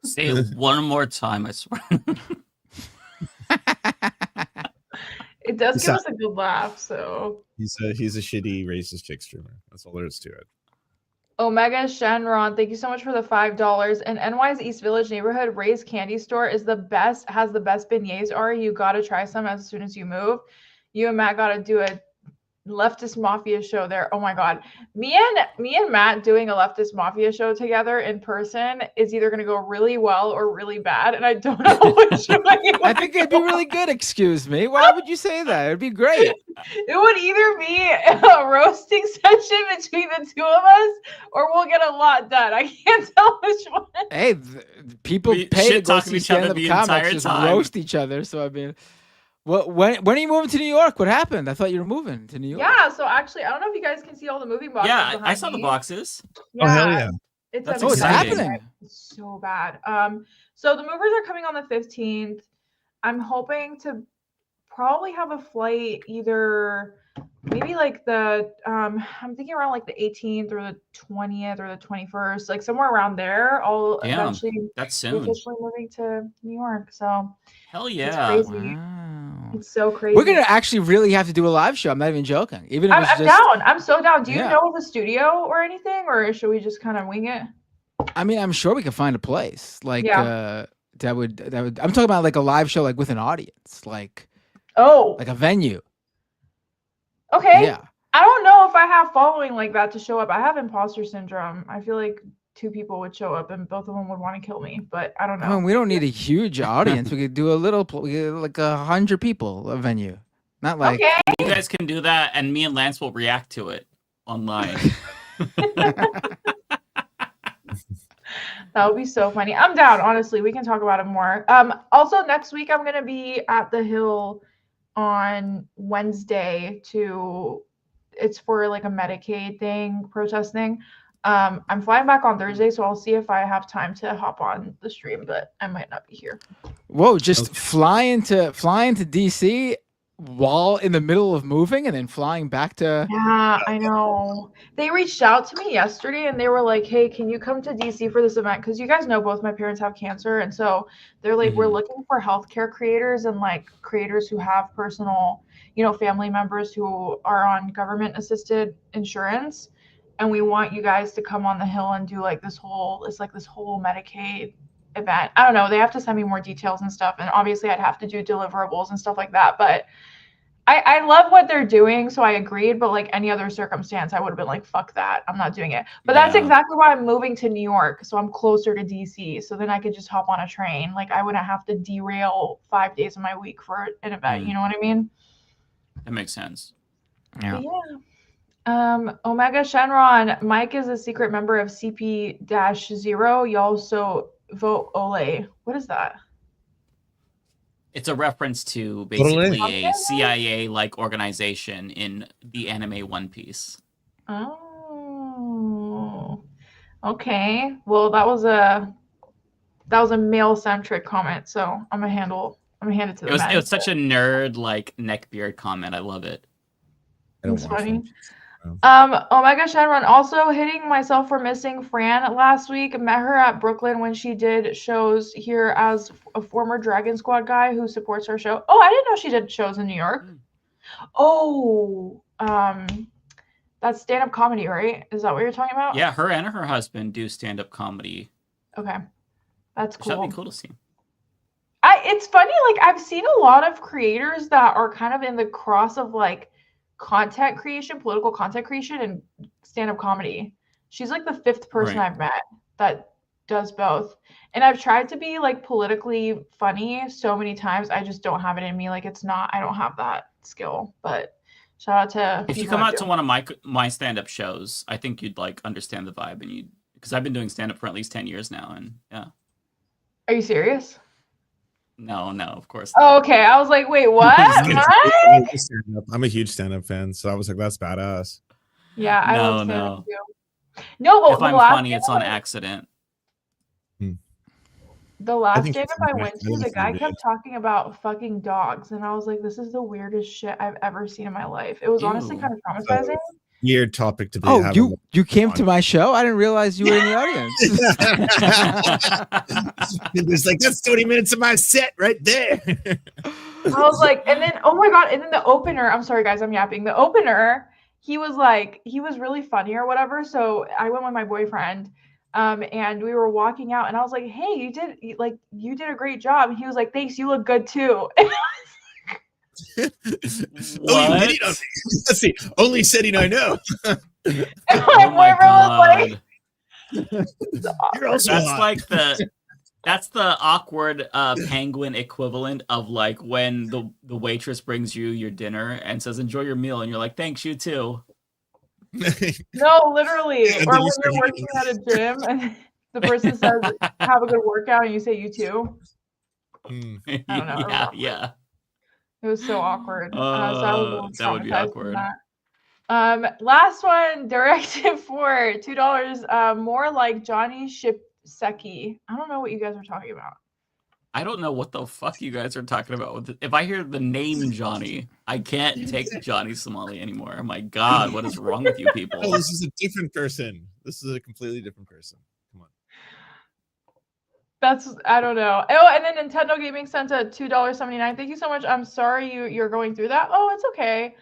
Say it one more time, I swear. It does give us a good laugh, so. He's a shitty racist chick streamer. That's all there is to it. Omega Shenron, thank you so much for the $5. And NY's East Village neighborhood Ray's Candy Store is the best, has the best beignets. Ari, you gotta try some as soon as you move. You and Matt gotta do a Leftist Mafia show there. Oh my God. Me and Matt doing a Leftist Mafia show together in person is either gonna go really well or really bad. And I don't know which way. I think it'd be really good, excuse me. Why would you say that? It'd be great. It would either be a roasting session between the two of us, or we'll get a lot done. I can't tell which one. Hey, people pay to go see stand-up comics just roast each other. So I mean, when are you moving to New York? What happened? I thought you were moving to New York. Yeah, so actually, I don't know if you guys can see all the moving boxes. Yeah, behind I saw the me. boxes. Yeah, oh hell yeah! It's happening. It's so bad. So the movers are coming on the 15th. I'm hoping to probably have a flight either maybe like the I'm thinking around like the 18th or the 20th or the 21st, like somewhere around there. I'll eventually that's be soon. officially moving to New York. So hell yeah. it's crazy. It's so crazy. We're gonna actually really have to do a live show. I'm not even joking. Even if I'm down. I'm so down. Do you know of a studio or anything, or should we just kind of wing it? I mean, I'm sure we can find a place like that would. I'm talking about like a live show, like with an audience, like a venue. Okay. Yeah. I don't know if I have following like that to show up. I have imposter syndrome. I feel like 2 people would show up and both of them would want to kill me, but I don't know. I mean, we don't need a huge audience. We could do a little, like 100 people, a venue. Not like you guys can do that, and me and Lance will react to it online. That would be so funny. I'm down, honestly. We can talk about it more. Also, next week I'm gonna be at the Hill on Wednesday it's for like a Medicaid thing, protest thing. I'm flying back on Thursday, so I'll see if I have time to hop on the stream, but I might not be here. Whoa, just flying to DC while in the middle of moving and then flying back to Yeah, I know. They reached out to me yesterday and they were like, hey, can you come to DC for this event? Because you guys know both my parents have cancer. And so they're like, we're looking for healthcare creators and like creators who have personal, family members who are on government assisted insurance. And we want you guys to come on the Hill and do like this whole Medicaid event. I don't know. They have to send me more details and stuff. And obviously I'd have to do deliverables and stuff like that. But I love what they're doing. So I agreed. But like any other circumstance, I would have been like, fuck that. I'm not doing it. But that's exactly why I'm moving to New York. So I'm closer to DC. So then I could just hop on a train. Like I wouldn't have to derail 5 days of my week for an event. You know what I mean? That makes sense. Yeah. Omega Shenron, Mike is a secret member of CP-0. You also vote Ole. What is that? It's a reference to basically a CIA-like organization in the anime One Piece. Oh, okay. Well, that was a male-centric comment, so I'm gonna hand it to the men. It was such a nerd like neckbeard comment. I love it. It's funny. Omega Shenron, also hitting myself for missing Fran last week. Met her at Brooklyn when she did shows here as a former Dragon Squad guy who supports her show. Oh, I didn't know she did shows in New York. Oh, that's stand-up comedy, right? Is that what you're talking about? Yeah, her and her husband do stand-up comedy. Okay, that's cool. That'd be cool to see. It's funny, like I've seen a lot of creators that are kind of in the cross of like content creation, political content creation, and stand-up comedy. She's like the 5th person I've met that does both. And I've tried to be like politically funny so many times. I just don't have it in me. Like I don't have that skill. But shout out to if you come out to one of my stand-up shows, I think you'd like understand the vibe, and because I've been doing stand-up for at least 10 years now, and yeah. Are you serious? No, of course not. Oh, okay. I was like, wait, what? I'm a huge stand-up fan, so I was like, that's badass. Yeah, I love stand-up too. No, if I'm funny, it's on accident. The last stand-up I went to, the guy kept talking about fucking dogs, and I was like, this is the weirdest shit I've ever seen in my life. It was honestly kind of traumatizing. Weird topic to be. Oh, you came to my show? I didn't realize you were in the audience. There's like, that's 20 minutes of my set right there. I was like, and then, oh my God. And then the opener, I'm sorry guys, I'm yapping. The opener, he was really funny or whatever. So I went with my boyfriend, and we were walking out, and I was like, hey, you did a great job. And he was like, thanks, you look good too. Oh, you hit it on me. Let's see. Only setting I know. And my boyfriend was like, You're also that's the awkward penguin equivalent of like when the waitress brings you your dinner and says enjoy your meal, and you're like, thanks, you too. No, literally. Or when you're working at a gym and the person says have a good workout and you say you too. I don't know. Yeah. It was so awkward. So I was a little that would be awkward. Last one, directed for $2. More like Johnny Shipseki. I don't know what you guys are talking about. I don't know what the fuck you guys are talking about. If I hear the name Johnny, I can't take Johnny Somali anymore. Oh my God, what is wrong with you people? Oh, this is a different person. This is a completely different person. Come on. I don't know. Oh, and then Nintendo Gaming sent a $2.79. Thank you so much. I'm sorry you're going through that. Oh, it's okay.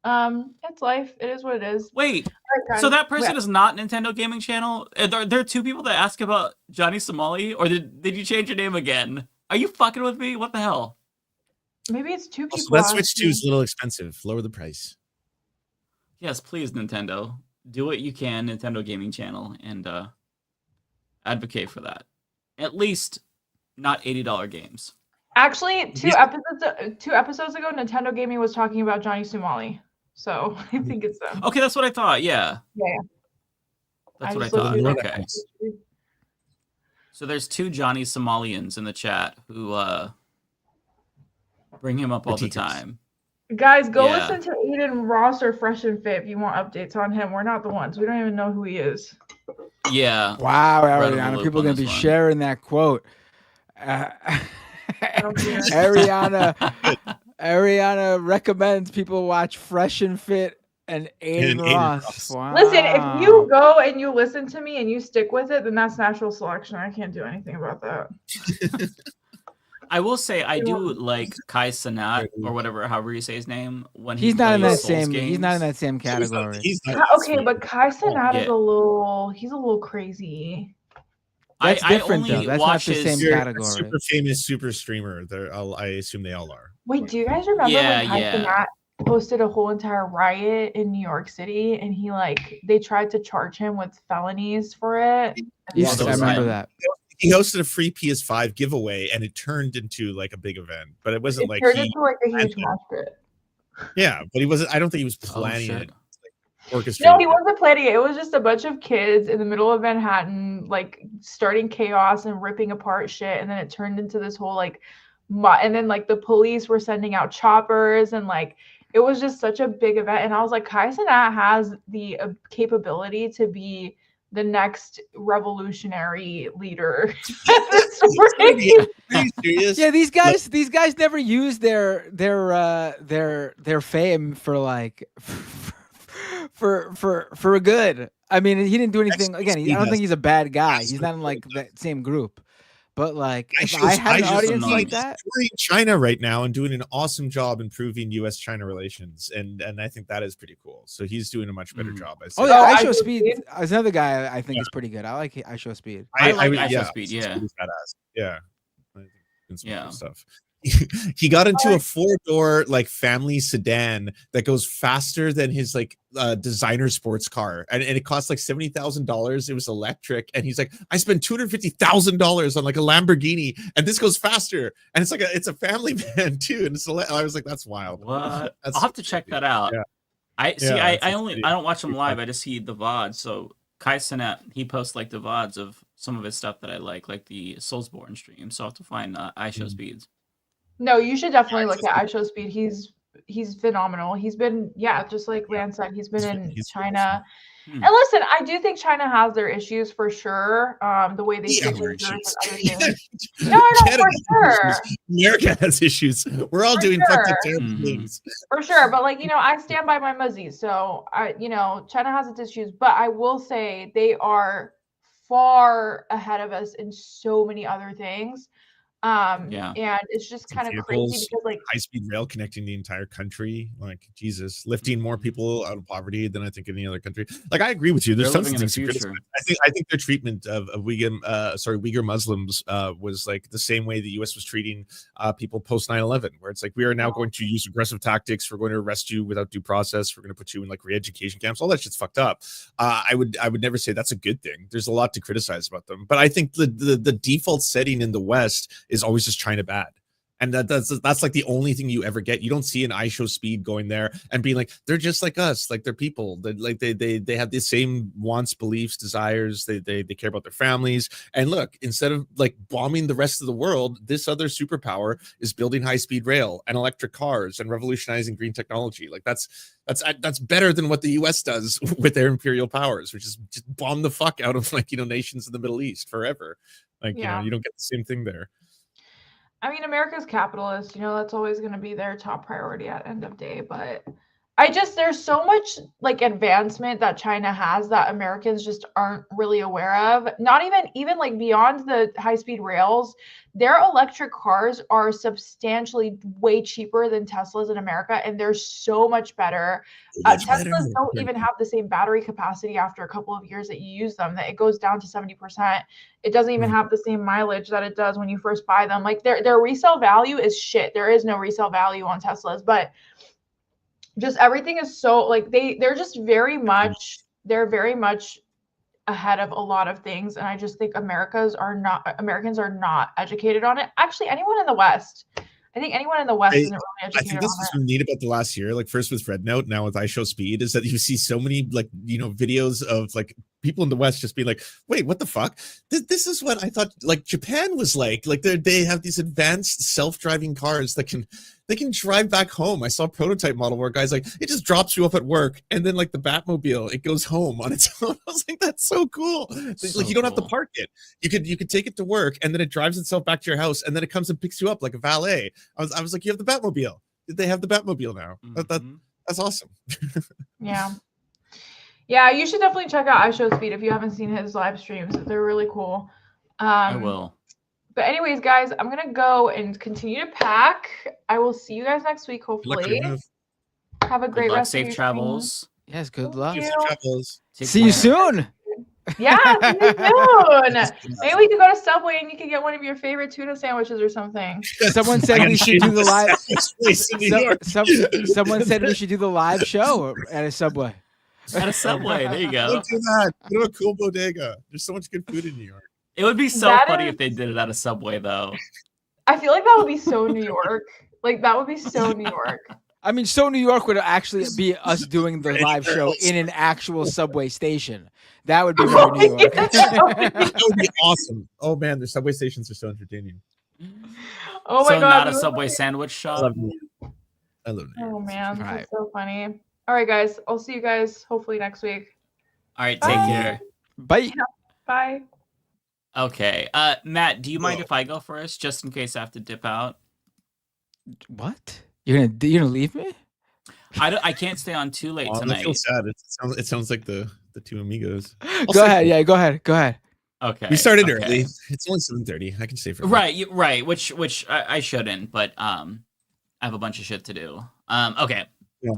It's life. It is what it is. Wait, right, so that person is not Nintendo Gaming Channel? Are there 2 people that ask about Johnny Somali, or did you change your name again? Are you fucking with me? What the hell? Maybe it's 2 people. Also, that Switch 2 is a little expensive. Lower the price. Yes, please, Nintendo. Do what you can, Nintendo Gaming Channel, and advocate for that. At least not $80 games. Actually, two episodes ago, Nintendo Gaming was talking about Johnny Somali. So I think it's them. Okay, that's what I thought. Yeah. Yeah. That's what I thought. Okay. So there's 2 Johnny Somalians in the chat who bring him up all the time. Guys, go listen to Aiden Ross or Fresh and Fit if you want updates on him. We're not the ones. We don't even know who he is. Yeah. Wow, Ariana, people are going to be sharing that quote. Ariana recommends people watch Fresh and Fit and Aiden Ross. Wow. Listen, if you go and you listen to me and you stick with it, then that's natural selection. I can't do anything about that. I will say I do like Kai Cenat or whatever, however you say his name. When he's not in that same. He's not in that same category. Okay, but Kai Cenat is a little crazy. That's different though. That's not the same category. Super famous super streamer. I assume they all are. Wait, do you guys remember when Kai Cenat posted a whole entire riot in New York City, and they tried to charge him with felonies for it? Yes, I remember that. He hosted a free PS5 giveaway, and it turned into like a big event, but it wasn't turned into like a huge mosh pit. Yeah, but he wasn't. I don't think he was planning it. No, he wasn't planning it. It was just a bunch of kids in the middle of Manhattan, like starting chaos and ripping apart shit, and then it turned into this whole and then like the police were sending out choppers, and like it was just such a big event. And I was like, Kai Cenat has the capability to be the next revolutionary leader. Yeah, these guys never use their fame for for good. I mean, he didn't do anything. Again, I don't does. think he's a bad guy. That's He's so not in like that same group. But like, if iShow's- I had an iShow's audience like annoying. that, He's touring China right now and doing an awesome job improving U.S.-China relations, and I think that is pretty cool. So he's doing a much better job. I oh say. yeah, iShow Speed is another guy I think is pretty good. I like iShow Speed. I like would- iShow Speed, yeah. Speed is badass. Yeah. And some Yeah. cool stuff. He got into a 4-door like family sedan that goes faster than his like designer sports car, and it cost like $70,000. It was electric, and he's like, I spent $250,000 on like a Lamborghini, and this goes faster, and it's a family van too. And I was like, that's wild. What? That's I'll have to check that out. Yeah. I see. Yeah, I don't watch them live. I just see the VODs. So Kai Cenat, he posts like the VODs of some of his stuff that I like the Soulsborne stream. So I'll have to find iShow Speeds. No, you should definitely look at iShow Speed. He's phenomenal. He's been, just like Rand said, he's been in China. And listen, I do think China has their issues for sure. The way they treat visitors and other things. No, for sure. America has issues. We're all doing fucked up terrible things. For sure. But like, I stand by my muzzies. So China has its issues, but I will say they are far ahead of us in so many other things. And it's just kind of crazy because like high-speed rail connecting the entire country, like Jesus, lifting more people out of poverty than I think any other country. Like I agree with you. There's something to criticize. I think their treatment of Uyghur Muslims was like the same way the U.S. was treating people post 9/11, where it's like we are now going to use aggressive tactics. We're going to arrest you without due process. We're going to put you in like re-education camps. All that shit's fucked up. I would never say that's a good thing. There's a lot to criticize about them, but I think the default setting in the West is always just China bad. And that's like the only thing you ever get. You don't see an iShow Speed going there and being like, they're just like us, like they're people. They have the same wants, beliefs, desires. They care about their families. And look, instead of like bombing the rest of the world, this other superpower is building high-speed rail and electric cars and revolutionizing green technology. Like that's better than what the US does with their imperial powers, which is just bomb the fuck out of like, nations in the Middle East forever. Like, you don't get the same thing there. I mean, America's capitalist, that's always going to be their top priority at end of day. But there's so much like advancement that China has that Americans just aren't really aware of. Not even like beyond the high-speed rails, their electric cars are substantially way cheaper than Teslas in America, and they're so much better. Teslas don't even have the same battery capacity after a couple of years that you use them, that it goes down to 70%. It doesn't even have the same mileage that it does when you first buy them. Like their resale value is shit. There is no resale value on Teslas, but just everything is so like they're just very much ahead of a lot of things, and I just think Americans are not educated on it. Actually, anyone in the West isn't really educated I think this is neat about the last year, like first with Red Note, now with iShow Speed, is that you see so many like videos of like people in the West just being like, wait, what the fuck? This is what I thought like Japan was like they have these advanced self-driving cars that can drive back home. I saw a prototype model where a guy's like, it just drops you off at work, and then like the Batmobile, it goes home on its own. I was like, that's so cool. Like you don't have to park it. You could take it to work, and then it drives itself back to your house, and then it comes and picks you up like a valet. I was like, you have the Batmobile. They have the Batmobile now. That's awesome. Yeah, you should definitely check out iShow Speed if you haven't seen his live streams. They're really cool. I will. But anyways, guys, I'm going to go and continue to pack. I will see you guys next week, hopefully. Have a great rest of your safe travels. Yes, good luck. Safe travels. See you soon. Yeah, see you soon. Maybe we could go to Subway and you can get one of your favorite tuna sandwiches or something. Someone said we should do the live. Someone said we should do the live show at a Subway. At a Subway, there you go. Don't do that. Go to a cool bodega. There's so much good food in New York. It would be so funny if they did it at a Subway, though. I feel like that would be so New York. Like, that would be so New York. I mean, so New York would actually be us doing the live show in an actual Subway station. That would be very New York. That would be awesome. Oh, man, the Subway stations are so entertaining. Oh, my God. Not a Subway sandwich shop? I love New York. Oh, man. All right. That's so funny. All right, guys. I'll see you guys hopefully next week. All right, take care. Bye. Yeah, bye. Okay. Matt, do you mind if I go first, just in case I have to dip out? What? You're gonna leave me? I can't stay on too late That tonight. feels sad. It sounds like the two amigos. Go ahead. Yeah, go ahead. Go ahead. Okay. We started early. It's only 7:30. I can stay for a bit. Right. Which I shouldn't, but I have a bunch of shit to do. Okay. Yeah.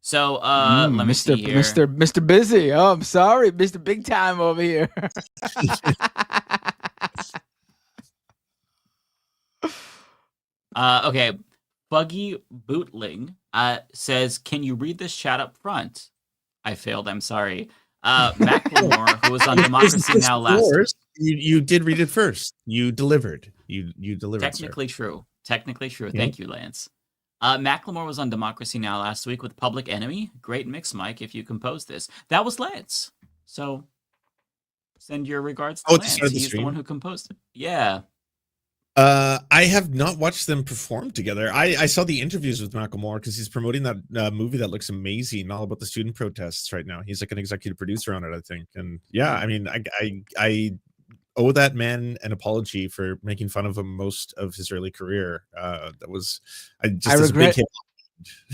So let me see here. Mr. Busy. Oh, I'm sorry, Mr. Big Time over here. Okay. Buggy Bootling says, "Can you read this chat up front?" I failed. I'm sorry. Macklemore, who was on Democracy Now! last. You did read it first. You delivered. You delivered. Technically sir. true. Yeah. Thank you, Lance. Macklemore was on Democracy Now! Last week with Public Enemy. Great mix, Mike, if you composed this. That was Lance. So send your regards to Lance. He's the one who composed it. Yeah. I have not watched them perform together. I saw the interviews with Macklemore because he's promoting that movie that looks amazing, all about the student protests right now. He's like an executive producer on it, I think. And yeah, I mean, I owe that man an apology for making fun of him most of his early career. I regret,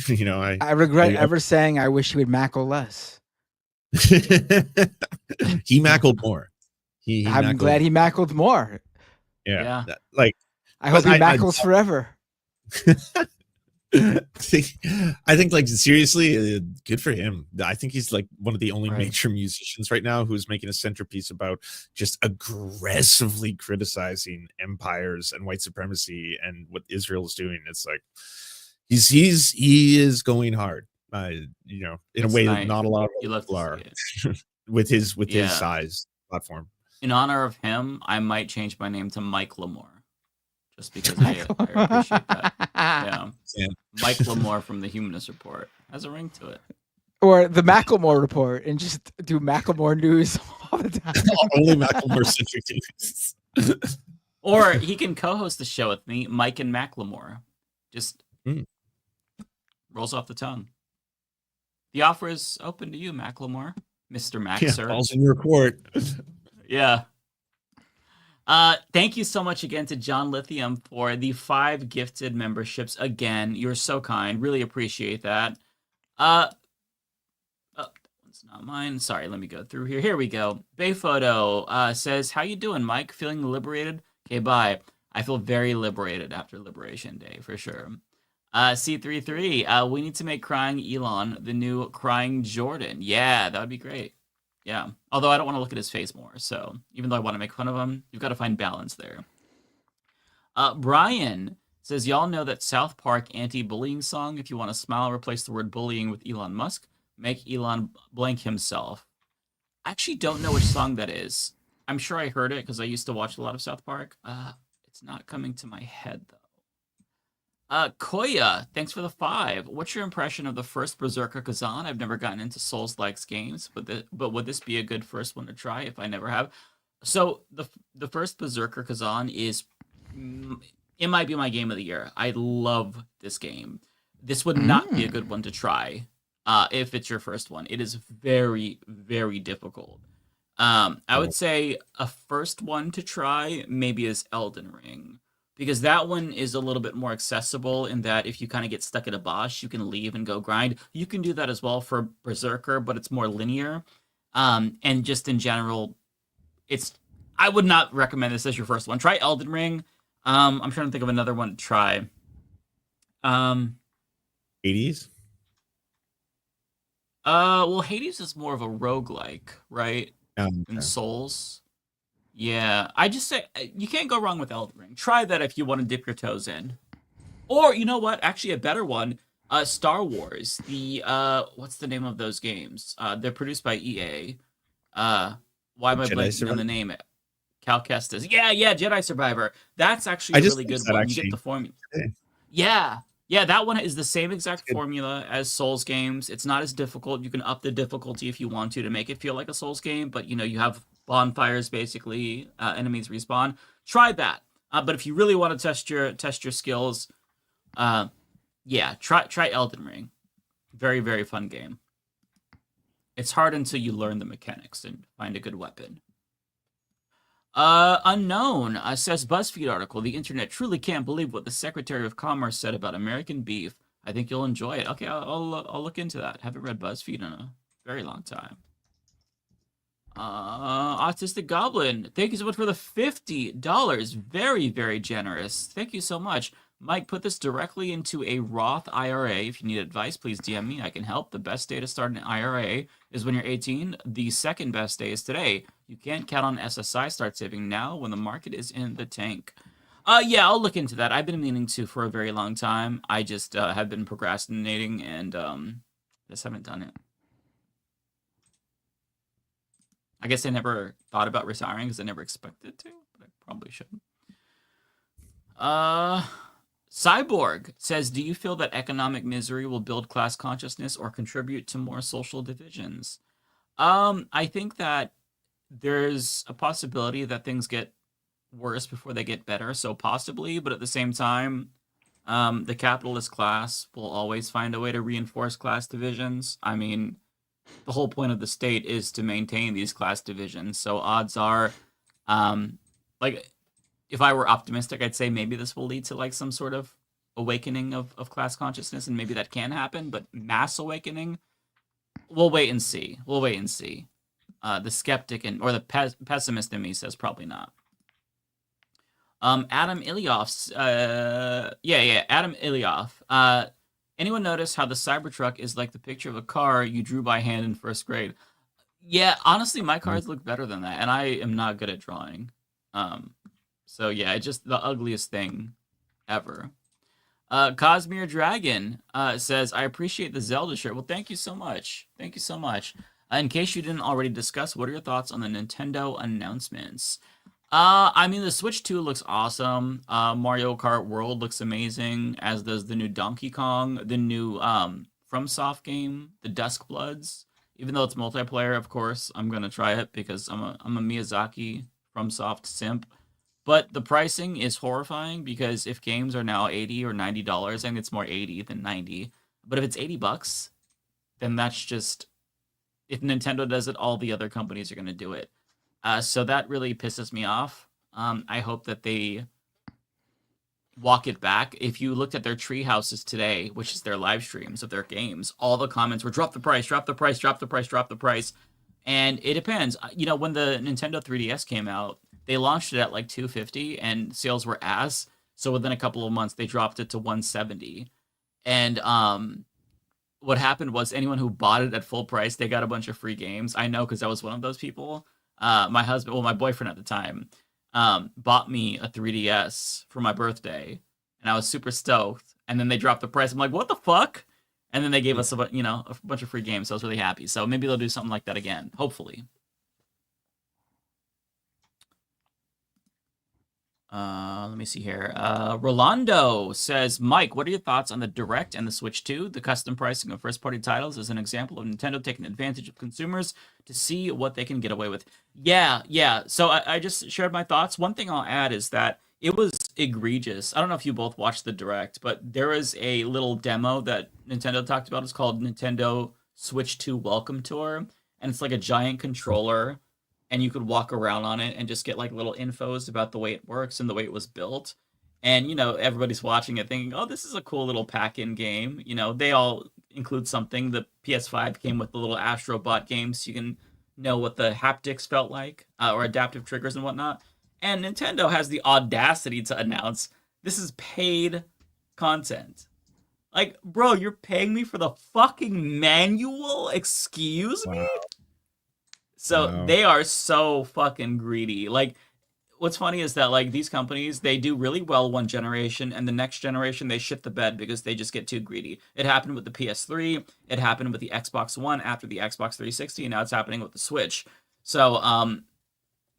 you know, I regret ever saying I wish he would mackle less. He mackled more. I'm glad he mackled more. Yeah. Like, I hope he mackles forever. I think like seriously, good for him. I think he's like one of the only major musicians right now who's making a centerpiece about just aggressively criticizing empires and white supremacy and what Israel is doing. It's like he is going hard. You know, in a way that not a lot of people are with his size platform. In honor of him, I might change my name to Mike Lamore. Just because I appreciate that. Yeah. Mike Lamore from the Humanist Report has a ring to it. Or the Macklemore Report and just do Macklemore news all the time. Only Macklemore centric news. Or he can co-host the show with me, Mike and Macklemore. Just rolls off the tongue. The offer is open to you, Macklemore. Mr. Mack, sir. Balls in your court. Yeah. Thank you so much again to John Lithium for the 5 gifted memberships. Again, you're so kind. Really appreciate that. One's not mine. Sorry, let me go through here. Here we go. Bayphoto says, "How you doing, Mike? Feeling liberated?" Okay, bye. I feel very liberated after Liberation Day, for sure. C33, we need to make Crying Elon the new Crying Jordan. Yeah, that would be great. Yeah, although I don't want to look at his face more, so even though I want to make fun of him, you've got to find balance there. Brian says, "Y'all know that South Park anti-bullying song, if you want to smile, replace the word bullying with Elon Musk, make Elon blank himself." I actually don't know which song that is. I'm sure I heard it because I used to watch a lot of South Park. It's not coming to my head, though. Koya, thanks for the 5. What's your impression of the first Berserker Kazan? I've never gotten into Souls-like games, but would this be a good first one to try if I never have? So the first Berserker Kazan it might be my game of the year. I love this game. This would not be a good one to try if it's your first one. It is very, very difficult. I would say a first one to try maybe is Elden Ring. Because that one is a little bit more accessible in that if you kind of get stuck at a boss, you can leave and go grind. You can do that as well for Berserker, but it's more linear. And just in general, I would not recommend this as your first one. Try Elden Ring. I'm trying to think of another one to try. Hades? Well, Hades is more of a roguelike, right? Than Souls. Yeah, I just say you can't go wrong with Elden Ring. Try that if you want to dip your toes in. Or you know what? Actually, a better one, Star Wars. What's the name of those games? They're produced by EA. Why am I blanking on the name? Cal Kestis. Yeah, Jedi Survivor. That's actually a really good one. You get the formula. Yeah, that one is the same exact formula as Souls games. It's not as difficult. You can up the difficulty if you want to make it feel like a Souls game, but you have bonfires basically, enemies respawn. Try that. But if you really want to test your skills, try Elden Ring. Very, very fun game. It's hard until you learn the mechanics and find a good weapon. Unknown says BuzzFeed article, "The internet truly can't believe what the Secretary of Commerce said about American beef. I think you'll enjoy it. Okay, I'll look into that. Haven't read BuzzFeed in a very long time. Autistic Goblin, thank you so much for the $50. Very, very generous. Thank you so much. Mike, put this directly into a Roth IRA. If you need advice, please DM me. I can help. The best day to start an IRA is when you're 18. The second best day is today. You can't count on SSI. Start saving now when the market is in the tank. Yeah, I'll look into that. I've been meaning to for a very long time. I just have been procrastinating and just haven't done it. I guess I never thought about retiring because I never expected to, but I probably should. Cyborg says, do you feel that economic misery will build class consciousness or contribute to more social divisions? I think that there's a possibility that things get worse before they get better, so possibly, but at the same time, the capitalist class will always find a way to reinforce class divisions. I mean, the whole point of the state is to maintain these class divisions, so odds are, like, if I were optimistic, I'd say maybe this will lead to like some sort of awakening of class consciousness, and maybe that can happen, but mass awakening, we'll wait and see. We'll wait and see. The skeptic or the pessimist in me says probably not. Adam Ilyoff's, Adam Ilyoff. Anyone notice how the Cybertruck is like the picture of a car you drew by hand in first grade? Yeah, honestly, my cars look better than that, and I am not good at drawing. So yeah, it's just the ugliest thing ever. Cosmere Dragon says, I appreciate the Zelda shirt. Well, thank you so much. Thank you so much. In case you didn't already discuss, what are your thoughts on the Nintendo announcements? I mean, the Switch 2 looks awesome. Mario Kart World looks amazing, as does the new Donkey Kong, the new FromSoft game, the Dusk Bloods. Even though it's multiplayer, of course, I'm gonna try it because I'm a Miyazaki FromSoft simp. But the pricing is horrifying because if games are now $80 or $90, I think it's more 80 than 90. But if it's $80, then that's just, if Nintendo does it, all the other companies are gonna do it. So that really pisses me off. I hope that they walk it back. If you looked at their tree houses today, which is their live streams of their games, all the comments were drop the price, drop the price, drop the price, drop the price. And it depends. You know, when the Nintendo 3DS came out, they launched it at like $250 and sales were ass. So within a couple of months, they dropped it to $170. And what happened was anyone who bought it at full price, they got a bunch of free games. I know because I was one of those people. My boyfriend at the time, bought me a 3DS for my birthday, and I was super stoked. And then they dropped the price. I'm like, what the fuck? And then they gave us a bunch of free games. So I was really happy. So maybe they'll do something like that again, hopefully. Let me see here. Rolando says, Mike, what are your thoughts on the Direct and the Switch 2? The custom pricing of first-party titles is an example of Nintendo taking advantage of consumers to see what they can get away with. Yeah. So I just shared my thoughts. One thing I'll add is that it was egregious. I don't know if you both watched the Direct, but there is a little demo that Nintendo talked about. It's called Nintendo Switch 2 Welcome Tour, and it's like a giant controller, and you could walk around on it and just get like little infos about the way it works and the way it was built. And, you know, everybody's watching it thinking, oh, this is a cool little pack-in game. You know, they all include something. The PS5 came with the little Astrobot games, so you can know what the haptics felt like, or adaptive triggers and whatnot. And Nintendo has the audacity to announce this is paid content. Like, bro, you're paying me for the fucking manual? Excuse me? So they are so fucking greedy. Like, what's funny is that, like, these companies, they do really well one generation, and the next generation, they shit the bed because they just get too greedy. It happened with the PS3. It happened with the Xbox One after the Xbox 360, and now it's happening with the Switch. So,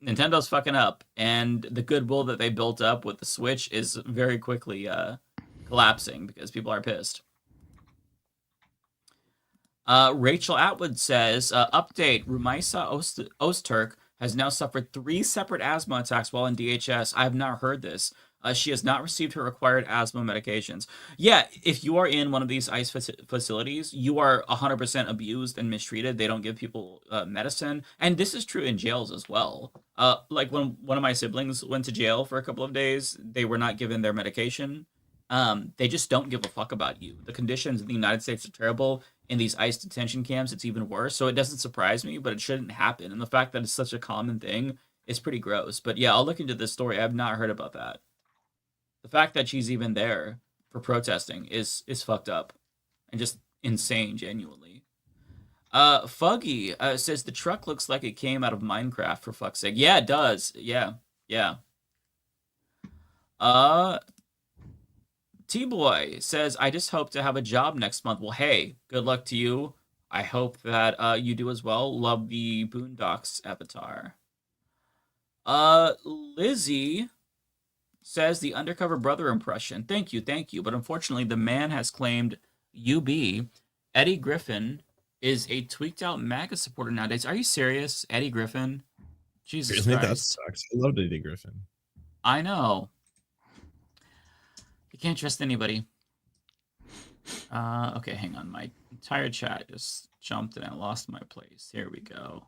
Nintendo's fucking up, and the goodwill that they built up with the Switch is very quickly collapsing because people are pissed. Rachel Atwood says, update, Rumaisa Öztürk has now suffered 3 separate asthma attacks while in DHS. I have not heard this. She has not received her required asthma medications. Yeah, if you are in one of these ICE facilities, you are 100% abused and mistreated. They don't give people medicine. And this is true in jails as well. Like when one of my siblings went to jail for a couple of days, they were not given their medication. They just don't give a fuck about you. The conditions in the United States are terrible. In these ICE detention camps, it's even worse. So it doesn't surprise me, but it shouldn't happen. And the fact that it's such a common thing is pretty gross. But yeah, I'll look into this story. I have not heard about that. The fact that she's even there for protesting is fucked up and just insane, genuinely. Fuggy says the truck looks like it came out of Minecraft, for fuck's sake. Yeah, it does. Yeah. T-Boy says, I just hope to have a job next month. Well, hey, good luck to you. I hope that you do as well. Love the Boondocks avatar. Lizzie says the undercover brother impression. Thank you. But unfortunately, the man has claimed UB. Eddie Griffin is a tweaked out MAGA supporter nowadays. Are you serious? Eddie Griffin? Jesus Really? Christ. That sucks. I loved Eddie Griffin. I know. You can't trust anybody. Okay, hang on. My entire chat just jumped and I lost my place. Here we go.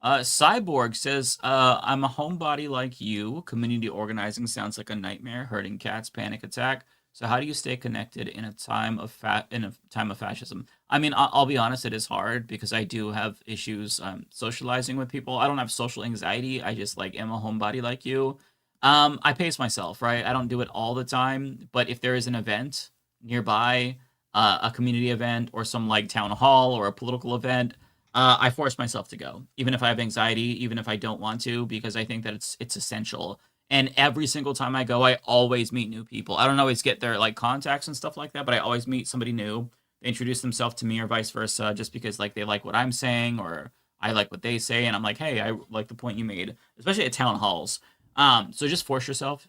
Cyborg says, I'm a homebody like you. Community organizing sounds like a nightmare. Herding cats, panic attack. So how do you stay connected in a time of fascism? I mean, I'll be honest, it is hard because I do have issues socializing with people. I don't have social anxiety. I just am a homebody like you. I pace myself, right? I don't do it all the time, but if there is an event nearby, a community event or some town hall or a political event, I force myself to go, even if I have anxiety, even if I don't want to, because I think that it's essential. And every single time I go, I always meet new people. I don't always get their contacts and stuff like that, but I always meet somebody new. They introduce themselves to me or vice versa, just because they like what I'm saying or I like what they say, and I'm like, hey, I like the point you made, especially at town halls. So just force yourself.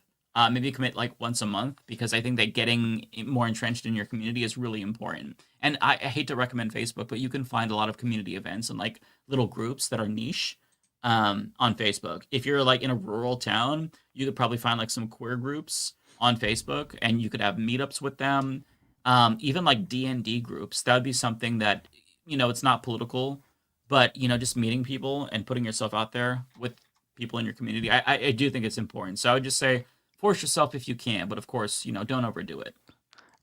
Maybe commit once a month, because I think that getting more entrenched in your community is really important. And I hate to recommend Facebook, but you can find a lot of community events and little groups that are niche on Facebook. If you're in a rural town, you could probably find some queer groups on Facebook, and you could have meetups with them. Even D&D groups. That would be something that, it's not political, but just meeting people and putting yourself out there with people in your community. I do think it's important. So I would just say, force yourself if you can, but of course, don't overdo it.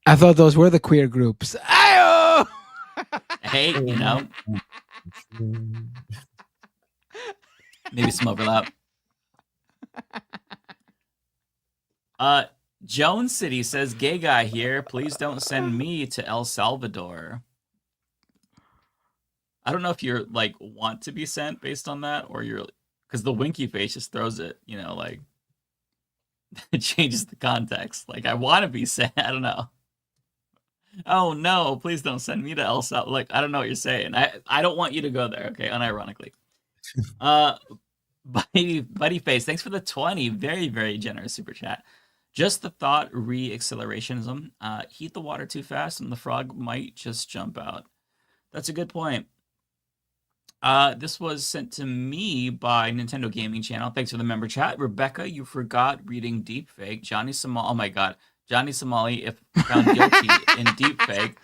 I thought those were the queer groups. Ayo! Hey, maybe some overlap. Jones City says, gay guy here. Please don't send me to El Salvador. I don't know if you're want to be sent based on that, or you're because the winky face just throws it, it changes the context. I want to be sent. I don't know. Oh no, please don't send me to El Salvador. I don't know what you're saying. I don't want you to go there, okay? Unironically. Buddy Face, thanks for the 20. Very, very generous super chat. Just the thought, re-accelerationism. Heat the water too fast and the frog might just jump out. That's a good point. This was sent to me by Nintendo Gaming Channel. Thanks for the member chat. Rebecca, you forgot reading deepfake. Johnny Somali. Oh my God. Johnny Somali, if found guilty in deepfake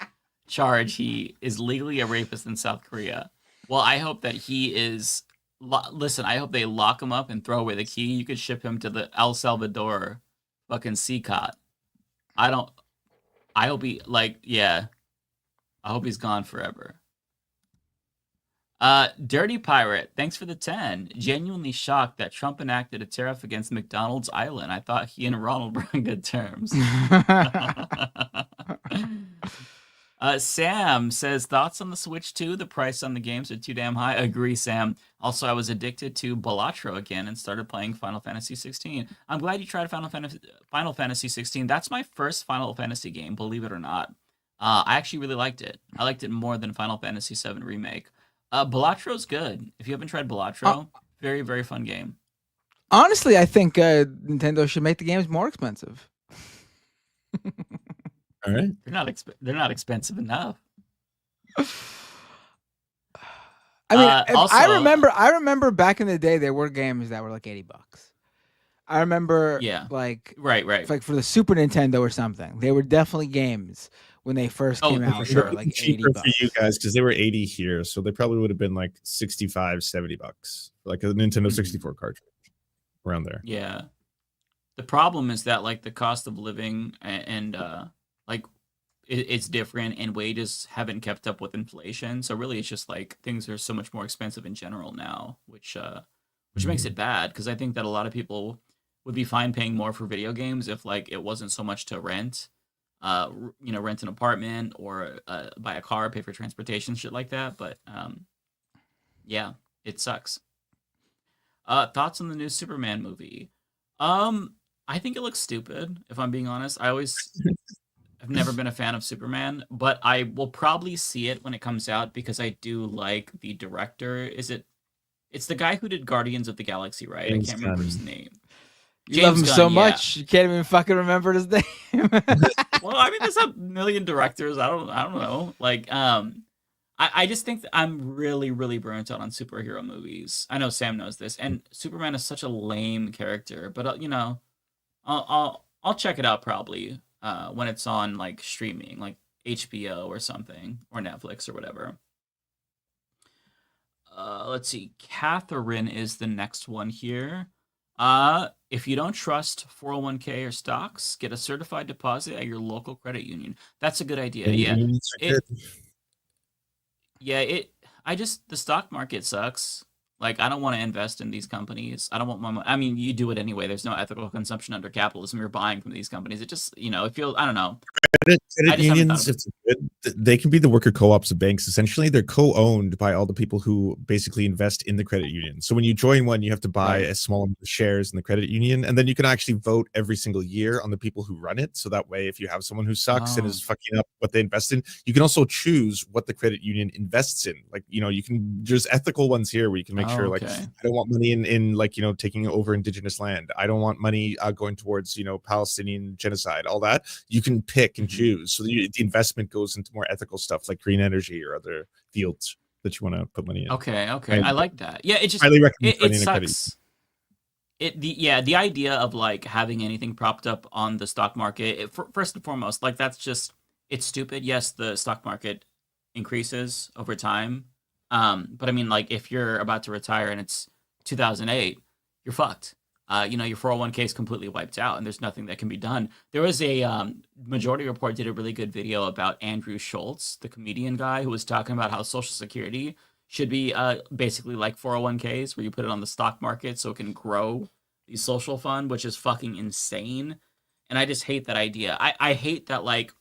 charge, he is legally a rapist in South Korea. Well, I hope that he is. Listen, I hope they lock him up and throw away the key. You could ship him to the El Salvador fucking CCOT. I hope he yeah. I hope he's gone forever. Dirty Pirate, thanks for the 10. Genuinely shocked that Trump enacted a tariff against McDonald's Island. I thought he and Ronald were on good terms. Sam says, thoughts on the Switch 2? The price on the games are too damn high. Agree, Sam. Also, I was addicted to Balatro again and started playing Final Fantasy 16. I'm glad you tried Final Fantasy 16. That's my first Final Fantasy game, believe it or not. I actually really liked it. I liked it more than Final Fantasy 7 Remake. Balatro's good. If you haven't tried Balatro, very, very fun game. Honestly, I think Nintendo should make the games more expensive. All right. They're not expensive enough. I mean, also, I remember back in the day there were games that were $80. I remember right. For the Super Nintendo or something. They were definitely games when they first came out. Sure, cheaper $80 for you guys because they were 80 here, so they probably would have been $65-$70, like a Nintendo 64 cartridge around there. Yeah. the problem is that like the cost of living and like it's different, and wages haven't kept up with inflation. So really, it's just like things are so much more expensive in general now, which makes it bad because I think that a lot of people would be fine paying more for video games if like it wasn't so much to rent, rent an apartment or buy a car, pay for transportation, shit like that. But yeah, it sucks. Thoughts on the new Superman movie? I think it looks stupid, if I'm being honest. I've never been a fan of Superman, but I will probably see it when it comes out because I do like the director. It's the guy who did Guardians of the Galaxy, right? I can't remember his name. You love him so much, you can't even fucking remember his name. Well, I mean, there's a million directors. I don't know. Like, I just think that I'm really, really burnt out on superhero movies. I know Sam knows this, and Superman is such a lame character. But I'll check it out probably when it's on like streaming, like HBO or something, or Netflix or whatever. Let's see. Catherine is the next one here. If you don't trust 401k or stocks, get a certified deposit at your local credit union. That's a good idea. The stock market sucks. Like, I don't want to invest in these companies. I don't want my money. I mean, you do it anyway. There's no ethical consumption under capitalism. You're buying from these companies. It just, it feels, I don't know. Credit unions, they can be the worker co-ops of banks. Essentially, they're co-owned by all the people who basically invest in the credit union. So when you join one, you have to buy a small amount of shares in the credit union, and then you can actually vote every single year on the people who run it. So that way, if you have someone who sucks and is fucking up what they invest in, you can also choose what the credit union invests in. Like, you can, there's ethical ones here where you can make sure, like, I don't want money in like, taking over indigenous land. I don't want money going towards, Palestinian genocide, all that. You can pick and choose. So the investment goes into more ethical stuff like green energy or other fields that you want to put money in. Okay. I like that. Yeah, it just highly recommend it sucks. The idea of like having anything propped up on the stock market, first and foremost, like that's just, it's stupid. Yes, the stock market increases over time. But I mean, like if you're about to retire and it's 2008, you're fucked. Your 401k is completely wiped out and there's nothing that can be done. There was a Majority Report did a really good video about Andrew Schultz, the comedian guy, who was talking about how Social Security should be basically like 401ks where you put it on the stock market so it can grow the social fund, which is fucking insane. And I just hate that idea. I hate that like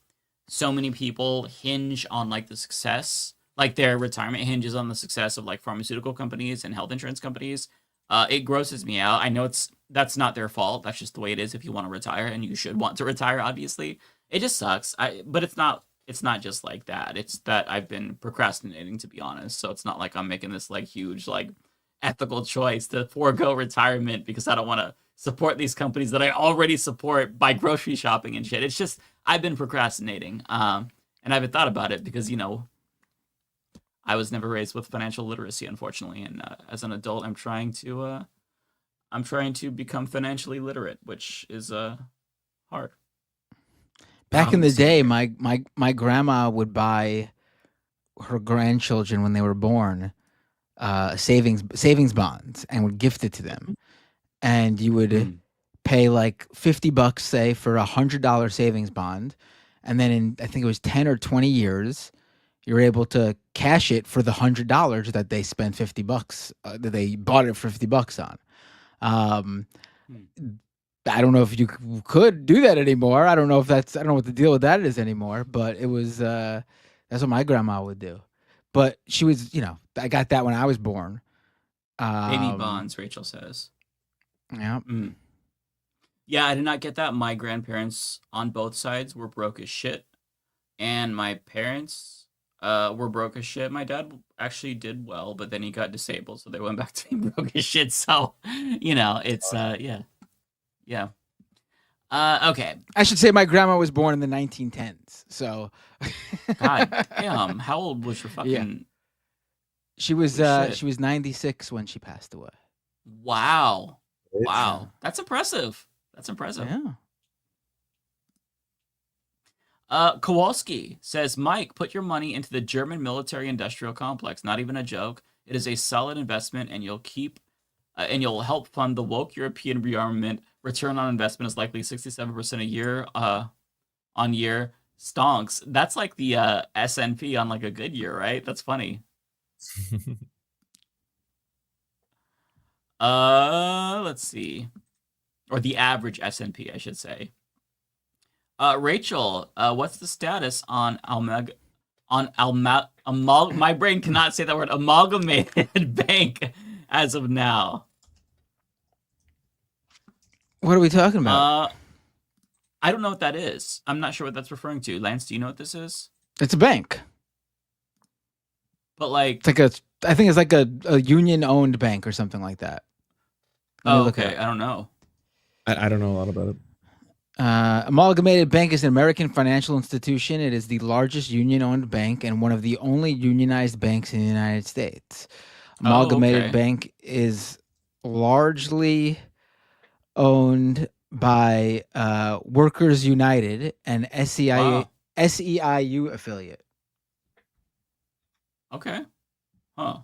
so many people hinge on like the success, like their retirement hinges on the success of like pharmaceutical companies and health insurance companies. It grosses me out. I know that's not their fault. That's just the way it is if you want to retire, and you should want to retire, obviously. It just sucks. But it's not just like that. It's that I've been procrastinating, to be honest. So it's not like I'm making this like huge like ethical choice to forego retirement because I don't want to support these companies that I already support by grocery shopping and shit. It's just I've been procrastinating. And I haven't thought about it because, I was never raised with financial literacy, unfortunately, and as an adult, I'm trying to become financially literate, which is hard. Back in the day, my grandma would buy her grandchildren when they were born savings bonds and would gift it to them, and you would pay like $50, say, for $100 savings bond, and then in I think it was 10 or 20 years. You're able to cash it for the $100 that they spent $50 that they bought it for $50 on. I don't know if you could do that anymore. I don't know what the deal with that is anymore. But it was that's what my grandma would do. But she was, I got that when I was born. Baby bonds, Rachel says. Yeah. Yeah, I did not get that. My grandparents on both sides were broke as shit, and my parents were broke as shit. My dad actually did well, but then he got disabled, so they went back to being broke as shit. So, it's yeah. Okay. I should say my grandma was born in the 1910s. So, God damn, how old was your fucking? Yeah. She was 96 when she passed away. Wow, that's impressive. Yeah. Kowalski says, Mike, put your money into the German military industrial complex. Not even a joke. It is a solid investment, and you'll keep and you'll help fund the woke European rearmament. Return on investment is likely 67% a year on year. Stonks. That's like the S&P on like a good year, right? That's funny. Let's see. Or the average S&P, I should say. Rachel, what's the status on my brain cannot say that word, amalgamated bank as of now? What are we talking about? I don't know what that is. I'm not sure what that's referring to. Lance, do you know what this is? It's a bank. But like, it's like I think it's like a union-owned bank or something like that. Okay. I don't know. I don't know a lot about it. Amalgamated Bank is an American financial institution. It is the largest union-owned bank and one of the only unionized banks in the United States. Amalgamated Bank is largely owned by Workers United, an SEIU affiliate. Okay. Huh.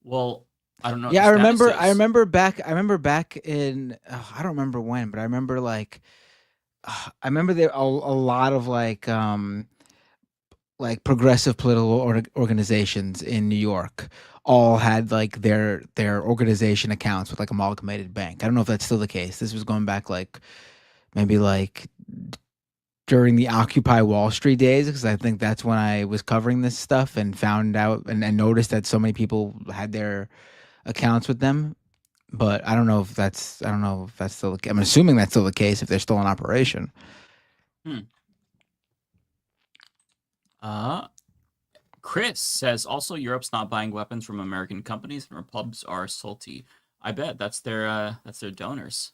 Well, I don't know. Yeah, I remember back in I don't remember when, but I remember there a lot of like progressive political organizations in New York all had like their organization accounts with like Amalgamated Bank. I don't know if that's still the case. This was going back maybe during the Occupy Wall Street days, because I think that's when I was covering this stuff and found out and noticed that so many people had their accounts with them. But I don't know if that's still the case. I'm assuming that's still the case if they're still in operation. Chris says also Europe's not buying weapons from American companies and repubs are salty. I bet that's their donors.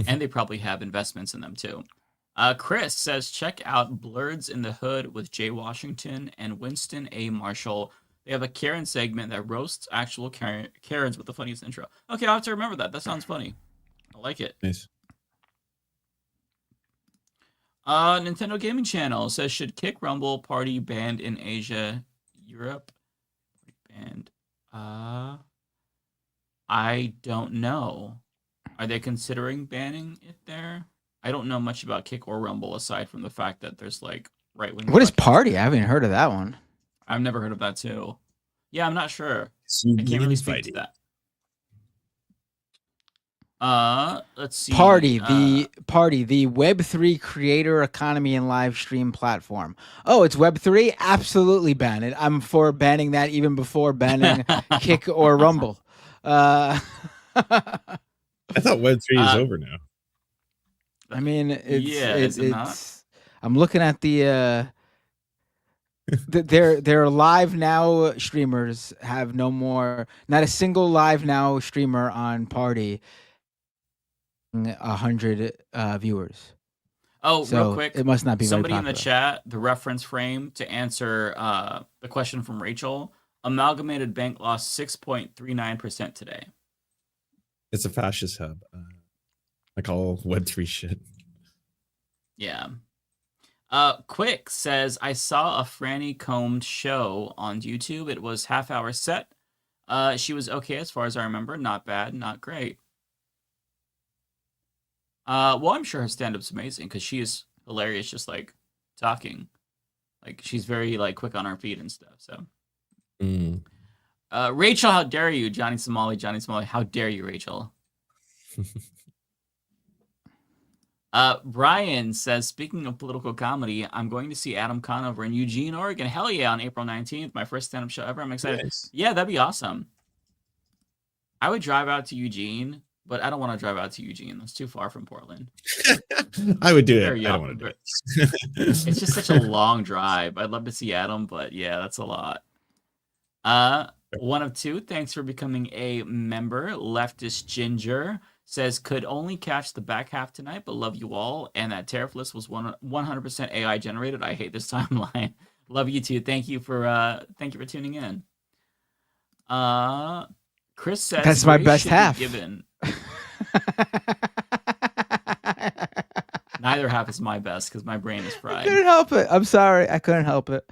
And they probably have investments in them too. Chris says check out Blurs in the Hood with Jay Washington and Winston A. Marshall. They have a Karen segment that roasts actual Karens with the funniest intro. Okay, I'll have to remember that. That sounds funny. I like it. Nice. Nintendo Gaming Channel says, should Kick Rumble Party banned in Asia, Europe? Banned. I don't know. Are they considering banning it there? I don't know much about Kick or Rumble aside from the fact that there's like right-wing. What is Party? I haven't heard of that one. I've never heard of that too. Yeah, I'm not sure. I can't Can't really speak to that. Let's see. Party, the Web3 creator economy and live stream platform. Oh, it's Web3? Absolutely ban it. I'm for banning that even before banning Kick or Rumble. I thought Web3 is over now. I mean, it's not? I'm looking at their live now streamers have no more, not a single live now streamer on Party 100 viewers. Oh, So real quick. it must not be very somebody in the popular. chat, the reference frame to answer the question from Rachel. Amalgamated Bank lost 6.39% today. It's a fascist hub. Like all Web3 shit. Yeah. Quick says, I saw a Franny Combed show on YouTube. It was half-hour set. She was okay as far as I remember. Not bad, not great. Well, I'm sure her stand-up's amazing because she is hilarious just like talking. Like she's very like quick on her feet and stuff. So Rachel, how dare you? Johnny Somali, how dare you, Rachel? Brian says, speaking of political comedy, I'm going to see Adam Conover in Eugene, Oregon. Hell yeah, on April 19th. My first stand-up show ever. I'm excited. Nice. Yeah, that'd be awesome. I would drive out to Eugene, but I don't want to drive out to Eugene. That's too far from Portland. I would do it. Very I don't young, want to do but it. It's just such a long drive. I'd love to see Adam, but yeah, that's a lot. One of two. Thanks for becoming a member. Leftist Ginger says, could only catch the back half tonight, but love you all. And that tariff list was 100% AI generated. I hate this timeline. Love you too. Thank you for tuning in. Chris says That's my grace best should be half. given. Neither half is my best because my brain is I fried. couldn't help it. I'm sorry. I couldn't help it.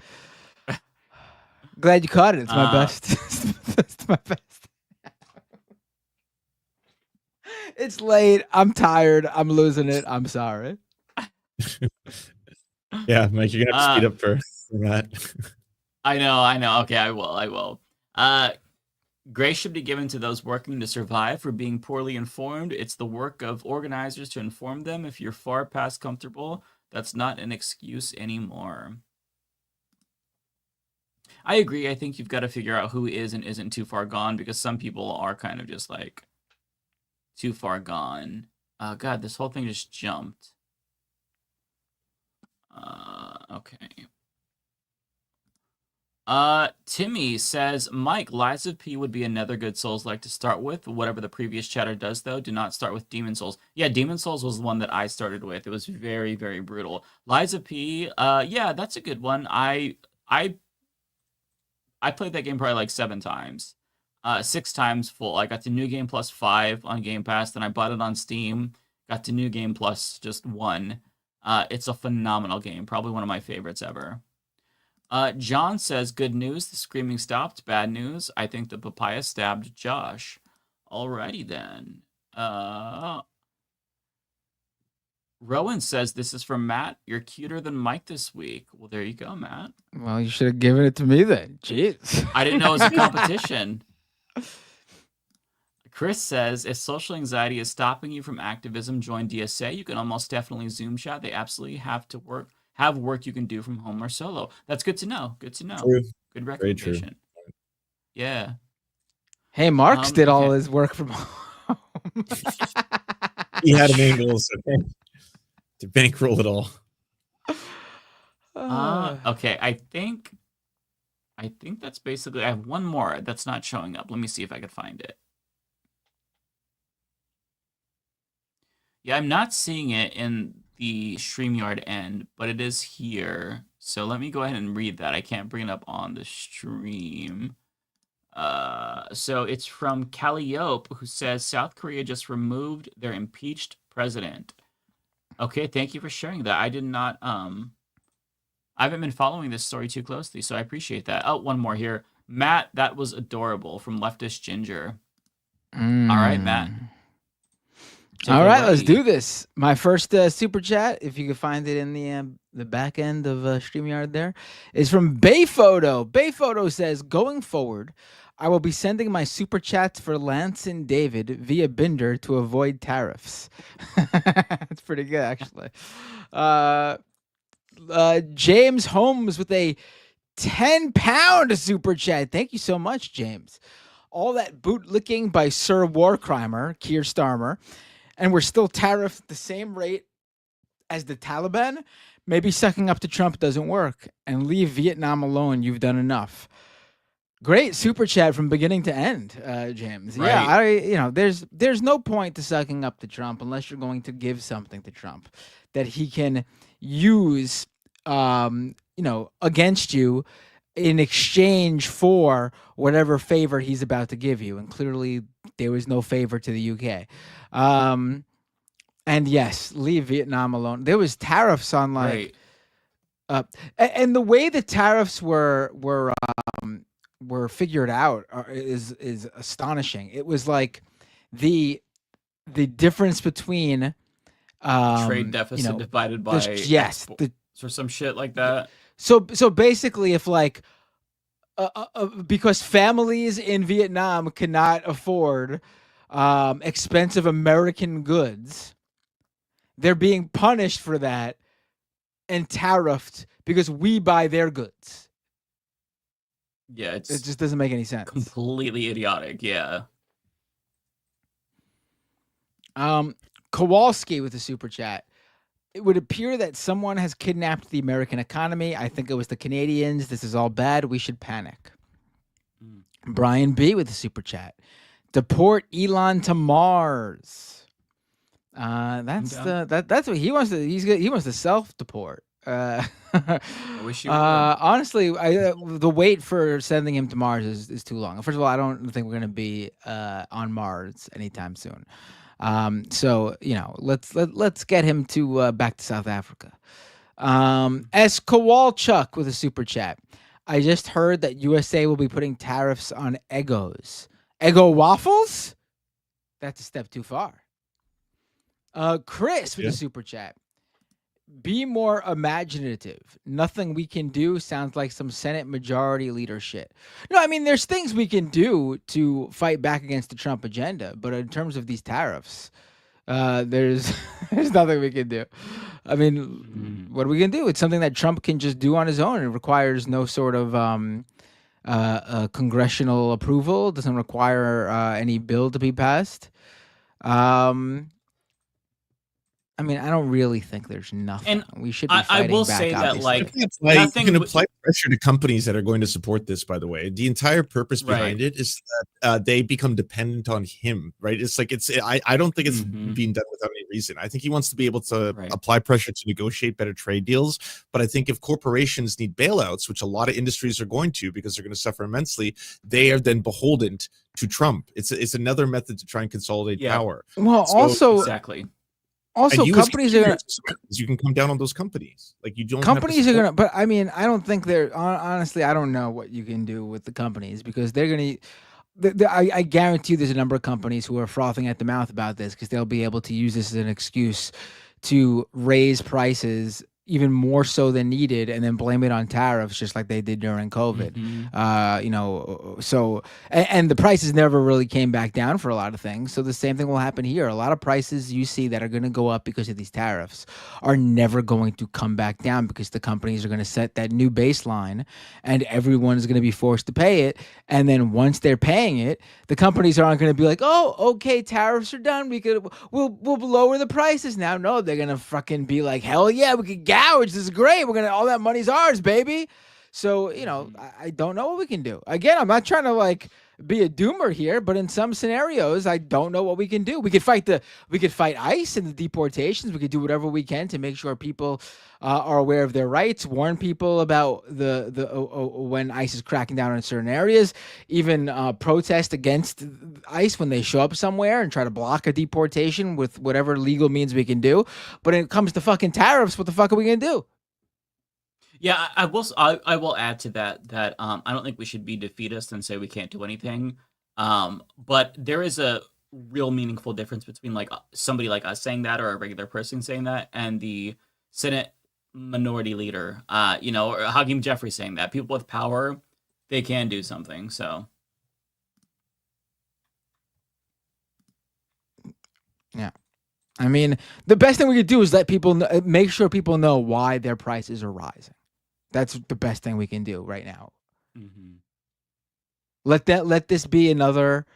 Glad you caught it. It's my best. It's my best. It's late. I'm tired. I'm losing it. I'm sorry. Yeah, Mike, you're gonna have to speed up for that. I know. Okay, I will. Grace should be given to those working to survive for being poorly informed. It's the work of organizers to inform them. If you're far past comfortable, that's not an excuse anymore. I agree. I think you've got to figure out who is and isn't too far gone, because some people are kind of just like too far gone. God, this whole thing just jumped. Okay. Timmy says, Mike, Lies of P would be another good Souls-like to start with. Whatever the previous chatter does, though, do not start with Demon Souls. Yeah, Demon Souls was the one that I started with. It was very, very brutal. Lies of P, yeah, that's a good one. I played that game probably like 7 times. 6 times full. I got to New Game Plus 5 on Game Pass, then I bought it on Steam, got to New Game Plus just 1. It's a phenomenal game, probably one of my favorites ever. John says, good news, the screaming stopped. Bad news, I think the papaya stabbed Josh. Alrighty then. Rowan says, this is from Matt. You're cuter than Mike this week. Well, there you go, Matt. Well, you should have given it to me then. Jeez. I didn't know it was a competition. Chris says, if social anxiety is stopping you from activism, join DSA. You can almost definitely Zoom chat. They absolutely have work you can do from home or solo. That's good to know. Good to know. True. Good recommendation. Very true. Yeah. Hey, Mark's did all his work from home. He had an angle to bankroll it all. Okay, I think that's basically. I have one more that's not showing up. Let me see if I can find it. Yeah, I'm not seeing it in the StreamYard end, but it is here. So let me go ahead and read that. I can't bring it up on the stream. So it's from Calliope, who says, South Korea just removed their impeached president. Okay, thank you for sharing that. I did not, I haven't been following this story too closely, so I appreciate that. Oh, one more here. Matt, that was adorable, from Leftist Ginger. All right, Matt. All right, let's do this. My first super chat, if you can find it in the back end of StreamYard there, is from Bayphoto. Bayphoto says, going forward, I will be sending my super chats for Lance and David via Binder to avoid tariffs. That's pretty good, actually. James Holmes with a 10-pound super chat. Thank you so much, James. All that bootlicking by Sir Warcrimer, Keir Starmer, and we're still tariffed at the same rate as the Taliban. Maybe sucking up to Trump doesn't work, and leave Vietnam alone. You've done enough. Great super chat from beginning to end, James. Right. Yeah, there's no point to sucking up to Trump unless you're going to give something to Trump that he can use, against you in exchange for whatever favor he's about to give you. And clearly there was no favor to the UK. And yes, leave Vietnam alone. There was tariffs on and the way the tariffs were figured out is astonishing. It was like the difference between trade deficit divided by or some shit like that. So basically, if because families in Vietnam cannot afford expensive American goods, they're being punished for that and tariffed because we buy their goods. Yeah, it just doesn't make any sense. Completely idiotic. Yeah. Kowalski with a super chat. It would appear that someone has kidnapped the American economy. I think it was the Canadians. This is all bad. We should panic. Brian B with a super chat. Deport Elon to Mars. That's what he wants to. He wants to self-deport. I wish you would. Honestly, the wait for sending him to Mars is too long. First of all, I don't think we're going to be on Mars anytime soon. So let's get him to back to South Africa. S. Kowalchuk with a super chat. I just heard that USA will be putting tariffs on Eggos. Eggo waffles? That's a step too far. Chris with the super chat. Be more imaginative. Nothing we can do sounds like some Senate majority leader shit. No, I mean, there's things we can do to fight back against the Trump agenda, but in terms of these tariffs, there's there's nothing we can do. I mean, what are we gonna do? It's something that Trump can just do on his own. It requires no sort of congressional approval. It doesn't require any bill to be passed. I mean, I don't really think there's nothing. And we should be fighting I will back, say that, like, you can apply pressure to companies that are going to support this, by the way. The entire purpose behind it is that they become dependent on him, right? It's like, I don't think it's being done without any reason. I think he wants to be able to apply pressure to negotiate better trade deals. But I think if corporations need bailouts, which a lot of industries are going to because they're going to suffer immensely, they are then beholden to Trump. It's another method to try and consolidate power. Well, So, also, exactly. Also, companies are gonna. You can come down on those companies. Like you don't. Companies are gonna, but I mean, I don't think they're honestly. I don't know what you can do with the companies because they're gonna. I guarantee you there's a number of companies who are frothing at the mouth about this because they'll be able to use this as an excuse to raise prices even more so than needed and then blame it on tariffs just like they did during COVID. So and the prices never really came back down for a lot of things. So the same thing will happen here. A lot of prices you see that are going to go up because of these tariffs are never going to come back down because the companies are going to set that new baseline and everyone's going to be forced to pay it. And then once they're paying it, the companies aren't going to be like, oh, okay, tariffs are done. We'll lower the prices now. No, they're going to fucking be like, hell yeah, we could gouge. This is great. All that money's ours, baby. So, I don't know what we can do. Again, I'm not trying to like be a doomer here, but in some scenarios, I don't know what we can do. We could fight ICE and the deportations. We could do whatever we can to make sure people are aware of their rights, warn people about when ICE is cracking down in certain areas, even protest against ICE when they show up somewhere and try to block a deportation with whatever legal means we can do. But when it comes to fucking tariffs, what the fuck are we gonna do? Yeah, I will add to that I don't think we should be defeatist and say we can't do anything. But there is a real meaningful difference between like somebody like us saying that or a regular person saying that and the Senate minority leader, or Hakeem Jeffrey saying that. People with power, they can do something. So yeah. I mean, the best thing we could do is let people make sure people know why their prices are rising. That's the best thing we can do right now. Mm-hmm. Let this be another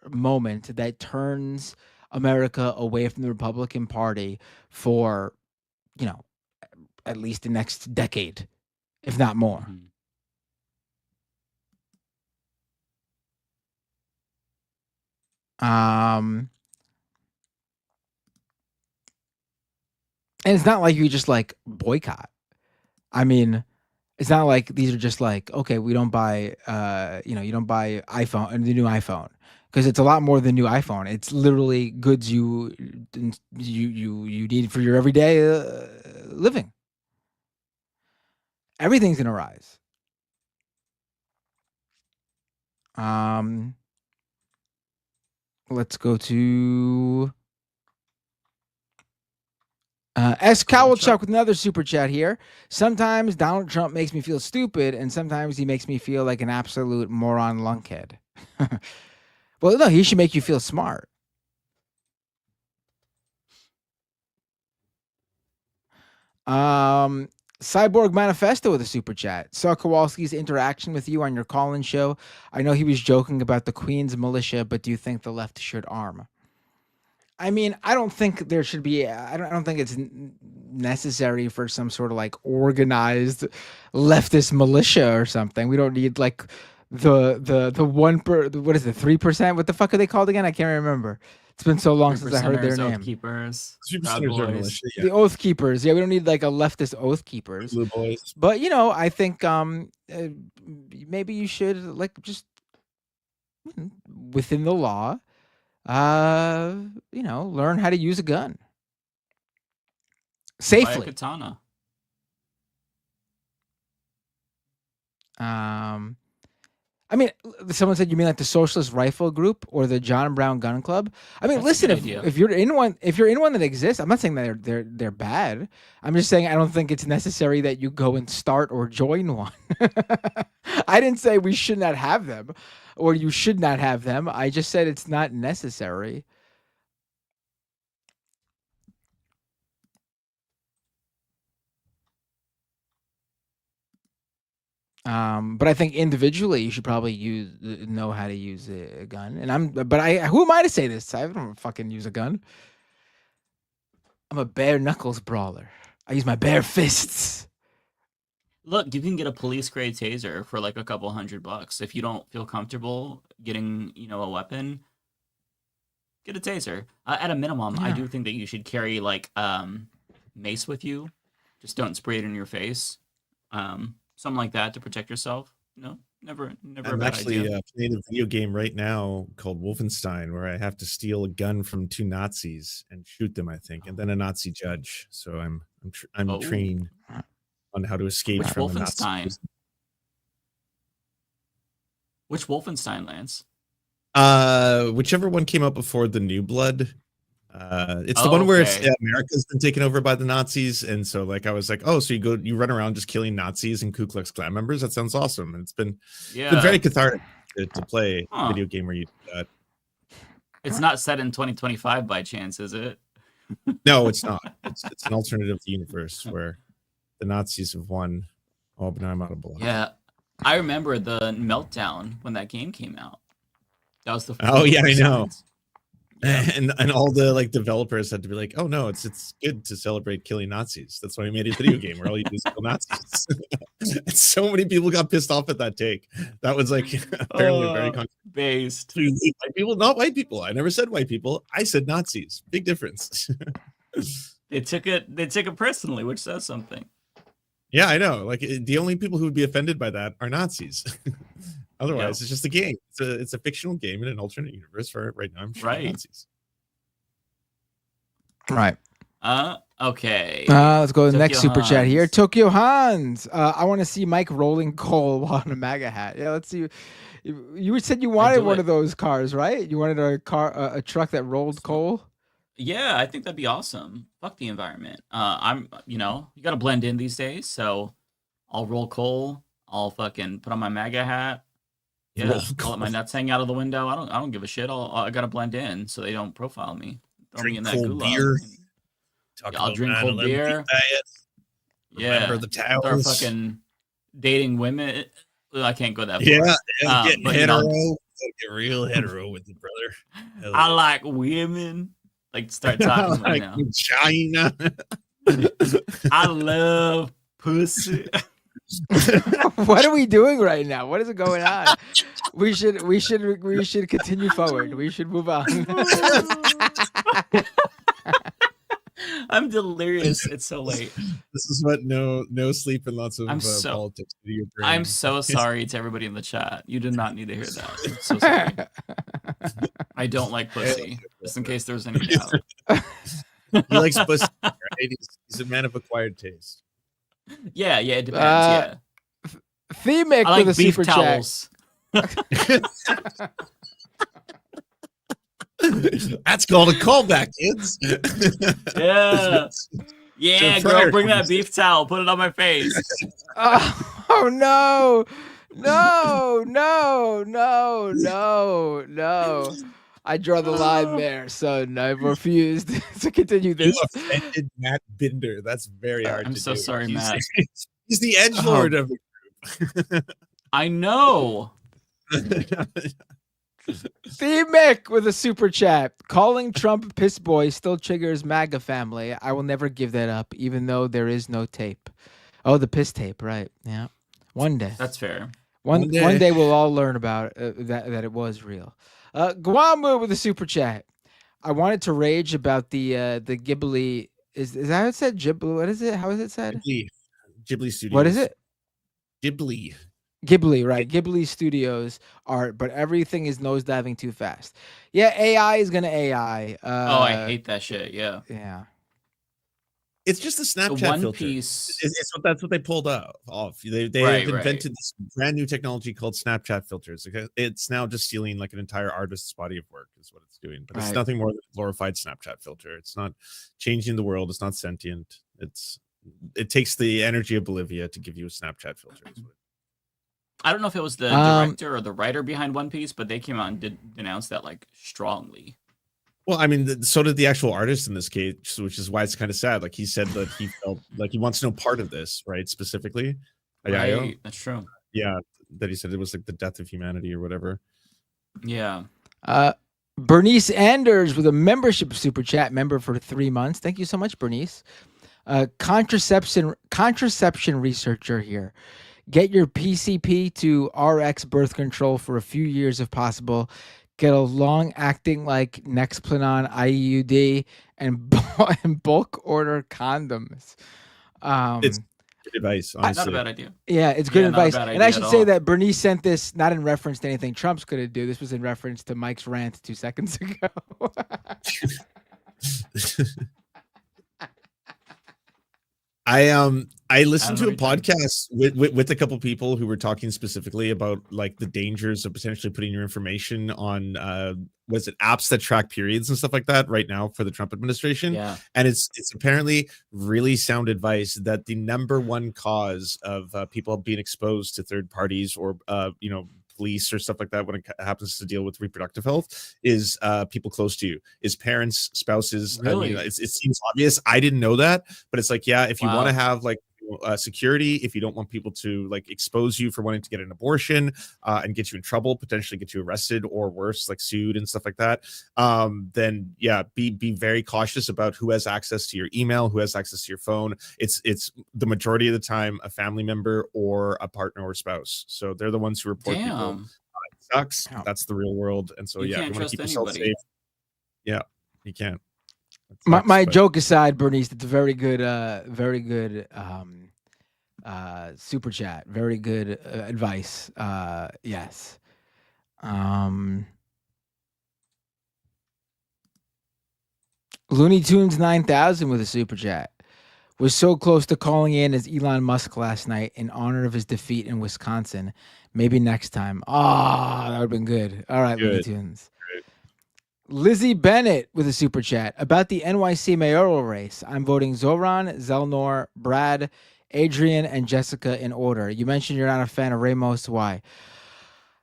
moment that turns America away from the Republican Party for, at least the next decade, if not more. And it's not like you just like boycott. I mean, it's not like these are just like, okay, we don't buy, you don't buy the new iPhone because it's a lot more than new iPhone. It's literally goods you need for your everyday living. Everything's gonna rise. Let's go to S. Cowellchuck with another super chat here. Sometimes Donald Trump makes me feel stupid, and sometimes he makes me feel like an absolute moron lunkhead. Well, no, he should make you feel smart. Cyborg Manifesto with a super chat. Saw Kowalski's interaction with you on your call-in show. I know he was joking about the Queen's militia, but do you think the left should arm? I mean, I don't think there should be. I don't think it's necessary for some sort of like organized leftist militia or something. We don't need like the 3%? What the fuck are they called again? I can't remember. It's been so long since I heard their name. Oath Keepers, the Oath Keepers. Yeah, we don't need like a leftist Oath Keepers. Blue Boys. But I think maybe you should like just within the law. Learn how to use a gun safely. Buy a katana. I mean, someone said, you mean like the Socialist Rifle Group or the John Brown Gun Club? I mean, That's a listen, good idea. if you're in one that exists, I'm not saying that they're bad. I'm just saying I don't think it's necessary that you go and start or join one. I didn't say we should not have them, or you should not have them. I just said it's not necessary. But I think individually you should probably know how to use a gun. And who am I to say this? I don't fucking use a gun. I'm a bare knuckles brawler. I use my bare fists. Look, you can get a police grade taser for like a couple $100 if you don't feel comfortable getting, a weapon. Get a taser. At a minimum, I Yeah. do think that you should carry like mace with you. Just don't spray it in your face. Something like that to protect yourself. No, never a I'm bad actually idea. playing a video game right now called Wolfenstein, where I have to steal a gun from 2 Nazis and shoot them, I think, and then a Nazi judge. So I'm Oh. trained on how to escape Which from a Nazi Wolfenstein? prison. Which Wolfenstein, Lance? Whichever one came out before the New Blood. It's the Oh, one where okay. America's been taken over by the Nazis, and so like I was like, oh, so you run around just killing Nazis and Ku Klux Klan members? That sounds awesome. And it's been Yeah. very cathartic to play Huh. a video game where you do that. It's not set in 2025 by chance, is it? No, it's not. It's an alternative universe where the Nazis have won. Oh, but now I'm out of blood. Yeah. I remember the meltdown when that game came out. That was the Oh yeah, I know. signs. And all the like developers had to be like, oh no, it's good to celebrate killing Nazis. That's why we made a video game where all you do is kill Nazis. And so many people got pissed off at that take. That was like apparently a very based. White people, not white people. I never said white people. I said Nazis. Big difference. They took it personally, which says something. Yeah, I know. Like the only people who would be offended by that are Nazis. Otherwise, it's just a game. It's a fictional game in an alternate universe. For right now, I'm sure Nazis. Right. Okay. Let's go to the next Tokyo super chat here. Hans. Tokyo Hans. I want to see Mike rolling coal while on a MAGA hat. Yeah, let's see. You said you wanted one of those cars, right? You wanted a truck that rolled coal. Yeah, I think that'd be awesome. Fuck the environment. You got to blend in these days. So I'll roll coal. I'll fucking put on my MAGA hat. Yeah, I'll let my nuts hang out of the window. I don't give a shit. I gotta blend in so they don't profile me. Throw me in that cold gulag. beer. Yeah, I'll drink cold beer. Remember the Start towels. fucking dating women. Well, I can't go that far. Yeah, getting but, hetero. Get real hetero with it, brother. Hell I yeah. like women. Like start talking like now. China. I love pussy. What are we doing right now? What is going on? We should continue forward. We should move on. I'm delirious. It's so late. This is what no sleep and lots of politics do to your brain. I'm so sorry to everybody in the chat. You did not need to hear that. I'm so sorry. I don't like pussy. Just in case there was any doubt. He likes pussy, right? He's a man of acquired taste. Yeah, it depends. Yeah. Themic I like with a beef super towels. chat. That's called a callback, kids. Yeah. Yeah, So girl, prior bring that conversation. beef towel. Put it on my face. Oh no. No. I draw the line there, son. I've refused to continue this. You offended Matt Binder. That's very hard to do. I'm so sorry, He's- Matt. He's the edgelord of the group. I know. Themic with a super chat. Calling Trump piss boy still triggers MAGA family. I will never give that up, even though there is no tape. Oh, the piss tape, right? Yeah. One day. That's fair. One day we'll all learn about that it was real. Guamu with a super chat. I wanted to rage about the Ghibli. Is that how it said? Ghibli? What is it? How is it said? Ghibli Studios. What is it? Ghibli. Ghibli, right? Ghibli Studios art, but everything is nosediving too fast. Yeah, AI is gonna AI. I hate that shit. Yeah. Yeah. It's just a Snapchat One filter. Piece. That's what they pulled off. They have invented this brand new technology called Snapchat filters. It's now just stealing like an entire artist's body of work is what it's doing. But it's nothing more than a glorified Snapchat filter. It's not changing the world. It's not sentient. It takes the energy of Bolivia to give you a Snapchat filter. I don't know if it was the director or the writer behind One Piece, but they came out and did denounce that like strongly. Well, I mean, so did the actual artist in this case, which is why it's kind of sad. Like he said that he felt like he wants no part of this, right? Specifically, right? That's true. Yeah, that he said it was like the death of humanity or whatever. Yeah. Bernice Anders with a membership super chat member for 3 months. Thank you so much, Bernice. Contraception researcher here. Get your PCP to RX birth control for a few years if possible. Get a long-acting like Nexplanon IUD and bulk order condoms. It's good advice, honestly. Not a bad idea. Yeah, it's good advice. And I should say all. that Bernice sent this not in reference to anything Trump's going to do. This was in reference to Mike's rant 2 seconds ago. I listened to a podcast with a couple people who were talking specifically about like the dangers of potentially putting your information on was it apps that track periods and stuff like that right now for the Trump administration. Yeah. And it's apparently really sound advice that the number one cause of people being exposed to third parties or police or stuff like that when it happens to deal with reproductive health is people close to you, is parents, spouses. Really? I mean, it seems obvious. I didn't know that, but it's like, yeah, if you want to have like security, if you don't want people to like expose you for wanting to get an abortion and get you in trouble, potentially get you arrested or worse, like sued and stuff like that, then yeah, be very cautious about who has access to your email, who has access to your phone. It's the majority of the time a family member or a partner or spouse. So they're the ones who report people. It sucks. That's the real world. And so You yeah, can't you want to keep yourself anybody. safe. Yeah, you can't. My joke aside, Bernice, it's a very good super chat. Very good advice. Yes. Looney Tunes 9000 with a super chat. Was so close to calling in as Elon Musk last night in honor of his defeat in Wisconsin. Maybe next time. That would have been good. All right, Looney Tunes. Lizzie Bennett with a super chat about the NYC mayoral race. I'm voting Zoran, Zelnor, Brad, Adrian, and Jessica in order. You mentioned you're not a fan of Ramos. Why?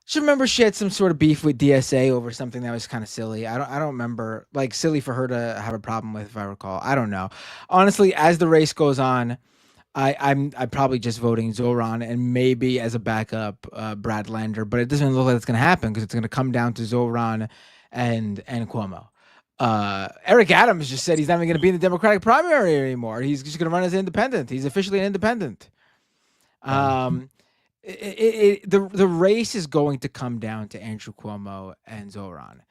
Just remember she had some sort of beef with DSA over something that was kind of silly. I don't remember, like silly for her to have a problem with, if I recall. I don't know. Honestly, as the race goes on, I'm probably just voting Zoran and maybe as a backup Brad Lander, but it doesn't look like it's going to happen because it's going to come down to Zoran and Cuomo. Eric Adams just said he's not even going to be in the Democratic primary anymore. He's just going to run as an independent. He's officially an independent. The race is going to come down to Andrew Cuomo and Zoran.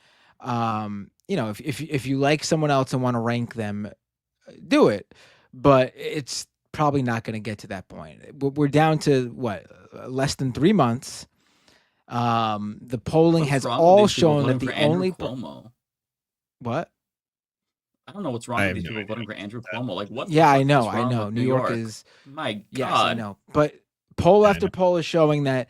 If you like someone else and want to rank them, do it. But it's probably not going to get to that point. We're down to less than 3 months. The polling has all shown that the only Cuomo. What? I don't know what's wrong with these people voting for Andrew Cuomo. Like what? Yeah, I know. New York is. My God. Yes, I know. But poll after poll is showing that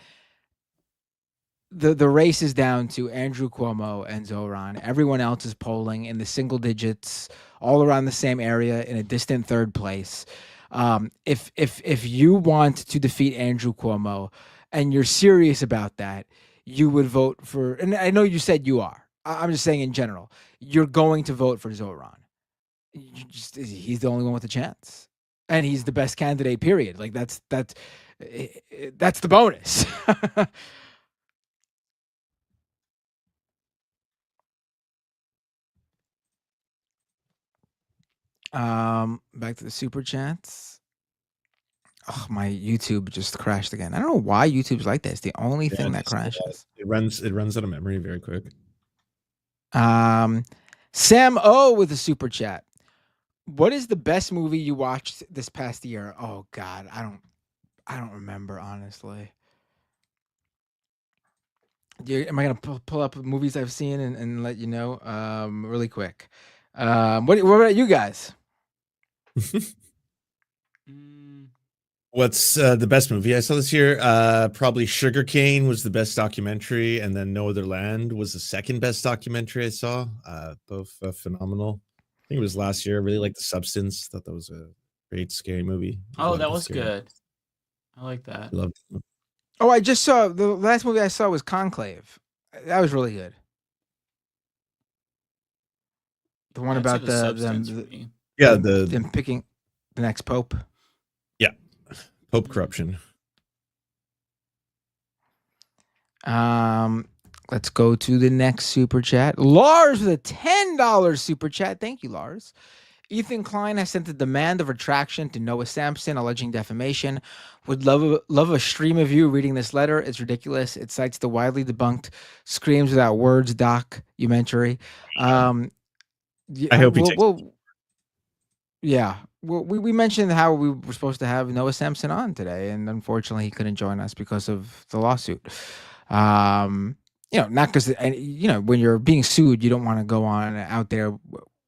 the race is down to Andrew Cuomo and Zoran. Everyone else is polling in the single digits, all around the same area in a distant third place. If you want to defeat Andrew Cuomo and you're serious about that, you would vote for, and I know you said you are. I'm just saying in general, you're going to vote for Zoran. He's the only one with a chance. And he's the best candidate, period. Like that's the bonus. Back to the super chats. Oh, my YouTube just crashed again. I don't know why YouTube's like that. It's the only thing that crashes. It runs out of memory very quick. Sam O with a super chat. What is the best movie you watched this past year? Oh God, I don't remember, honestly. Am I gonna pull up movies I've seen and let you know really quick? What about you guys? What's the best movie I saw this year? Probably Sugarcane was the best documentary, and then No Other Land was the second best documentary I saw. Both phenomenal. I think it was last year. I really liked The Substance. Thought that was a great scary movie. Oh, that was good. I like that. I loved it. Oh, I just saw the last movie I saw was Conclave. That was really good. The one I'd say about The Substance for me. them picking the next pope. Yeah, Pope corruption. Let's go to the next super chat. Lars with a $10 super chat. Thank you, Lars. Ethan Klein has sent a demand of retraction to Noah Sampson, alleging defamation. Would love a stream of you reading this letter. It's ridiculous. It cites the widely debunked Screams Without Words documentary. I hope he takes. Yeah. Well, we mentioned how we were supposed to have Noah Sampson on today, and unfortunately he couldn't join us because of the lawsuit. Not because, when you're being sued, you don't want to go on out there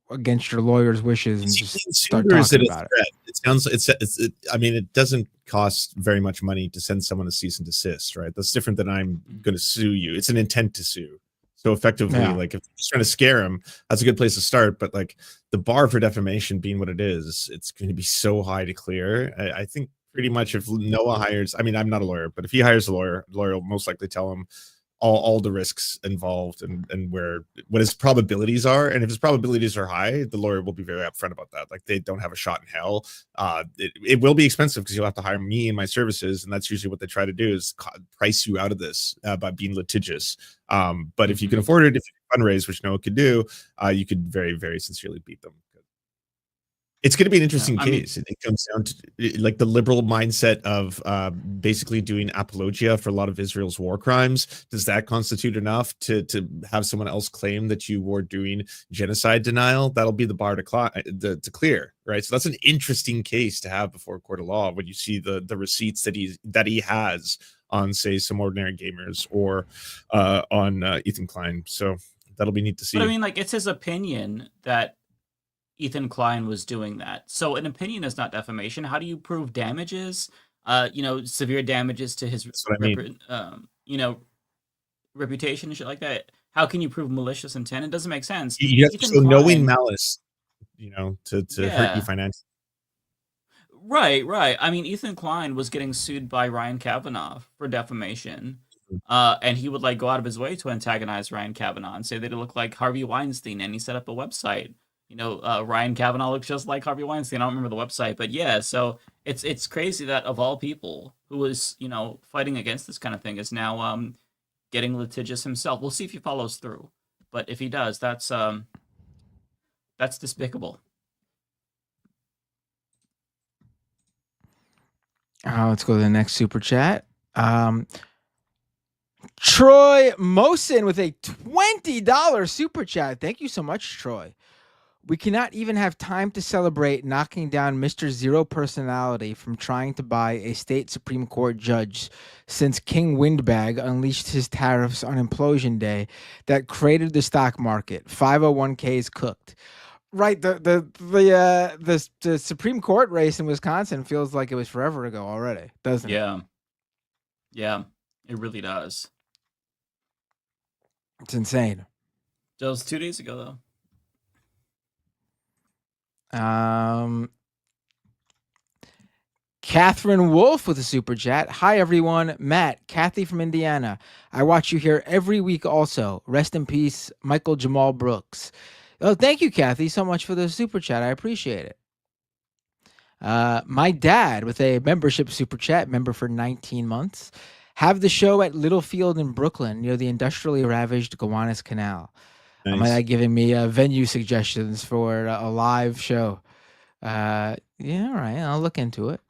against your lawyer's wishes and just start talking about it. It sounds it doesn't cost very much money to send someone a cease and desist, right? That's different than I'm going to sue you. It's an intent to sue. So effectively, like if you're trying to scare him, that's a good place to start. But like the bar for defamation being what it is, it's going to be so high to clear. I think pretty much if Noah hires, I'm not a lawyer, but if he hires a lawyer, the lawyer will most likely tell him all the risks involved and what his probabilities are. And if his probabilities are high, the lawyer will be very upfront about that. Like they don't have a shot in hell. It will be expensive because you'll have to hire me and my services. And that's usually what they try to do is price you out of this by being litigious. But if you can afford it, if you can fundraise, which Noah could do, you could very, very sincerely beat them. It's going to be an interesting case. It comes down to like the liberal mindset of basically doing apologia for a lot of Israel's war crimes. Does that constitute enough to have someone else claim that you were doing genocide denial? That'll be the bar to clear, right? So that's an interesting case to have before a court of law when you see the receipts that he has on, say, Some Ordinary Gamers or on Ethan Klein. So that'll be neat to see. But like it's his opinion that Ethan Klein was doing that. So an opinion is not defamation. How do you prove damages? Severe damages to his reputation and shit like that. How can you prove malicious intent? It doesn't make sense. You have to show knowing malice, to hurt you financially. Right. Ethan Klein was getting sued by Ryan Kavanaugh for defamation. And he would go out of his way to antagonize Ryan Kavanaugh and say that he looked like Harvey Weinstein, and he set up a website. Ryan Kavanaugh looks just like Harvey Weinstein. I don't remember the website, but yeah, so it's crazy that of all people who was, fighting against this kind of thing is now getting litigious himself. We'll see if he follows through. But if he does, that's despicable. Let's go to the next super chat. Troy Mosin with a $20 super chat. Thank you so much, Troy. We cannot even have time to celebrate knocking down Mr. Zero Personality from trying to buy a state Supreme Court judge since King Windbag unleashed his tariffs on Implosion Day that created the stock market. 501ks cooked. Right, the Supreme Court race in Wisconsin feels like it was forever ago already, doesn't it? Yeah, it really does. It's insane. That was 2 days ago, though. Catherine Wolf with a super chat. Hi, everyone. Matt, Kathy from Indiana. I watch you here every week also. Rest in peace, Michael Jamal Brooks. Oh, thank you, Kathy, so much for the super chat. I appreciate it. My dad with a membership super chat, member for 19 months. Have the show at Littlefield in Brooklyn near the industrially ravaged Gowanus Canal. Nice. My dad giving me venue suggestions for a live show. Yeah, all right. I'll look into it.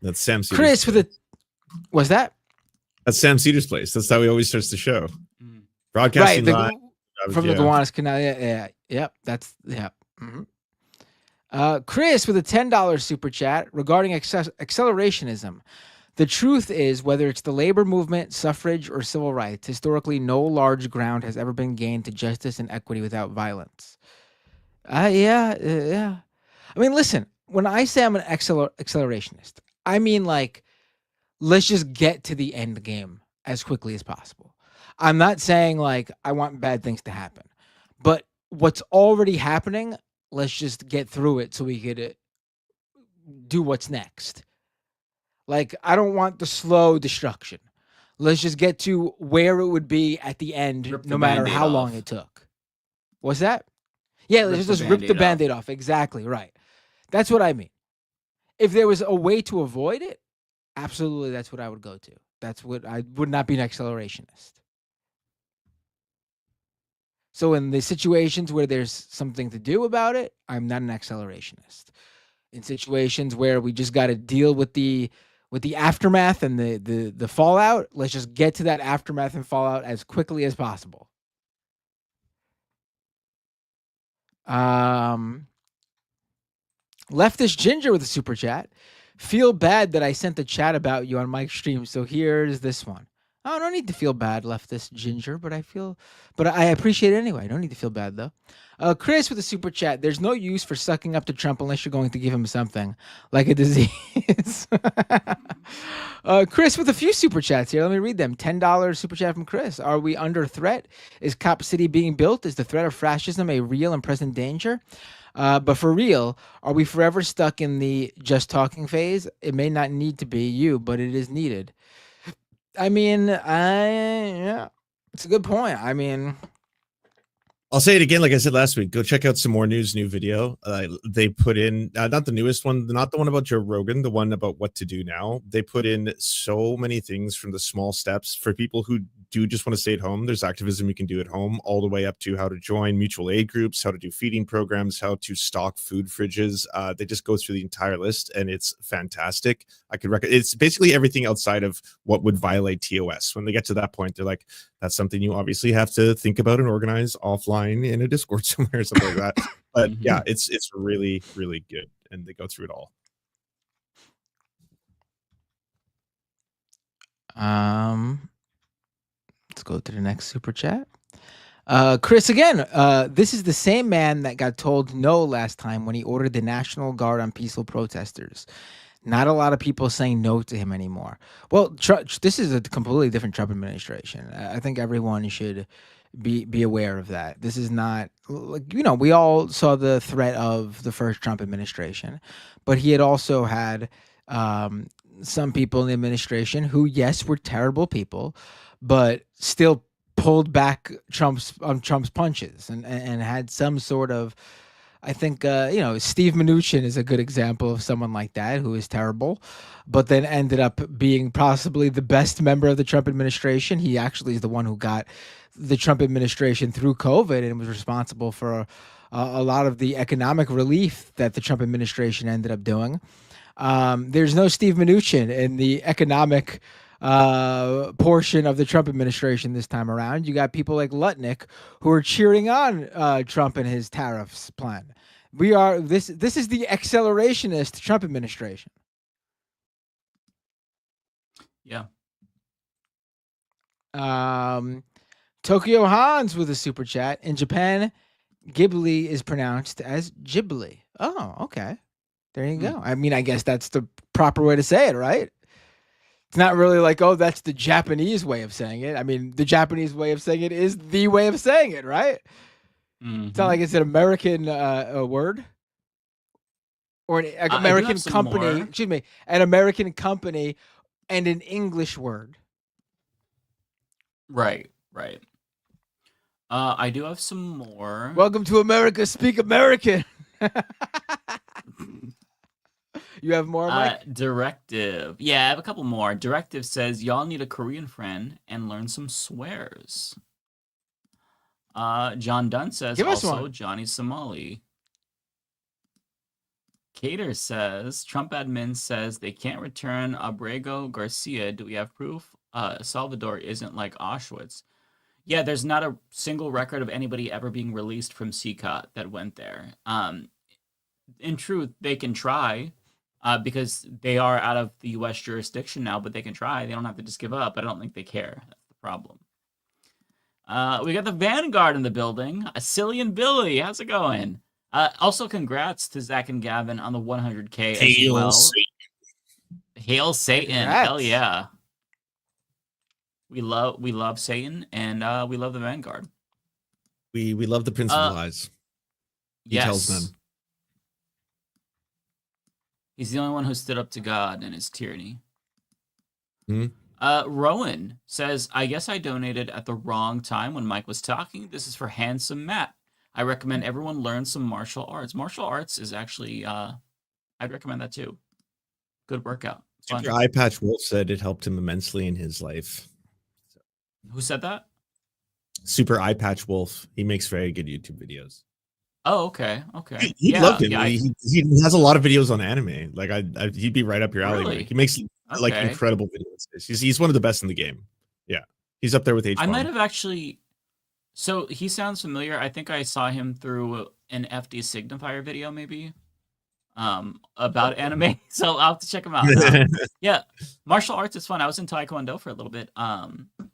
That's Sam Cedars. Chris with a... What's that? That's Sam Cedars' place. That's how he always starts the show. Broadcasting live. From the Gowanus Canal. Yeah. Yep. That's... Yeah. Mm-hmm. Chris with a $10 super chat regarding accelerationism. The truth is, whether it's the labor movement, suffrage, or civil rights, historically no large ground has ever been gained to justice and equity without violence. Yeah. I mean, listen, when I say I'm an accelerationist, I mean like let's just get to the end game as quickly as possible. I'm not saying like I want bad things to happen, but what's already happening, let's just get through it so we could do what's next. Like I don't want the slow destruction. Let's just get to where it would be at the end, Rip no the matter Band-Aid how long off. it took. What's that? Yeah, let's just rip the Band-Aid off. Exactly right. That's what I mean. If there was a way to avoid it, absolutely, that's what I would go to. That's what I would not be an accelerationist. So in the situations where there's something to do about it, I'm not an accelerationist. In situations where we just got to deal with the aftermath and the fallout, let's just get to that aftermath and fallout as quickly as possible. Leftist Ginger with a super chat. Feel bad that I sent the chat about you on Mike's stream, so here's this one. Oh, I don't need to feel bad, Leftist Ginger, but I appreciate it anyway. I don't need to feel bad though. Chris with a super chat. There's no use for sucking up to Trump unless you're going to give him something like a disease. Chris with a few super chats here. Let me read them. $10 super chat from Chris. Are we under threat? Is Cop City being built? Is the threat of fascism a real and present danger? But for real, are we forever stuck in the just talking phase? It may not need to be you, but it is needed. I mean, yeah, it's a good point. I mean, I'll say it again, like I said last week. Go check out some more news, new video. They put in not the newest one, not the one about Joe Rogan, the one about what to do now. They put in so many things from the small steps for people who do just want to stay at home. There's activism you can do at home, all the way up to how to join mutual aid groups, how to do feeding programs, how to stock food fridges. They just go through the entire list, and it's fantastic. I could recommend. It's basically everything outside of what would violate TOS. When they get to that point, they're like, that's something you obviously have to think about and organize offline in a Discord somewhere or something like that. But yeah, it's really, really good, and they go through it all. Let's go to the next super chat. Chris again. This is the same man that got told no last time when he ordered the National Guard on peaceful protesters. Not a lot of people saying no to him anymore. Well, this is a completely different Trump administration. I think everyone should be aware of that. This is not, like, we all saw the threat of the first Trump administration, but he had also had some people in the administration who, yes, were terrible people, but still pulled back Trump's punches and had some sort of, I think, Steve Mnuchin is a good example of someone like that who is terrible, but then ended up being possibly the best member of the Trump administration. He actually is the one who got the Trump administration through COVID and was responsible for a lot of the economic relief that the Trump administration ended up doing. There's no Steve Mnuchin in the economic portion of the Trump administration this time around. You got people like Lutnick who are cheering on Trump and his tariffs plan. This is the accelerationist Trump administration. Yeah. Tokyo Hans with a super chat. In Japan, Ghibli is pronounced as Ghibli. Oh, okay. There you go. I mean, I guess that's the proper way to say it, right? It's not really like, oh, that's the Japanese way of saying it. I mean, the Japanese way of saying it is the way of saying it, right? It's not like it's an American word or an American company. Excuse me, an American company and an English word. Right. I do have some more. Welcome to America. Speak American. You have more, Mike? Directive. Yeah, I have a couple more. Directive says, y'all need a Korean friend and learn some swears. John Dunn says, Give us also one. Johnny Somali. Cater says, Trump admin says they can't return Abrego Garcia. Do we have proof? Salvador isn't like Auschwitz. Yeah, there's not a single record of anybody ever being released from CCOT that went there. In truth, they can try because they are out of the U.S. jurisdiction now, but they can try. They don't have to just give up. I don't think they care. That's the problem. We got the Vanguard in the building. Cillian Billy, how's it going? Also, congrats to Zach and Gavin on the 100K as Hail well. Satan. Hail Satan! Congrats. Hell yeah! We love Satan, and we love the Vanguard. We love the Prince of Lies. He tells them. He's the only one who stood up to God and his tyranny. Hmm? Rowan says, I guess I donated at the wrong time when Mike was talking. This is for Handsome Matt. I recommend everyone learn some martial arts. Martial arts is actually, I'd recommend that too. Good workout. Fun. Super Eye Patch Wolf said it helped him immensely in his life. Who said that? Super Eye Patch Wolf. He makes very good YouTube videos. Oh, okay. Okay. He loved him. Yeah, he has a lot of videos on anime. Like he'd be right up your alley. Really? Like, he makes like Okay. incredible videos. He's one of the best in the game. Yeah, he's up there with H. I might have actually. So he sounds familiar. I think I saw him through an FD Signifier video, maybe, about anime. So I'll have to check him out. Yeah, martial arts is fun. I was in Taekwondo for a little bit.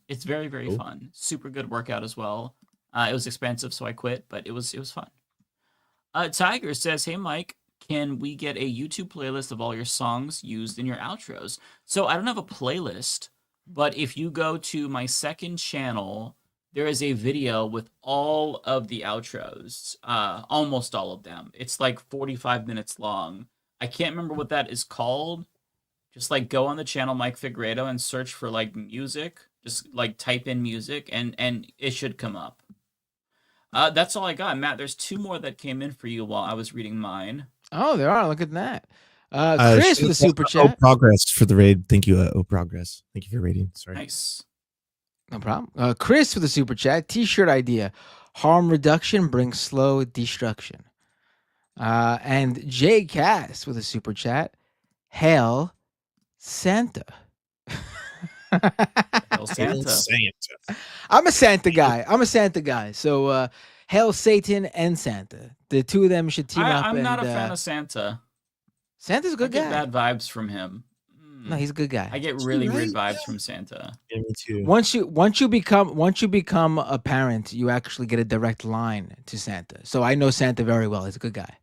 It's very, very fun. Super good workout as well. It was expensive, so I quit, but it was fun. Tiger says, "Hey Mike, can we get a YouTube playlist of all your songs used in your outros?" So I don't have a playlist, but if you go to my second channel, there is a video with all of the outros, almost all of them. It's like 45 minutes long. I can't remember what that is called. Just like go on the channel Mike Figueredo and search for like music. Just like type in music and it should come up. That's all I got, Matt. There's 2 more that came in for you while I was reading mine. Oh, there are. Look at that. Chris with a super chat. Progress for the raid. Thank you, Progress. Thank you for raiding. Sorry. Nice. No problem. Chris with a super chat. T-shirt idea. Harm reduction brings slow destruction. And Jay Cass with a super chat. Hail Santa. Hail Santa. I'm a Santa guy. So hail Satan and Santa. The 2 of them should team up. I'm not a fan of Santa. Santa's a good I guy. get bad vibes from him. No, he's a good guy. I get really weird vibes from Santa. Yeah, me too. Once you become a parent, you actually get a direct line to Santa. So I know Santa very well. He's a good guy.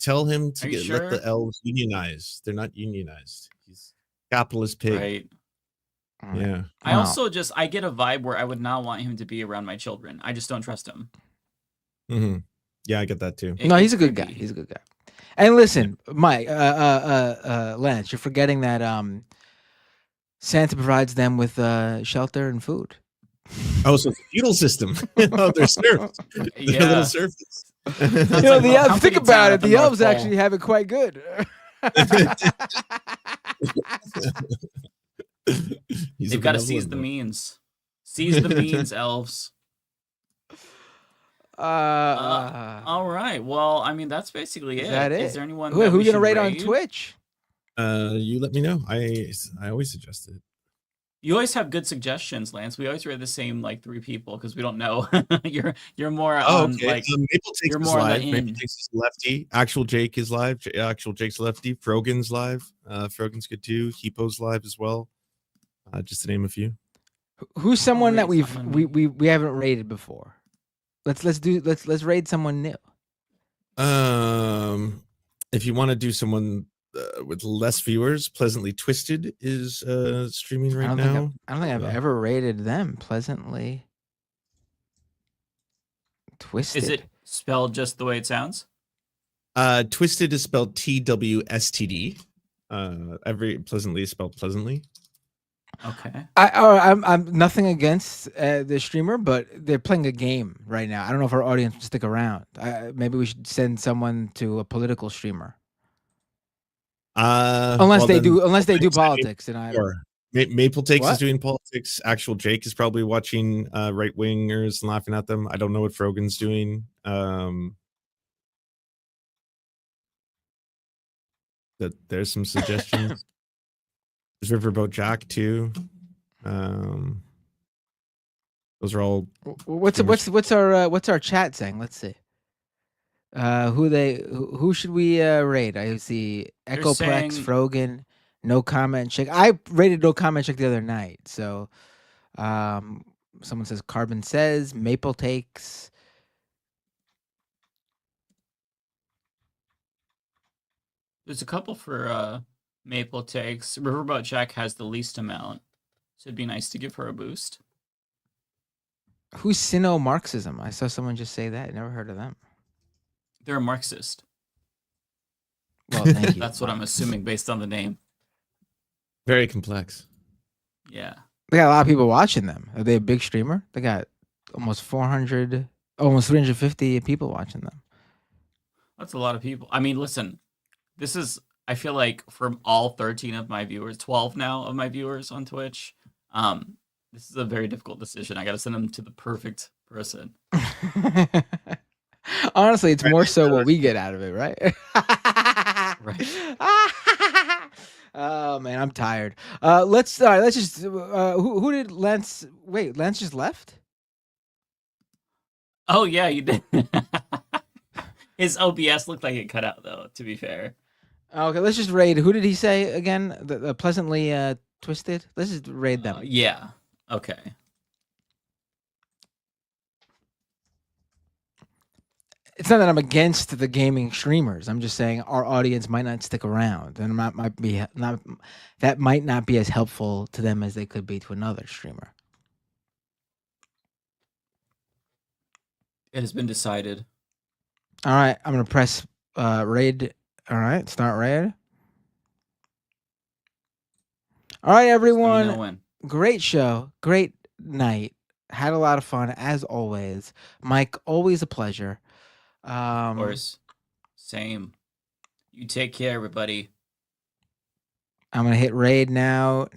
Tell him to Are you let the sure? elves unionize. They're not unionized. He's a capitalist pig. Right. Yeah. I also I get a vibe where I would not want him to be around my children. I just don't trust him. Mm-hmm. Yeah, I get that too. No, he's a good guy. He's a good guy. And listen, Mike, Lance, you're forgetting that Santa provides them with shelter and food. Oh, so it's a feudal system. They're serfs. They're Yeah. little serfs. The elves, think about it. The elves actually have it quite good. They've got to seize the means. Seize the means, elves. All right. Well, I mean, that's basically it. Is that it? Is there anyone Who that we gonna should rate on Twitch? You let me know. I always suggest it. You always have good suggestions, Lance. We always rate the same like 3 people because we don't know. you're more on like Maple Takes you're is more on the live. Maple in. Takes is lefty. Actual Jake is live. Actual Jake's lefty. Frogan's live. Frogan's good too. Hepo's live as well. Just to name a few. Who's someone that we haven't rated before? Let's raid someone new. If you want to do someone with less viewers, Pleasantly Twisted is streaming right now. I don't think I've ever rated them. Pleasantly Twisted. Is it spelled just the way it sounds? Twisted is spelled TWSTD. Every Pleasantly is spelled pleasantly. Okay. I'm nothing against the streamer, but they're playing a game right now. I don't know if our audience will stick around. Maybe we should send someone to a political streamer. Unless they do politics, and Maple Takes is doing politics. Actual Jake is probably watching right wingers and laughing at them. I don't know what Frogan's doing. There's some suggestions. There's Riverboat Jack too. Those are all. What's our chat saying? Let's see. Who should we rate? I see Echoplex, saying... Frogan, No Comment Check. I rated No Comment Check the other night. So, someone says Carbon Says, Maple Takes. There's a couple for Maple Takes. Riverboat Jack has the least amount, so it'd be nice to give her a boost. Who's Sino-Marxism? I saw someone just say that. Never heard of them. They're a Marxist. Well, thank you. That's what I'm assuming based on the name. Very complex. Yeah. They got a lot of people watching them. Are they a big streamer? They got almost 400, almost 350 people watching them. That's a lot of people. I mean, listen, this is, I feel like from all 13 of my viewers, 12 now of my viewers on Twitch, this is a very difficult decision. I got to send them to the perfect person. Honestly, it's more so what we get out of it, right? Right. Oh man, I'm tired. Let's just who did Lance? Wait, Lance just left? Oh yeah, you did. His OBS looked like it cut out though, to be fair. Okay, let's just raid. Who did he say again? The pleasantly twisted. Let's just raid them. Yeah. Okay. It's not that I'm against the gaming streamers. I'm just saying our audience might not stick around, and that might not be as helpful to them as they could be to another streamer. It has been decided. All right, I'm gonna press raid. All right, start raid. All right, everyone. Great show, great night. Had a lot of fun as always. Mike, always a pleasure. Of course. Same. You take care, everybody. I'm gonna hit raid now.